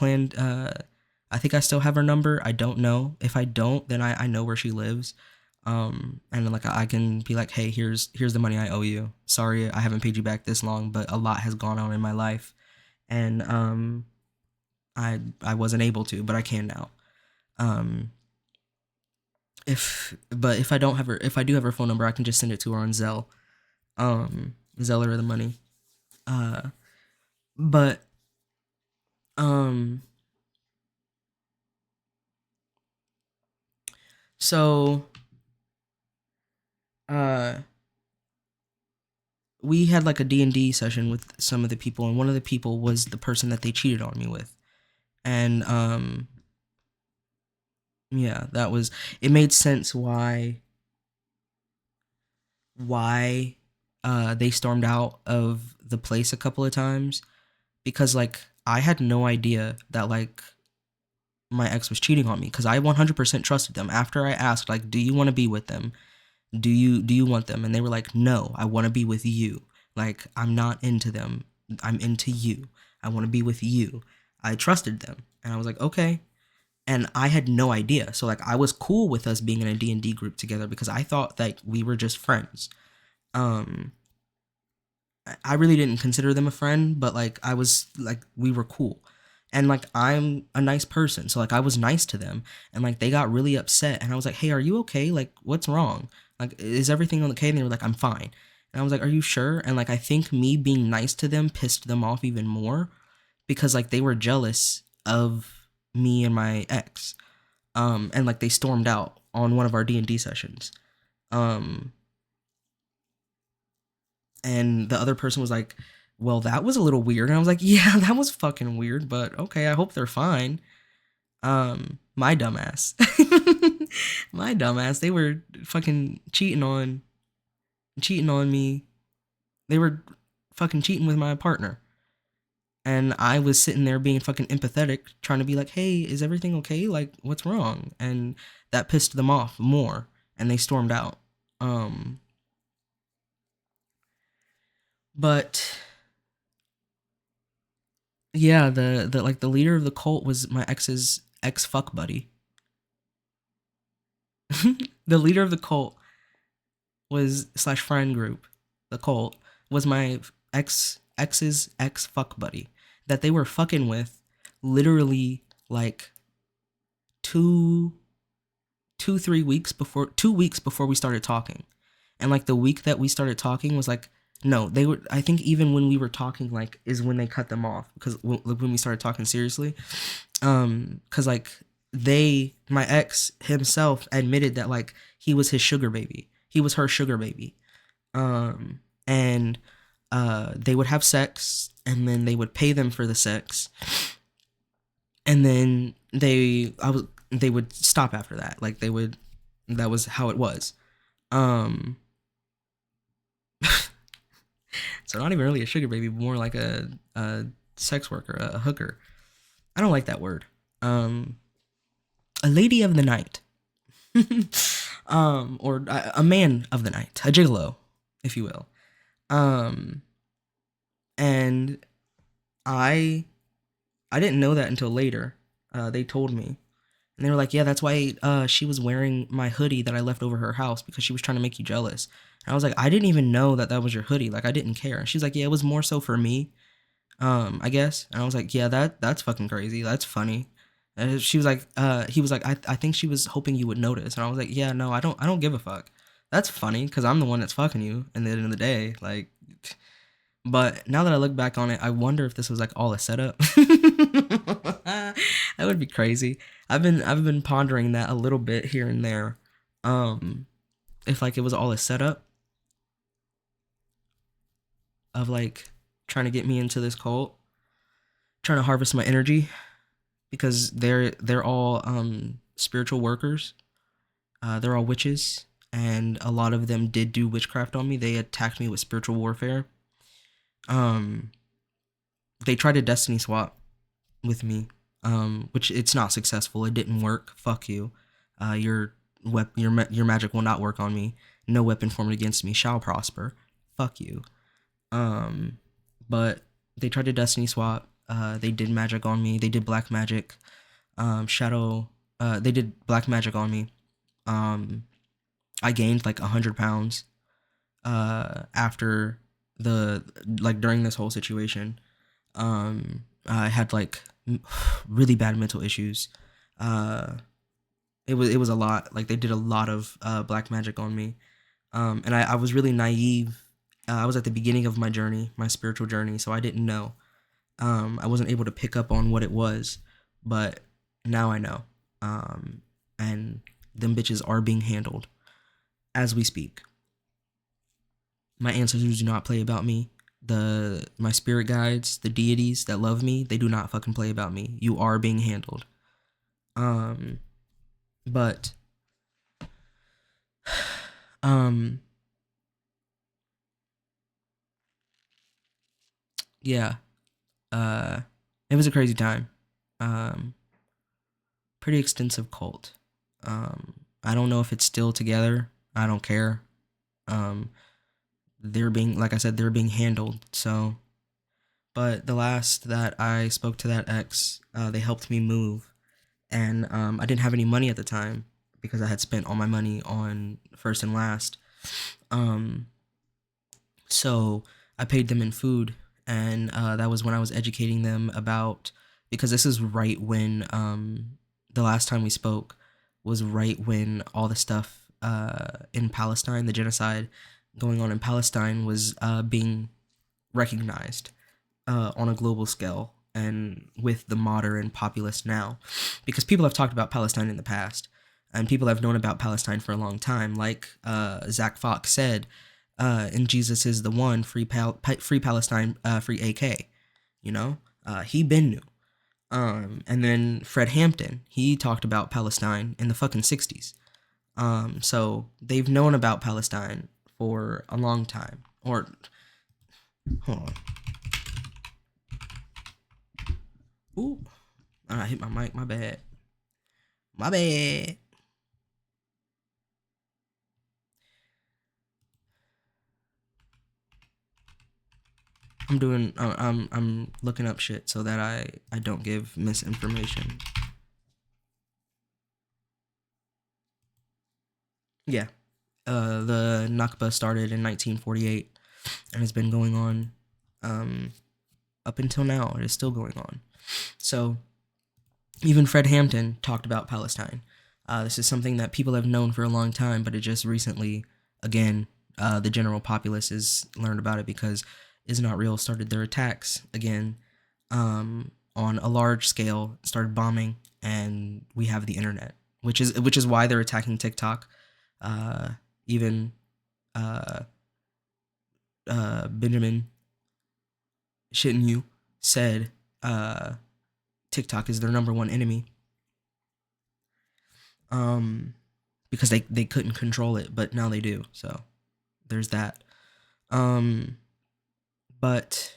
think I still have her number. I don't know. If I don't, then I know where she lives. And like I can be like, hey, here's the money I owe you. Sorry, I haven't paid you back this long, but a lot has gone on in my life, and I wasn't able to, but I can now. If I don't have her, if I do have her phone number, I can just send it to her on Zelle. Zelle her the money. But so we had like a D&D session with some of the people, and one of the people was the person that they cheated on me with. And yeah, that was, it made sense why they stormed out of the place a couple of times, because like I had no idea that like my ex was cheating on me, because I 100% trusted them. After I asked like, do you want to be with them, do you want them? And they were like, no, I want to be with you. Like, I'm not into them. I'm into you. I want to be with you. I trusted them. And I was like, okay. And I had no idea. So like I was cool with us being in a D&D group together because I thought that we were just friends. Um I really didn't consider them a friend, but like I was like we were cool. And like I'm a nice person. So like I was nice to them and like they got really upset and I was like, "Hey, are you okay? Like what's wrong? Like is everything okay?" And they were like, "I'm fine." And I was like, "Are you sure?" And like I think me being nice to them pissed them off even more because like they were jealous of me and my ex. And like they stormed out on one of our D&D sessions. Um and the other person was like, well, that was a little weird. And I was like, yeah, that was fucking weird, but okay, I hope they're fine. My dumbass. My dumbass, they were fucking cheating on me. They were fucking cheating with my partner. And I was sitting there being fucking empathetic, trying to be like, hey, is everything okay? Like, what's wrong? And that pissed them off more, and they stormed out. Um, but yeah, the like the leader of the cult was my ex's ex fuck buddy. The leader of the cult was slash friend group. The cult was my ex's ex fuck buddy that they were fucking with, literally like two 3 weeks before 2 weeks before we started talking. And like the week that we started talking was like, no, they were, I think even when we were talking like is when they cut them off because when we started talking seriously. Cuz like my ex himself admitted that like he was his sugar baby. He was her sugar baby. And they would have sex and then they would pay them for the sex. And then they would stop after that. Like that was how it was. Um so not even really a sugar baby, but more like a sex worker, a hooker. I don't like that word. Um a lady of the night. Or a man of the night, a gigolo, if you will. Um and I didn't know that until later. They told me. And they were like, yeah, that's why she was wearing my hoodie that I left over her house because she was trying to make you jealous. And I was like, I didn't even know that that was your hoodie. Like, I didn't care. And she's like, yeah, it was more so for me, I guess. And I was like, yeah, that's fucking crazy. That's funny. And she was like, he was like, I think she was hoping you would notice. And I was like, yeah, no, I don't give a fuck. That's funny because I'm the one that's fucking you. In the end of the day, like, but now that I look back on it, I wonder if this was like all a setup. That would be crazy. I've been pondering that a little bit here and there. Um, if like it was all a setup of like trying to get me into this cult, trying to harvest my energy because they're all spiritual workers. They're all witches, and a lot of them did do witchcraft on me. They attacked me with spiritual warfare. Um, they tried to destiny swap with me, which it's not successful. It didn't work. Fuck you. Your magic will not work on me. No weapon formed against me shall prosper. Fuck you. Um, but they tried to destiny swap. They did magic on me. They did black magic. Shadow. They did black magic on me. Um, I gained like 100 pounds. After the like during this whole situation. I had like really bad mental issues. Uh, it was a lot. Like they did a lot of black magic on me. And I was really naive. I was at the beginning of my journey, my spiritual journey, so I didn't know. I wasn't able to pick up on what it was, but now I know. And them bitches are being handled as we speak. My ancestors do not play about me. My spirit guides, the deities that love me, they do not fucking play about me. You are being handled. Um, but um, yeah. Uh, it was a crazy time. Um, Pretty extensive cult. I don't know if it's still together. I don't care. Um, they're being, like I said, they're being handled. So, but the last that I spoke to that ex, they helped me move, and I didn't have any money at the time because I had spent all my money on first and last. Um, so I paid them in food, and that was when I was educating them about, because this is right when the last time we spoke was right when all the stuff in Palestine, the genocide going on in Palestine, was being recognized on a global scale and with the modern populace now, because people have talked about Palestine in the past and people have known about Palestine for a long time. Like Zach Fox said, and Jesus is the one, free Palestine, free AK. You know, he been knew. And then Fred Hampton, he talked about Palestine in the fucking 60s. So they've known about Palestine for a long time. Or, hold on. Ooh, I hit my mic. My bad. My bad. I'm looking up shit so that I don't give misinformation. Yeah. The Nakba started in 1948 and has been going on um up until now. It is still going on. So even Fred Hampton talked about Palestine. This is something that people have known for a long time, but it just recently, again, the general populace has learned about it because Is Not Real started their attacks again on a large scale, started bombing, and we have the internet, which is why they're attacking TikTok. Uh, even uh, Benjamin Shitinu said TikTok is their number one enemy. Because they couldn't control it, but now they do. So there's that. Um, but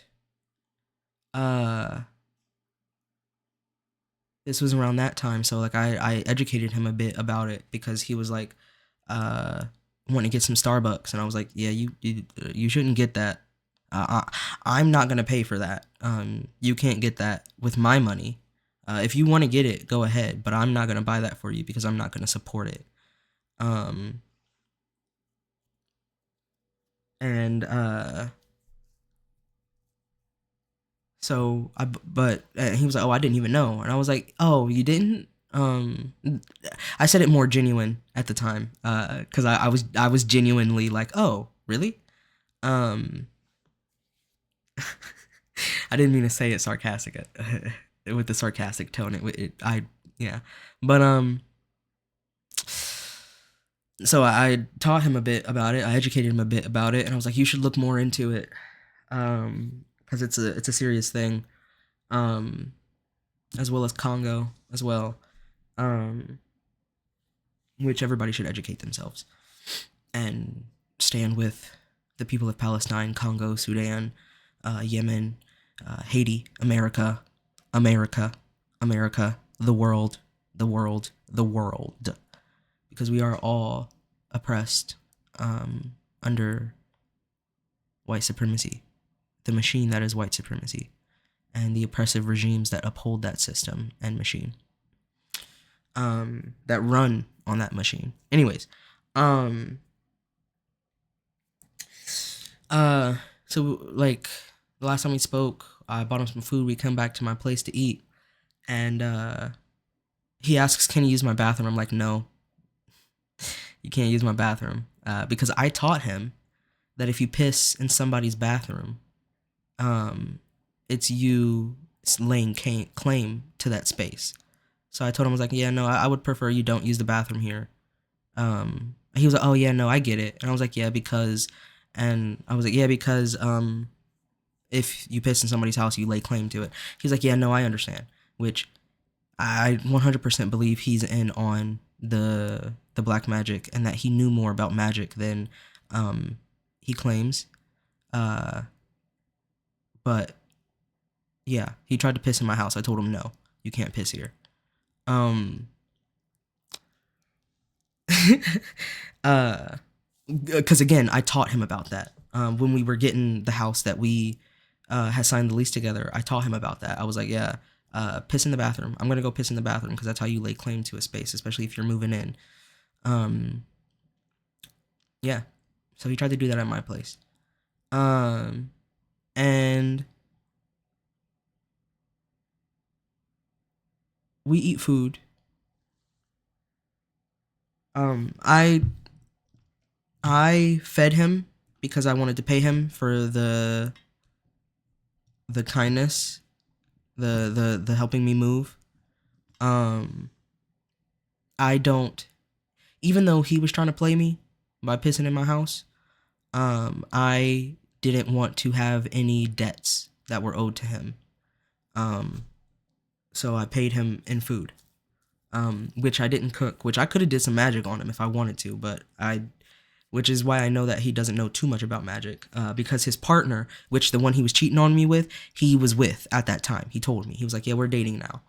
uh, this was around that time, so like I educated him a bit about it because he was like, uh, wanting to get some Starbucks, and I was like, yeah, you shouldn't get that. I'm not gonna pay for that. You can't get that with my money. If you want to get it, go ahead, but I'm not gonna buy that for you because I'm not gonna support it. Um, and So but he was like, "Oh, I didn't even know," and I was like, "Oh, you didn't?" I said it more genuine at the time, because I was genuinely like, "Oh, really?" Um, I didn't mean to say it sarcastic, with the sarcastic tone. Yeah, but so I taught him a bit about it. I educated him a bit about it, and I was like, "You should look more into it, because it's a serious thing." Um, as well as Congo as well, um, which everybody should educate themselves and stand with the people of Palestine, Congo, Sudan, Yemen, Haiti, America, America, America, the world, the world, the world, because we are all oppressed under white supremacy, the machine that is white supremacy, and the oppressive regimes that uphold that system and machine. That run on that machine. Anyways, um, uh, so like the last time we spoke, I bought him some food. We come back to my place to eat, and he asks, "Can you use my bathroom?" I'm like, "No, you can't use my bathroom," because I taught him that if you piss in somebody's bathroom, um, it's you laying claim to that space. So I told him, I was like, "Yeah, no, I would prefer you don't use the bathroom here." He was like, "Oh yeah, no, I get it," and I was like, "Yeah, because," and I was like, "Yeah, because if you piss in somebody's house, you lay claim to it." He's like, "Yeah, no, I understand," which I 100% believe he's in on the black magic and that he knew more about magic than he claims. Uh, but yeah, he tried to piss in my house. I told him, "No, you can't piss here." Um, uh, because again, I taught him about that when we were getting the house that we had signed the lease together. I taught him about that. I was like, yeah, piss in the bathroom. I'm gonna go piss in the bathroom because that's how you lay claim to a space, especially if you're moving in. Um, yeah. So he tried to do that at my place. Um, and we eat food. I fed him because I wanted to pay him for the kindness, the helping me move. Um, I don't, even though he was trying to play me by pissing in my house. I didn't want to have any debts that were owed to him. Um, so I paid him in food. Which I didn't cook, which I could have did some magic on him if I wanted to, but which is why I know that he doesn't know too much about magic, because his partner, which the one he was cheating on me with, he was with at that time. He told me, he was like, yeah, we're dating now.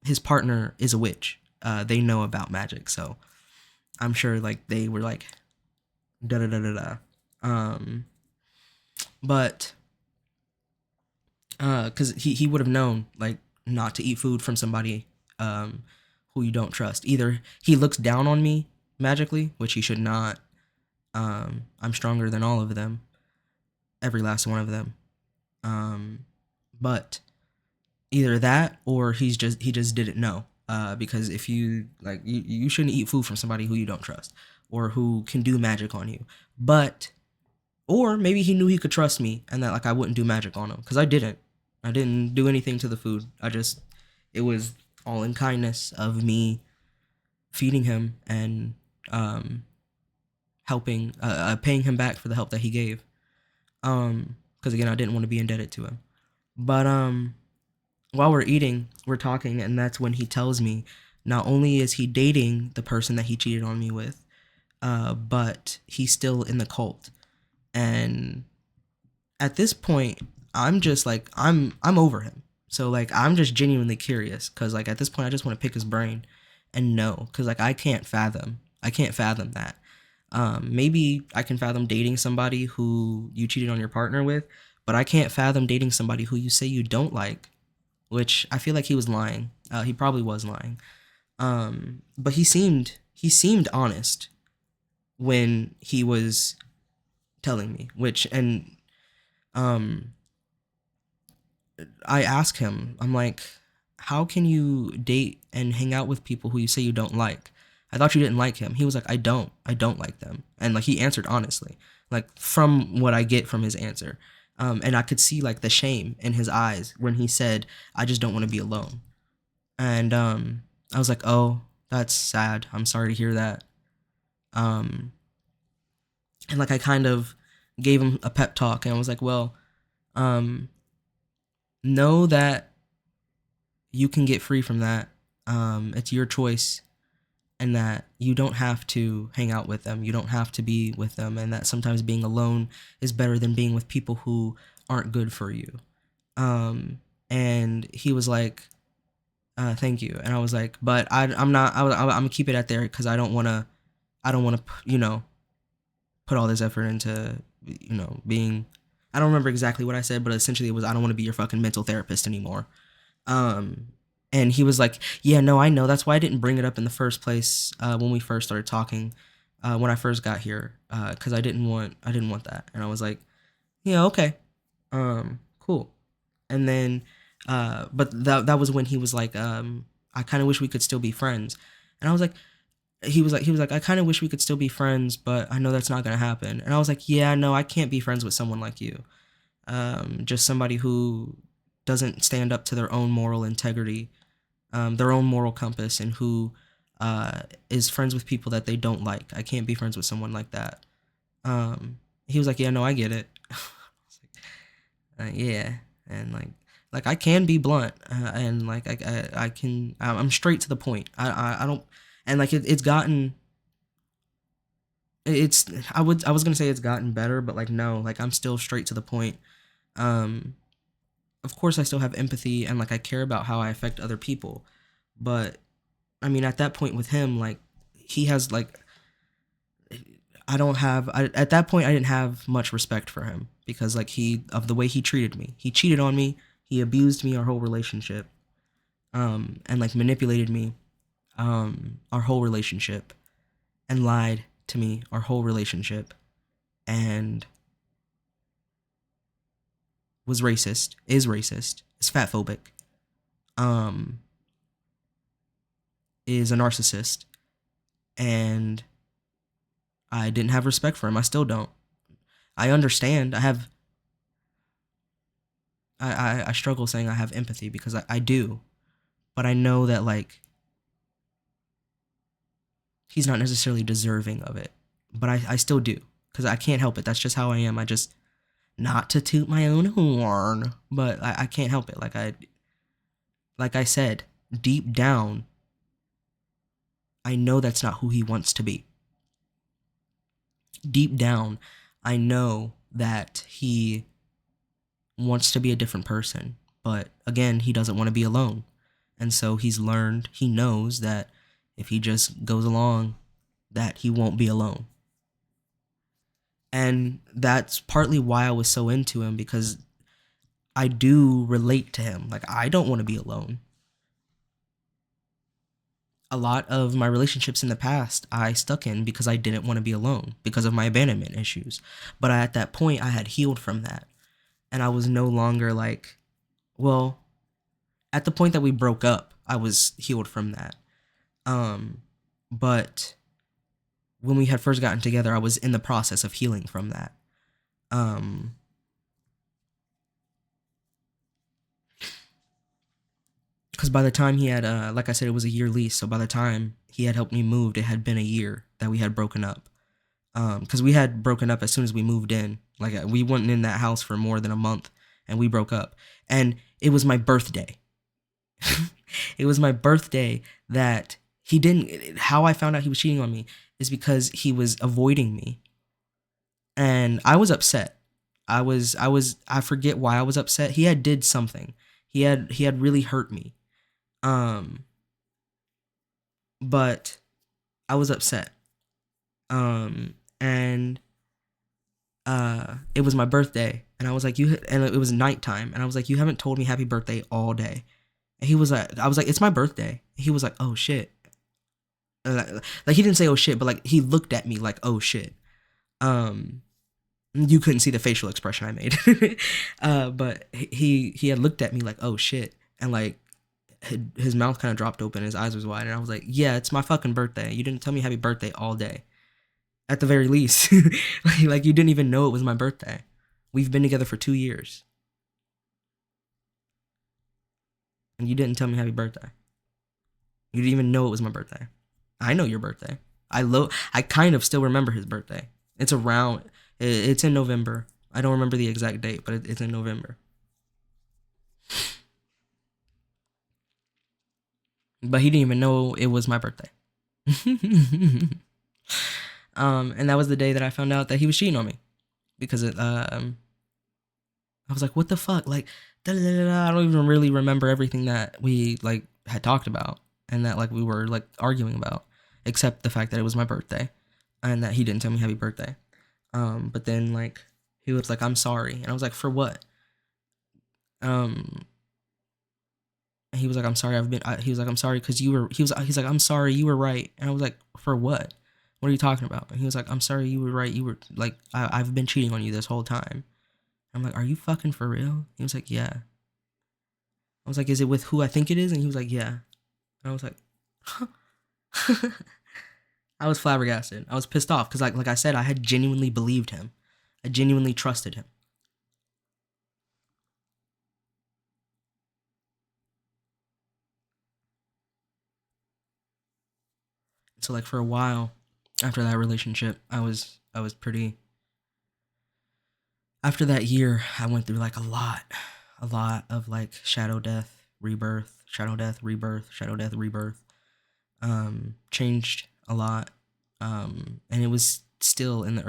His partner is a witch. They know about magic, so I'm sure like they were like, da da da da da. But because he would have known like not to eat food from somebody who you don't trust. Either he looks down on me magically, which he should not. I'm stronger than all of them, every last one of them. But either that or he just didn't know. Because if you like you shouldn't eat food from somebody who you don't trust or who can do magic on you. But or maybe he knew he could trust me and that like I wouldn't do magic on him because I didn't. I didn't do anything to the food. It was all in kindness of me feeding him and helping, paying him back for the help that he gave. Because again, I didn't want to be indebted to him. But while we're eating, we're talking, and that's when he tells me not only is he dating the person that he cheated on me with, but he's still in the cult. And at this point, I'm just like I'm over him. So like I'm just genuinely curious because like at this point I just want to pick his brain and know because like I can't fathom that. Maybe I can fathom dating somebody who you cheated on your partner with, but I can't fathom dating somebody who you say you don't like, which I feel like he was lying. He probably was lying. But he seemed honest when he was telling me, which and um I ask him, I'm like, how can you date and hang out with people who you say you don't like? I thought you didn't like him. He was like, I don't like them. And like he answered honestly, like from what I get from his answer. And I could see like the shame in his eyes when he said, I just don't want to be alone. And I was like, oh, that's sad. I'm sorry to hear that. Um, and like I kind of gave him a pep talk and I was like, well, um, know that you can get free from that. It's your choice, and that you don't have to hang out with them. You don't have to be with them, and that sometimes being alone is better than being with people who aren't good for you. Um, and he was like, "Thank you," and I was like, "But I'm not. I'm gonna keep it at there because I don't want to. I don't want to. Put all this effort into being." I don't remember exactly what I said, but essentially it was I don't want to be your fucking mental therapist anymore. Um, and he was like, "Yeah, no, I know. That's why I didn't bring it up in the first place when we first started talking, when I first got here, because I didn't want that." And I was like, "Yeah, okay, cool." And then, but that was when he was like, "I kind of wish we could still be friends," and I was like. He was like, I kind of wish we could still be friends, but I know that's not gonna happen. And I was like, yeah, no, I can't be friends with someone like you. Just somebody who doesn't stand up to their own moral integrity, their own moral compass, and who is friends with people that they don't like. I can't be friends with someone like that. He was like, yeah, no, I get it. I was like, yeah, and like I can be blunt, and like I can I'm straight to the point. I don't, and like it's gotten it's I was gonna say it's gotten better, but like no, like I'm still straight to the point. Um, of course I still have empathy and like I care about how I affect other people, but I mean at that point with him, like he has like I don't have at that point I didn't have much respect for him because like he of the way he treated me. He cheated on me, he abused me our whole relationship. And like manipulated me our whole relationship and lied to me our whole relationship and was racist, is fatphobic, um is a narcissist, and I didn't have respect for him. I still don't. I understand. I struggle saying I have empathy because I do, but I know that like he's not necessarily deserving of it. But I still do because I can't help it. That's just how I am. I just not to toot my own horn, but I can't help it. Like I said, deep down, I know that's not who he wants to be. Deep down, I know that he wants to be a different person, but again, he doesn't want to be alone. And so he knows that if he just goes along, that he won't be alone. And that's partly why I was so into him because I do relate to him. Like, I don't want to be alone. A lot of my relationships in the past I stuck in because I didn't want to be alone because of my abandonment issues. But at that point, I had healed from that. And I was no longer like, well, at the point that we broke up, I was healed from that. But when we had first gotten together, I was in the process of healing from that. Because by the time he had, like I said, it was a year lease. So by the time he had helped me move, it had been a year that we had broken up. Because we had broken up as soon as we moved in. Like we weren't in that house for more than a month, and we broke up. And it was my birthday. It was my birthday that he didn't. How I found out he was cheating on me is because he was avoiding me, and I was upset. I forget why I was upset. He had did something. He had really hurt me. Um, but I was upset. And it was my birthday, and I was like, and it was nighttime, and I was like, you haven't told me happy birthday all day. And he was like, I was like, it's my birthday. He was like, oh shit. Like he didn't say oh shit, but like he looked at me like oh shit. Um, you couldn't see the facial expression I made, but he had looked at me like oh shit, and like his mouth kind of dropped open, his eyes was wide, and I was like, yeah, it's my fucking birthday. You didn't tell me happy birthday all day. At the very least, like you didn't even know it was my birthday. We've been together for 2 years, and you didn't tell me happy birthday. You didn't even know it was my birthday. I know your birthday. I kind of still remember his birthday. It's around. It's in November. I don't remember the exact date, but it's in November. But he didn't even know it was my birthday. And that was the day that I found out that he was cheating on me because I was like, what the fuck? Like, da, da, da, da. I don't even really remember everything that we like had talked about and that like we were like arguing about, except the fact that it was my birthday and that he didn't tell me happy birthday. But then like he was like, I'm sorry, and I was like, for what? Um, and he was like, I'm sorry, he was like, I'm sorry because he's like, I'm sorry, you were right, and I was like, for what? What are you talking about? And he was like, I'm sorry, you were right. You were like, I've been cheating on you this whole time. I'm like, are you fucking for real? He was like, yeah. I was like, is it with who I think it is? And he was like, yeah. And I was like, huh. I was flabbergasted. I was pissed off because like I said, I had genuinely believed him. I genuinely trusted him. So like for a while after that relationship, I was pretty after that year, I went through like a lot of like shadow death, rebirth, shadow death, rebirth, shadow death, rebirth. Changed a lot. And it was still in the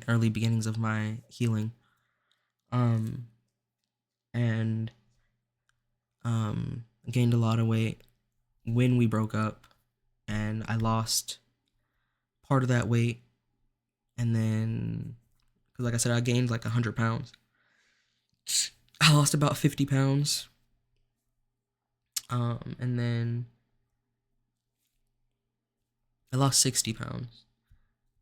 early beginnings of my healing. Um, and gained a lot of weight when we broke up, and I lost part of that weight And then, because like I said, I gained like 100 pounds. I lost about 50 pounds. And then I lost 60 pounds.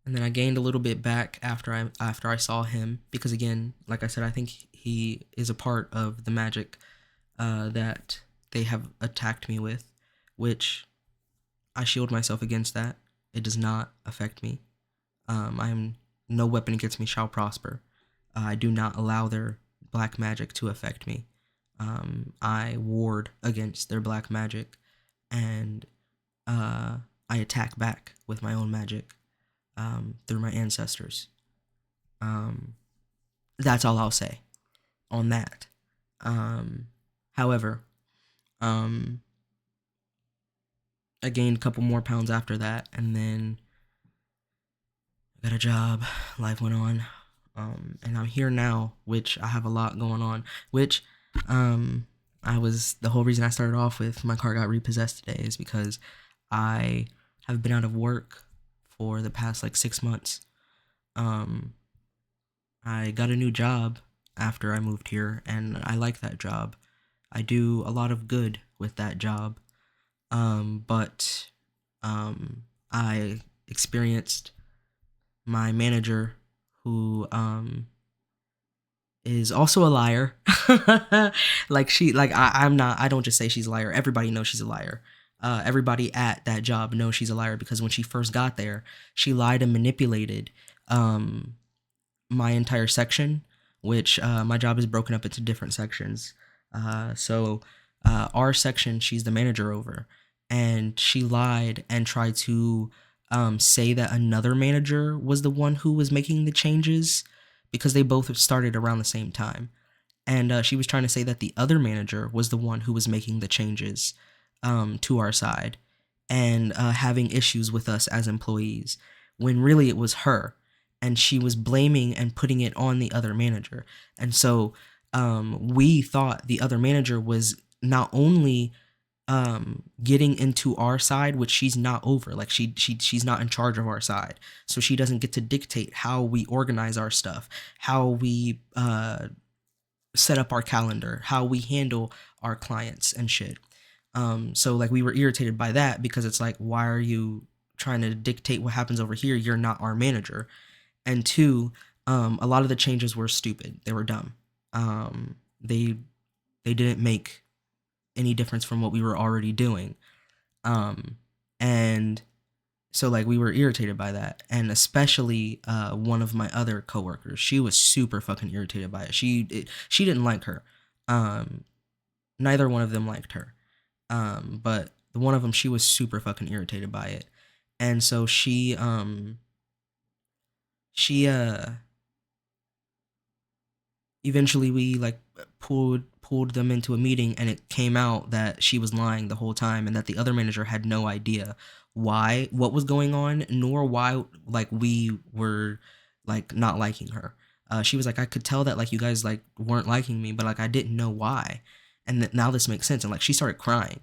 And then I gained a little bit back after I saw him, because again, like I said, I think he is a part of the magic that they have attacked me with, which I shield myself against that. It does not affect me. I am no weapon against me shall prosper. I do not allow their black magic to affect me. I ward against their black magic, and I attack back with my own magic through my ancestors. That's all I'll say on that. However, um, I gained a couple more pounds after that, and then I got a job. Life went on, and I'm here now, which I have a lot going on. Which, I was the whole reason I started off with my car got repossessed today is because I have been out of work for the past like 6 months. Um, I got a new job after I moved here, and I like that job. I do a lot of good with that job. But I experienced my manager, who is also a liar. I'm not. I don't just say she's a liar. Everybody knows she's a liar. Everybody at that job knows she's a liar, because when she first got there, she lied and manipulated my entire section, which my job is broken up into different sections. So our section, she's the manager over, and she lied and tried to say that another manager was the one who was making the changes, because they both started around the same time. And she was trying to say that the other manager was the one who was making the changes to our side, and having issues with us as employees, when really it was her. And she was blaming and putting it on the other manager. And so we thought the other manager was not only getting into our side, which she's not over. Like she's not in charge of our side, so she doesn't get to dictate how we organize our stuff, how we set up our calendar, how we handle our clients and shit. So like we were irritated by that, because it's like, why are you trying to dictate what happens over here? You're not our manager. And two, a lot of the changes were stupid. They were dumb. They didn't make any difference from what we were already doing. And so like we were irritated by that, and especially one of my other coworkers, she was super fucking irritated by it. She didn't like her. Neither one of them liked her. But the one of them, she was super fucking irritated by it, and so she eventually we like pulled them into a meeting, and it came out that she was lying the whole time, and that the other manager had no idea what was going on, nor why like we were like not liking her. She was like, I could tell that like you guys like weren't liking me, but like I didn't know why. And now this makes sense. And like she started crying.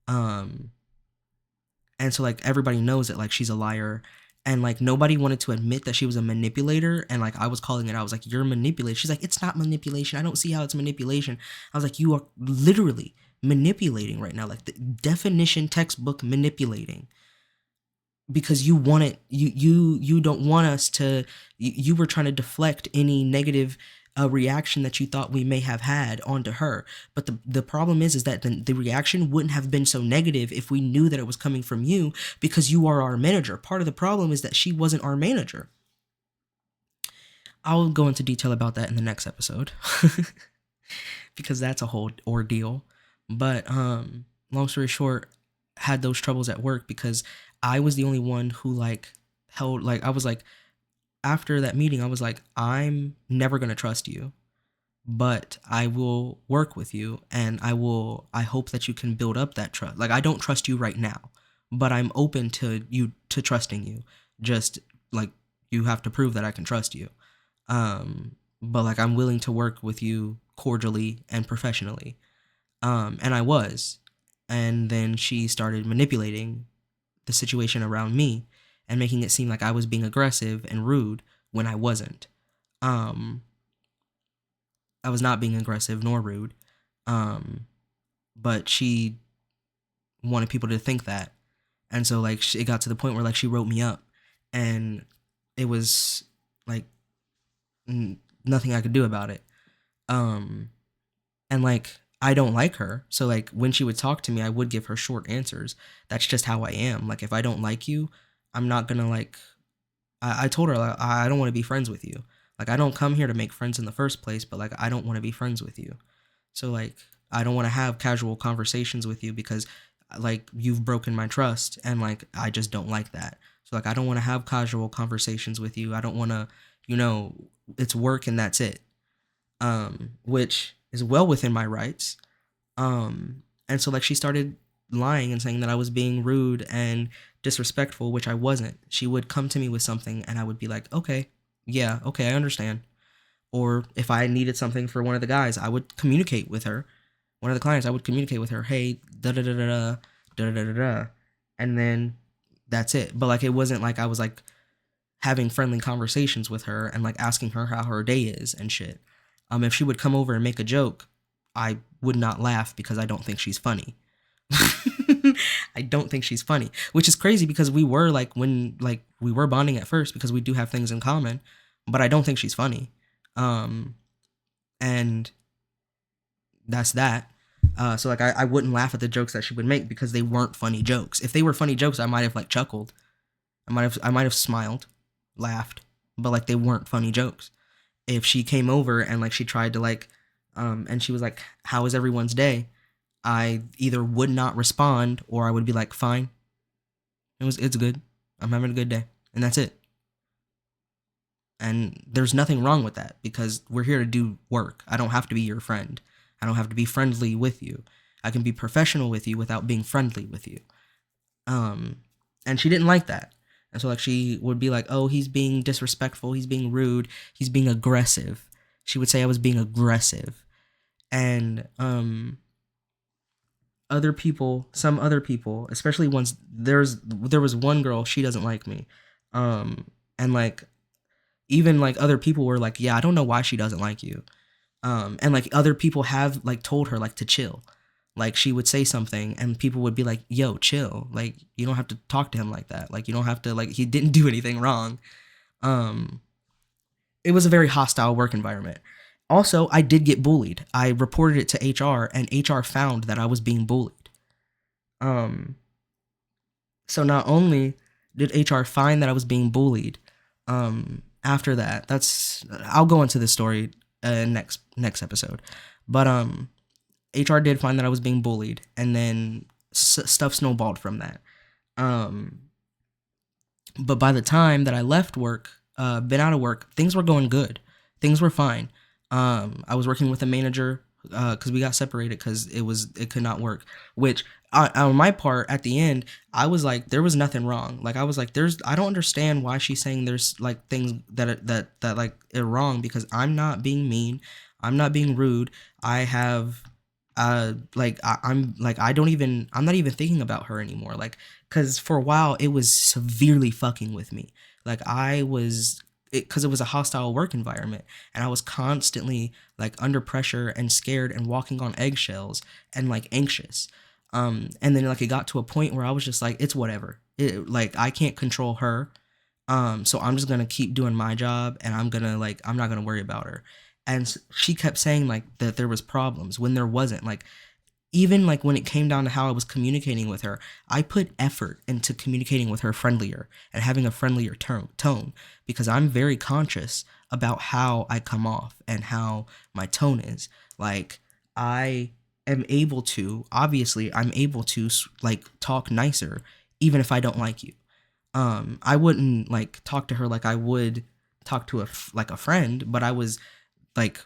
um and so like everybody knows that like she's a liar, and like nobody wanted to admit that she was a manipulator, and like I was calling it out. I was like, you're manipulating. She's like, it's not manipulation, I don't see how it's manipulation. I was like, you are literally manipulating right now, like the definition textbook manipulating, because you want it, you don't want us to, you were trying to deflect any negative reaction that you thought we may have had onto her. But the problem is that the reaction wouldn't have been so negative if we knew that it was coming from you, because you are our manager. Part of the problem is that she wasn't our manager. I'll go into detail about that in the next episode because that's a whole ordeal. But long story short, had those troubles at work because I was the only one who like held, like I was like, after that meeting I was like, I'm never going to trust you, but I will work with you, and I hope that you can build up that trust. Like I don't trust you right now, but I'm open to trusting you. Just like you have to prove that I can trust you. But like I'm willing to work with you cordially and professionally. And I was. And then she started manipulating the situation around me and making it seem like I was being aggressive and rude when I wasn't. Um, I was not being aggressive nor rude. Um, but she wanted people to think that. And so like it got to the point where like she wrote me up, and it was like nothing I could do about it. Um, and like I don't like her, so like when she would talk to me, I would give her short answers. That's just how I am. Like if I don't like you, I'm not gonna like. I told her like, I don't want to be friends with you. Like I don't come here to make friends in the first place, but like I don't want to be friends with you. So like I don't want to have casual conversations with you because like you've broken my trust, and like I just don't like that. So like I don't want to have casual conversations with you. I don't want to, you know, it's work and that's it. Which is well within my rights. And so like she started lying and saying that I was being rude and disrespectful, which I wasn't. She would come to me with something and I would be like, "Okay, yeah, okay, I understand." Or if I needed something for one of the guys, I would communicate with her. One of the clients, I would communicate with her, "Hey, da da da da da da da da da," and then that's it. But like it wasn't like I was like having friendly conversations with her and like asking her how her day is and shit. If she would come over and make a joke, I would not laugh because I don't think she's funny. I don't think she's funny, which is crazy because we were like when like we were bonding at first because we do have things in common, but I don't think she's funny. Um, and that's that. So like I wouldn't laugh at the jokes that she would make because they weren't funny jokes. If they were funny jokes, I might have like chuckled. I might have smiled, laughed, but like they weren't funny jokes. If she came over and like she tried to like and she was like, "How is everyone's day?" I either would not respond or I would be like, "Fine. It's good. I'm having a good day." And that's it. And there's nothing wrong with that because we're here to do work. I don't have to be your friend. I don't have to be friendly with you. I can be professional with you without being friendly with you. Um, and she didn't like that. And so like she would be like, "Oh, he's being disrespectful, he's being rude, he's being aggressive." She would say I was being aggressive. And some other people, especially once there was one girl, she doesn't like me. And like even like other people were like, "Yeah, I don't know why she doesn't like you." And like other people have like told her like to chill. Like she would say something and people would be like, "Yo, chill. Like you don't have to talk to him like that. Like you don't have to like he didn't do anything wrong." Um it was a very hostile work environment. Also, I did get bullied. I reported it to HR and HR found that I was being bullied. Um so not only did HR find that I was being bullied, after that, that's I'll go into this story next episode. But HR did find that I was being bullied, and then stuff snowballed from that. Um, but by the time that I left work, been out of work, things were going good. Things were fine. I was working with a manager because we got separated because it could not work. Which on my part, at the end, I was like, there was nothing wrong. Like I was like, I don't understand why she's saying there's like things that like are wrong because I'm not being mean, I'm not being rude. I have like I'm like I'm not even thinking about her anymore. Like because for a while it was severely fucking with me. Like I was because it was a hostile work environment and I was constantly like under pressure and scared and walking on eggshells and like anxious. And then like it got to a point where I was just like, it's whatever. Like I can't control her. So I'm just gonna keep doing my job and I'm not gonna worry about her. And she kept saying like that there was problems when there wasn't. Like even like when it came down to how I was communicating with her, I put effort into communicating with her friendlier and having a friendlier tone because I'm very conscious about how I come off and how my tone is. Like I am able to, obviously I'm able to like talk nicer even if I don't like you. I wouldn't like talk to her like I would talk to like a friend, but I was like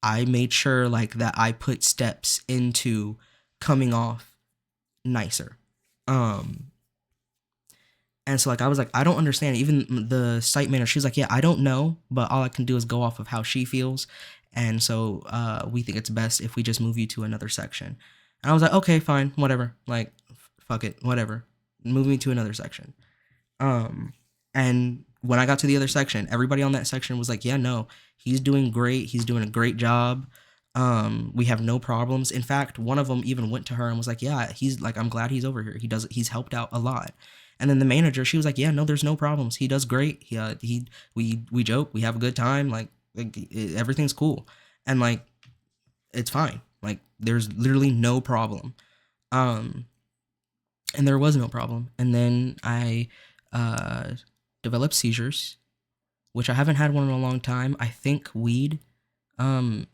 I made sure like that I put steps into coming off nicer. Um and so like I was like I don't understand. Even the site manager, she's like, "Yeah, I don't know, but all I can do is go off of how she feels." And so we think it's best if we just move you to another section. And I was like, "Okay, fine, whatever. Like fuck it, whatever. Move me to another section." Um and when I got to the other section, everybody on that section was like, yeah, no, he's doing great. He's doing a great job. We have no problems. In fact, one of them even went to her and was like, yeah, he's like, I'm glad he's over here. He's helped out a lot. And then the manager, she was like, yeah, no, there's no problems. He does great. We joke, we have a good time. Everything's cool. And like, it's fine. Like, there's literally no problem. Um, and there was no problem. And then I uh, developed seizures, which I haven't had one in a long time. I think weed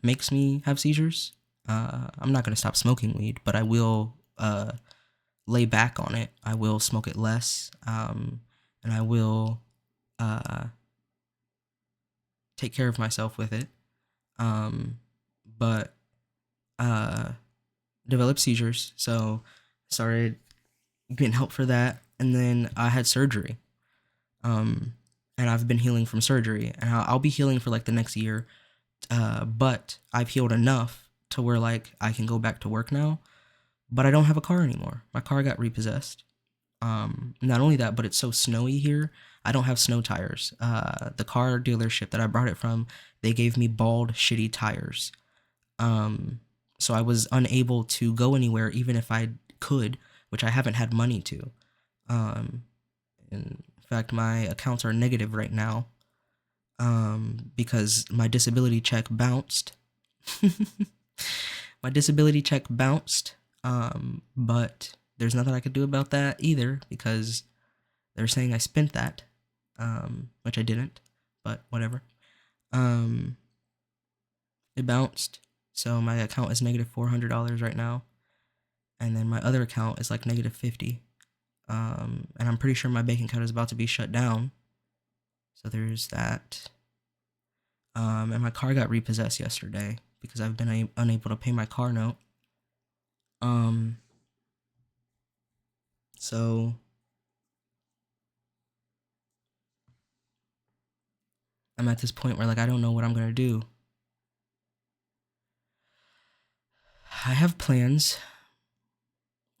makes me have seizures. I'm not gonna stop smoking weed, but I will lay back on it. I will smoke it less, and I will uh, take care of myself with it. But uh, developed seizures, so started getting help for that, and then I had surgery. Um, and I've been healing from surgery, and I'll be healing for like the next year. But I've healed enough to where like I can go back to work now. But I don't have a car anymore. My car got repossessed. Not only that, but it's so snowy here. I don't have snow tires. The car dealership that I brought it from, they gave me bald, shitty tires. So I was unable to go anywhere, even if I could, which I haven't had money to. In fact, my accounts are negative right now. Because my disability check bounced. My disability check bounced. But there's nothing I could do about that either because they're saying I spent that, which I didn't, but whatever. It bounced, so my account is negative $400 right now, and then my other account is like negative 50. And I'm pretty sure my bank account is about to be shut down. So there's that. And my car got repossessed yesterday because I've been unable to pay my car note. So I'm at this point where like I don't know what I'm gonna do. I have plans.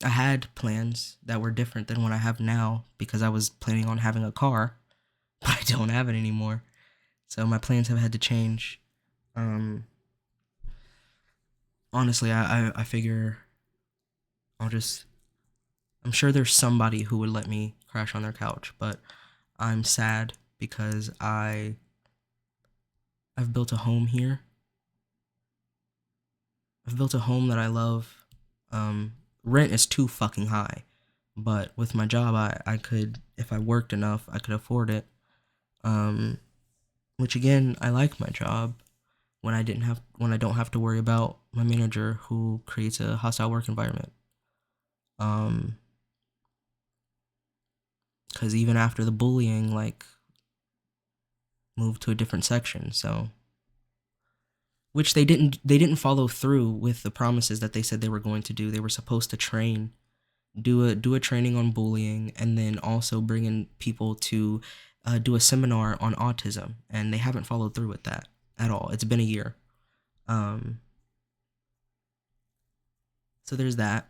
I had plans that were different than what I have now because I was planning on having a car, but I don't have it anymore. So my plans have had to change. Honestly, I figure I'm sure there's somebody who would let me crash on their couch, but I'm sad because I've built a home here. I've built a home that I love. Rent is too fucking high, but with my job, I could, if I worked enough, I could afford it. Which again, I like my job when when I don't have to worry about my manager who creates a hostile work environment. Because even after the bullying, like, moved to a different section, so which they didn't follow through with the promises that they said they were going to do. They were supposed to do a training on bullying, and then also bring in people to do a seminar on autism, and they haven't followed through with that at all. It's been a year. So there's that.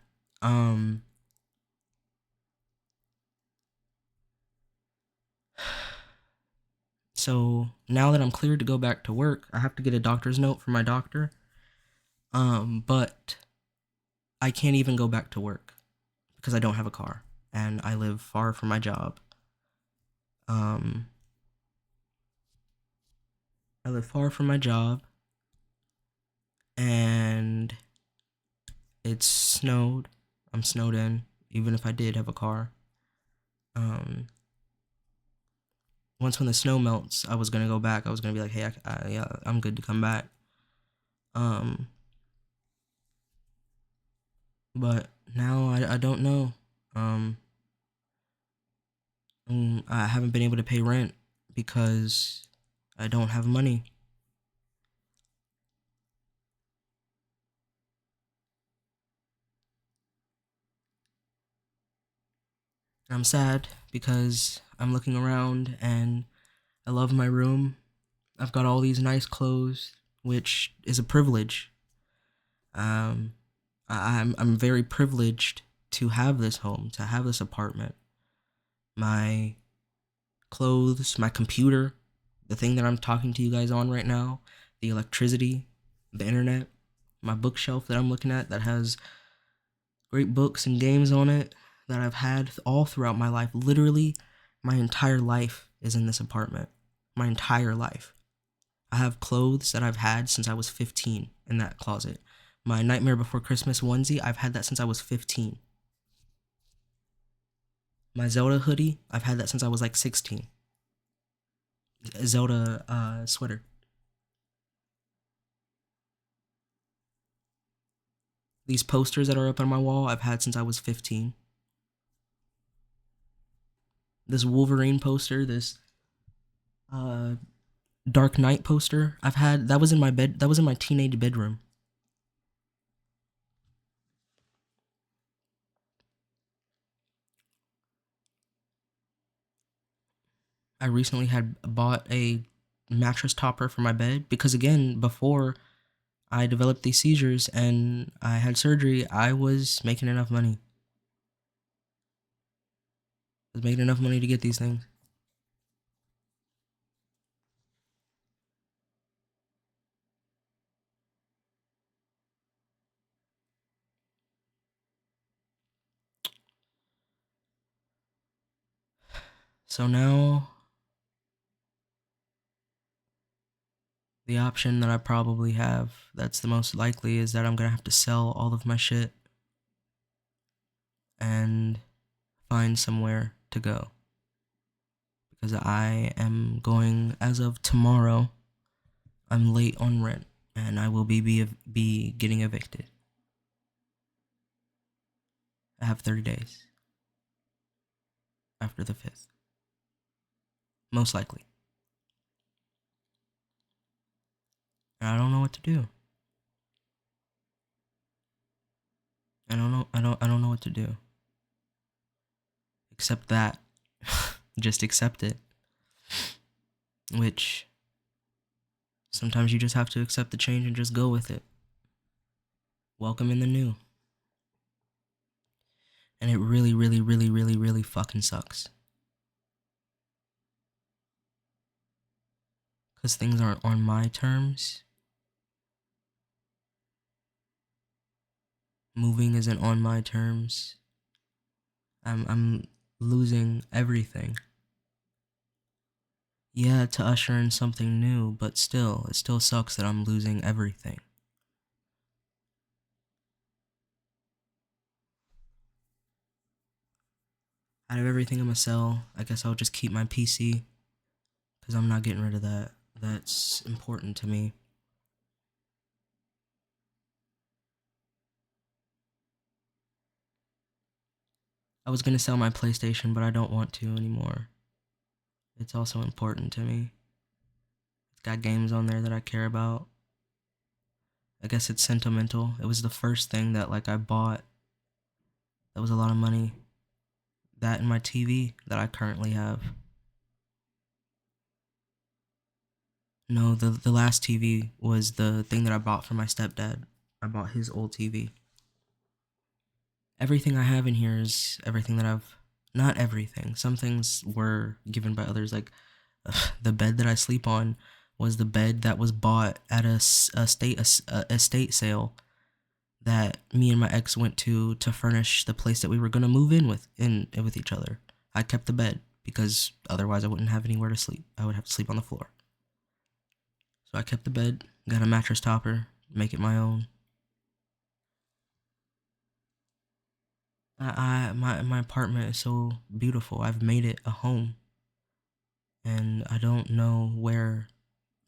So now that I'm cleared to go back to work, I have to get a doctor's note from my doctor. But I can't even go back to work because I don't have a car and I live far from my job. I live far from my job, and it's snowed. I'm snowed in, even if I did have a car. Once when the snow melts, I was gonna go back. I was gonna be like, hey, yeah, I'm good to come back. But now I don't know. I haven't been able to pay rent because I don't have money. I'm sad because I'm looking around and I love my room. I've got all these nice clothes, which is a privilege. I'm very privileged to have this home, to have this apartment. My clothes, my computer, the thing that I'm talking to you guys on right now, the electricity, the internet, my bookshelf that I'm looking at that has great books and games on it that I've had all throughout my life. Literally, my entire life is in this apartment. My entire life. I have clothes that I've had since I was 15 in that closet. My Nightmare Before Christmas onesie, I've had that since I was 15. My Zelda hoodie, I've had that since I was like 16. Zelda sweater. These posters that are up on my wall, I've had since I was 15. This Wolverine poster, this uh, Dark Knight poster, I've had, that was in my bed, that was in my teenage bedroom. I recently had bought a mattress topper for my bed because, again, before I developed these seizures and I had surgery, I was making enough money. I was making enough money to get these things. So now, the option that I probably have that's the most likely is that I'm gonna have to sell all of my shit and find somewhere to go. Because I am going, as of tomorrow, I'm late on rent and I will be getting evicted. I have 30 days after the 5th. Most likely. And I don't know what to do. I don't know what to do. Except that. Just accept it. Which sometimes you just have to accept the change and just go with it. Welcome in the new. And it really, really, really, really, really fucking sucks. Because things aren't on my terms. Moving isn't on my terms. I'm losing everything. Yeah, to usher in something new, but still, it still sucks that I'm losing everything. Out of everything I'm gonna sell, I guess I'll just keep my PC. Because I'm not getting rid of that. That's important to me. I was gonna sell my PlayStation, but I don't want to anymore. It's also important to me. It's got games on there that I care about. I guess it's sentimental. It was the first thing that like I bought. That was a lot of money. That and my TV that I currently have. No, the last TV was the thing that I bought for my stepdad. I bought his old TV. Everything I have in here is everything that I've... Not everything. Some things were given by others. Like, the bed that I sleep on was the bed that was bought at a estate sale that me and my ex went to furnish the place that we were gonna move in with each other. I kept the bed because otherwise I wouldn't have anywhere to sleep. I would have to sleep on the floor. So I kept the bed, got a mattress topper, make it my own. My apartment is so beautiful. I've made it a home, and I don't know where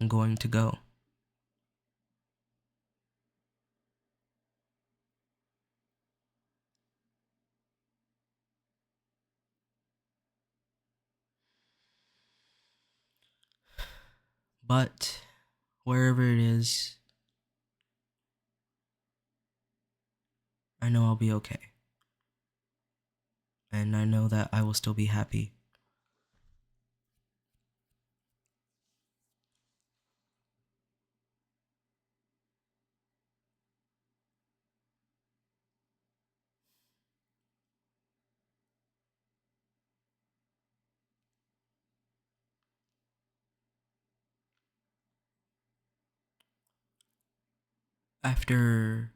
I'm going to go. But wherever it is, I know I'll be okay. And I know that I will still be happy. After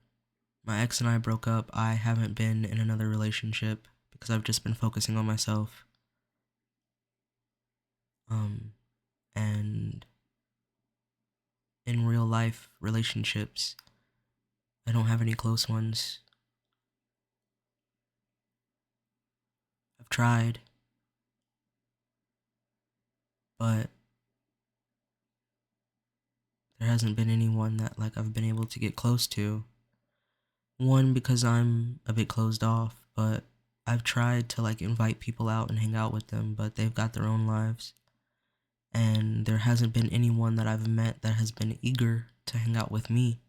my ex and I broke up, I haven't been in another relationship because I've just been focusing on myself. Um, and in real life relationships, I don't have any close ones. I've tried, but there hasn't been anyone that like I've been able to get close to. One, because I'm a bit closed off, but I've tried to like invite people out and hang out with them, but they've got their own lives. And there hasn't been anyone that I've met that has been eager to hang out with me.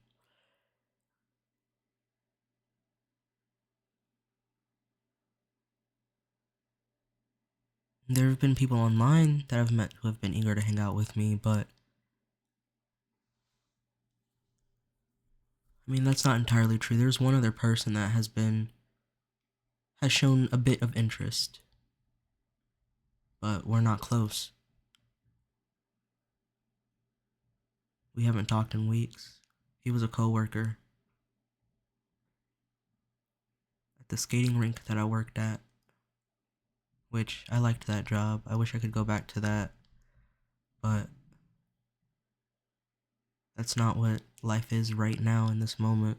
There have been people online that I've met who have been eager to hang out with me, but I mean, that's not entirely true. There's one other person that has shown a bit of interest, but we're not close. We haven't talked in weeks. He was a coworker at the skating rink that I worked at, which I liked that job. I wish I could go back to that, but that's not what life is right now in this moment.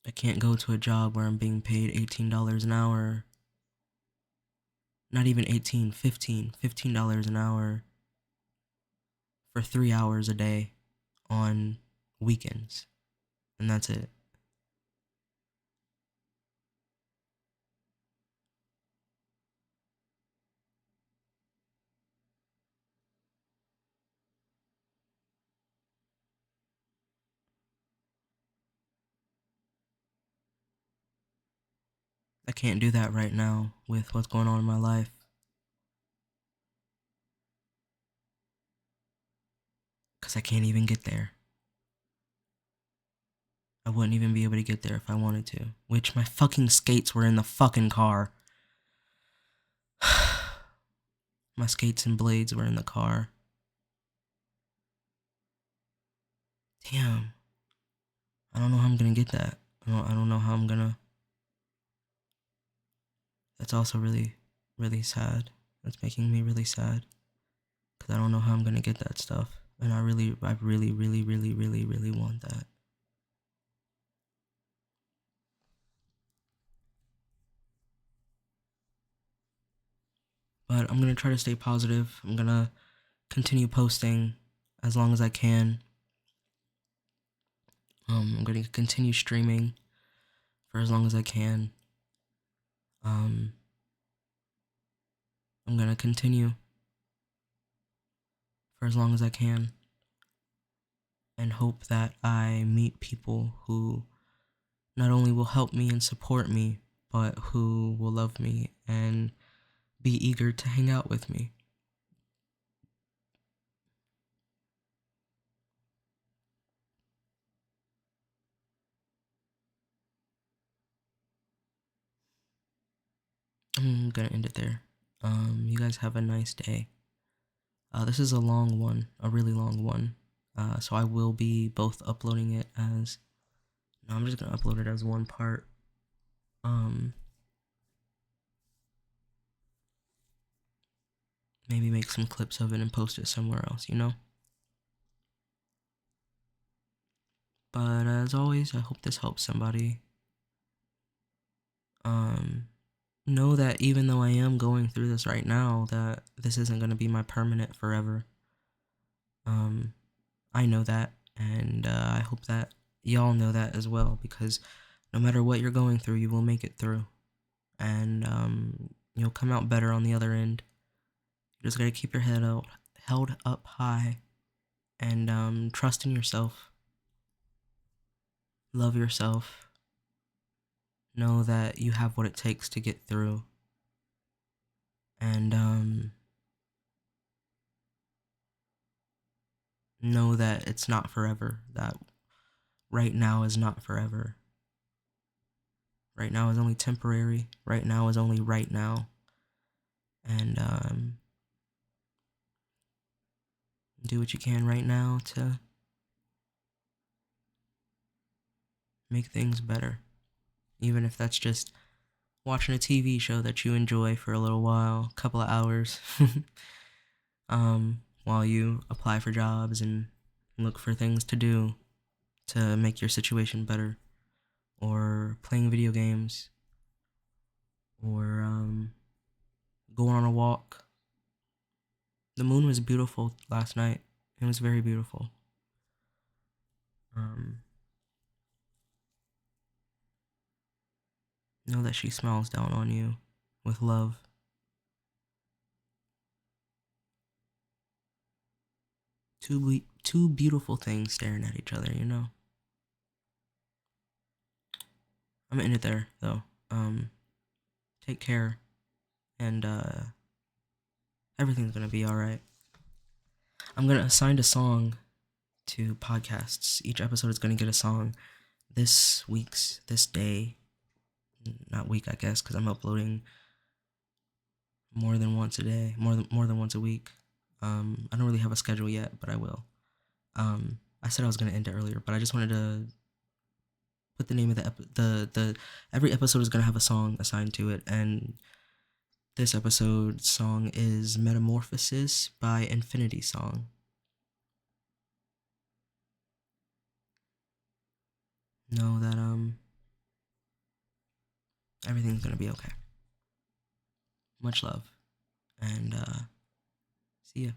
I can't go to a job where I'm being paid $18 an hour. Not even 18, $15 an hour for 3 hours a day on weekends. And that's it. I can't do that right now with what's going on in my life. Because I can't even get there. I wouldn't even be able to get there if I wanted to. Which my fucking skates were in the fucking car. My skates and blades were in the car. Damn. I don't know how I'm gonna get that. I don't know how I'm gonna. That's also really, really sad. That's making me really sad. Because I don't know how I'm gonna get that stuff. And I really, really, really, really, really, really want that. But I'm gonna try to stay positive. I'm gonna continue posting as long as I can. I'm gonna continue streaming for as long as I can. Um, I'm gonna continue for as long as I can and hope that I meet people who not only will help me and support me, but who will love me and be eager to hang out with me. I'm gonna end it there. You guys have a nice day. This is a long one, a really long one. So I will be both uploading it as. No, I'm just gonna upload it as one part. Maybe make some clips of it and post it somewhere else, you know? But as always, I hope this helps somebody. Know that even though I am going through this right now, that this isn't gonna be my permanent forever. I know that, and I hope that y'all know that as well, because no matter what you're going through, you will make it through, and you'll come out better on the other end. You just gotta keep your head held up high, and trust in yourself. Love yourself. Know that you have what it takes to get through, and know that it's not forever. That right now is not forever. Right now is only temporary. Right now is only right now. And Do what you can right now to make things better. Even if that's just watching a TV show that you enjoy for a little while, a couple of hours, while you apply for jobs and look for things to do to make your situation better, or playing video games, or going on a walk. The moon was beautiful last night. It was very beautiful. Um, know that she smiles down on you with love. Two beautiful things staring at each other, you know? I'm gonna end it there, though. Take care, and everything's gonna be alright. I'm gonna assign a song to podcasts. Each episode is gonna get a song. This day, not week, I guess, because I'm uploading more than once a day, more than once a week. I don't really have a schedule yet, but I will. I said I was gonna end it earlier, but I just wanted to put the name of the every episode is gonna have a song assigned to it, and this episode's song is Metamorphosis by Infinity Song. Know that everything's gonna be okay. Much love, and see ya.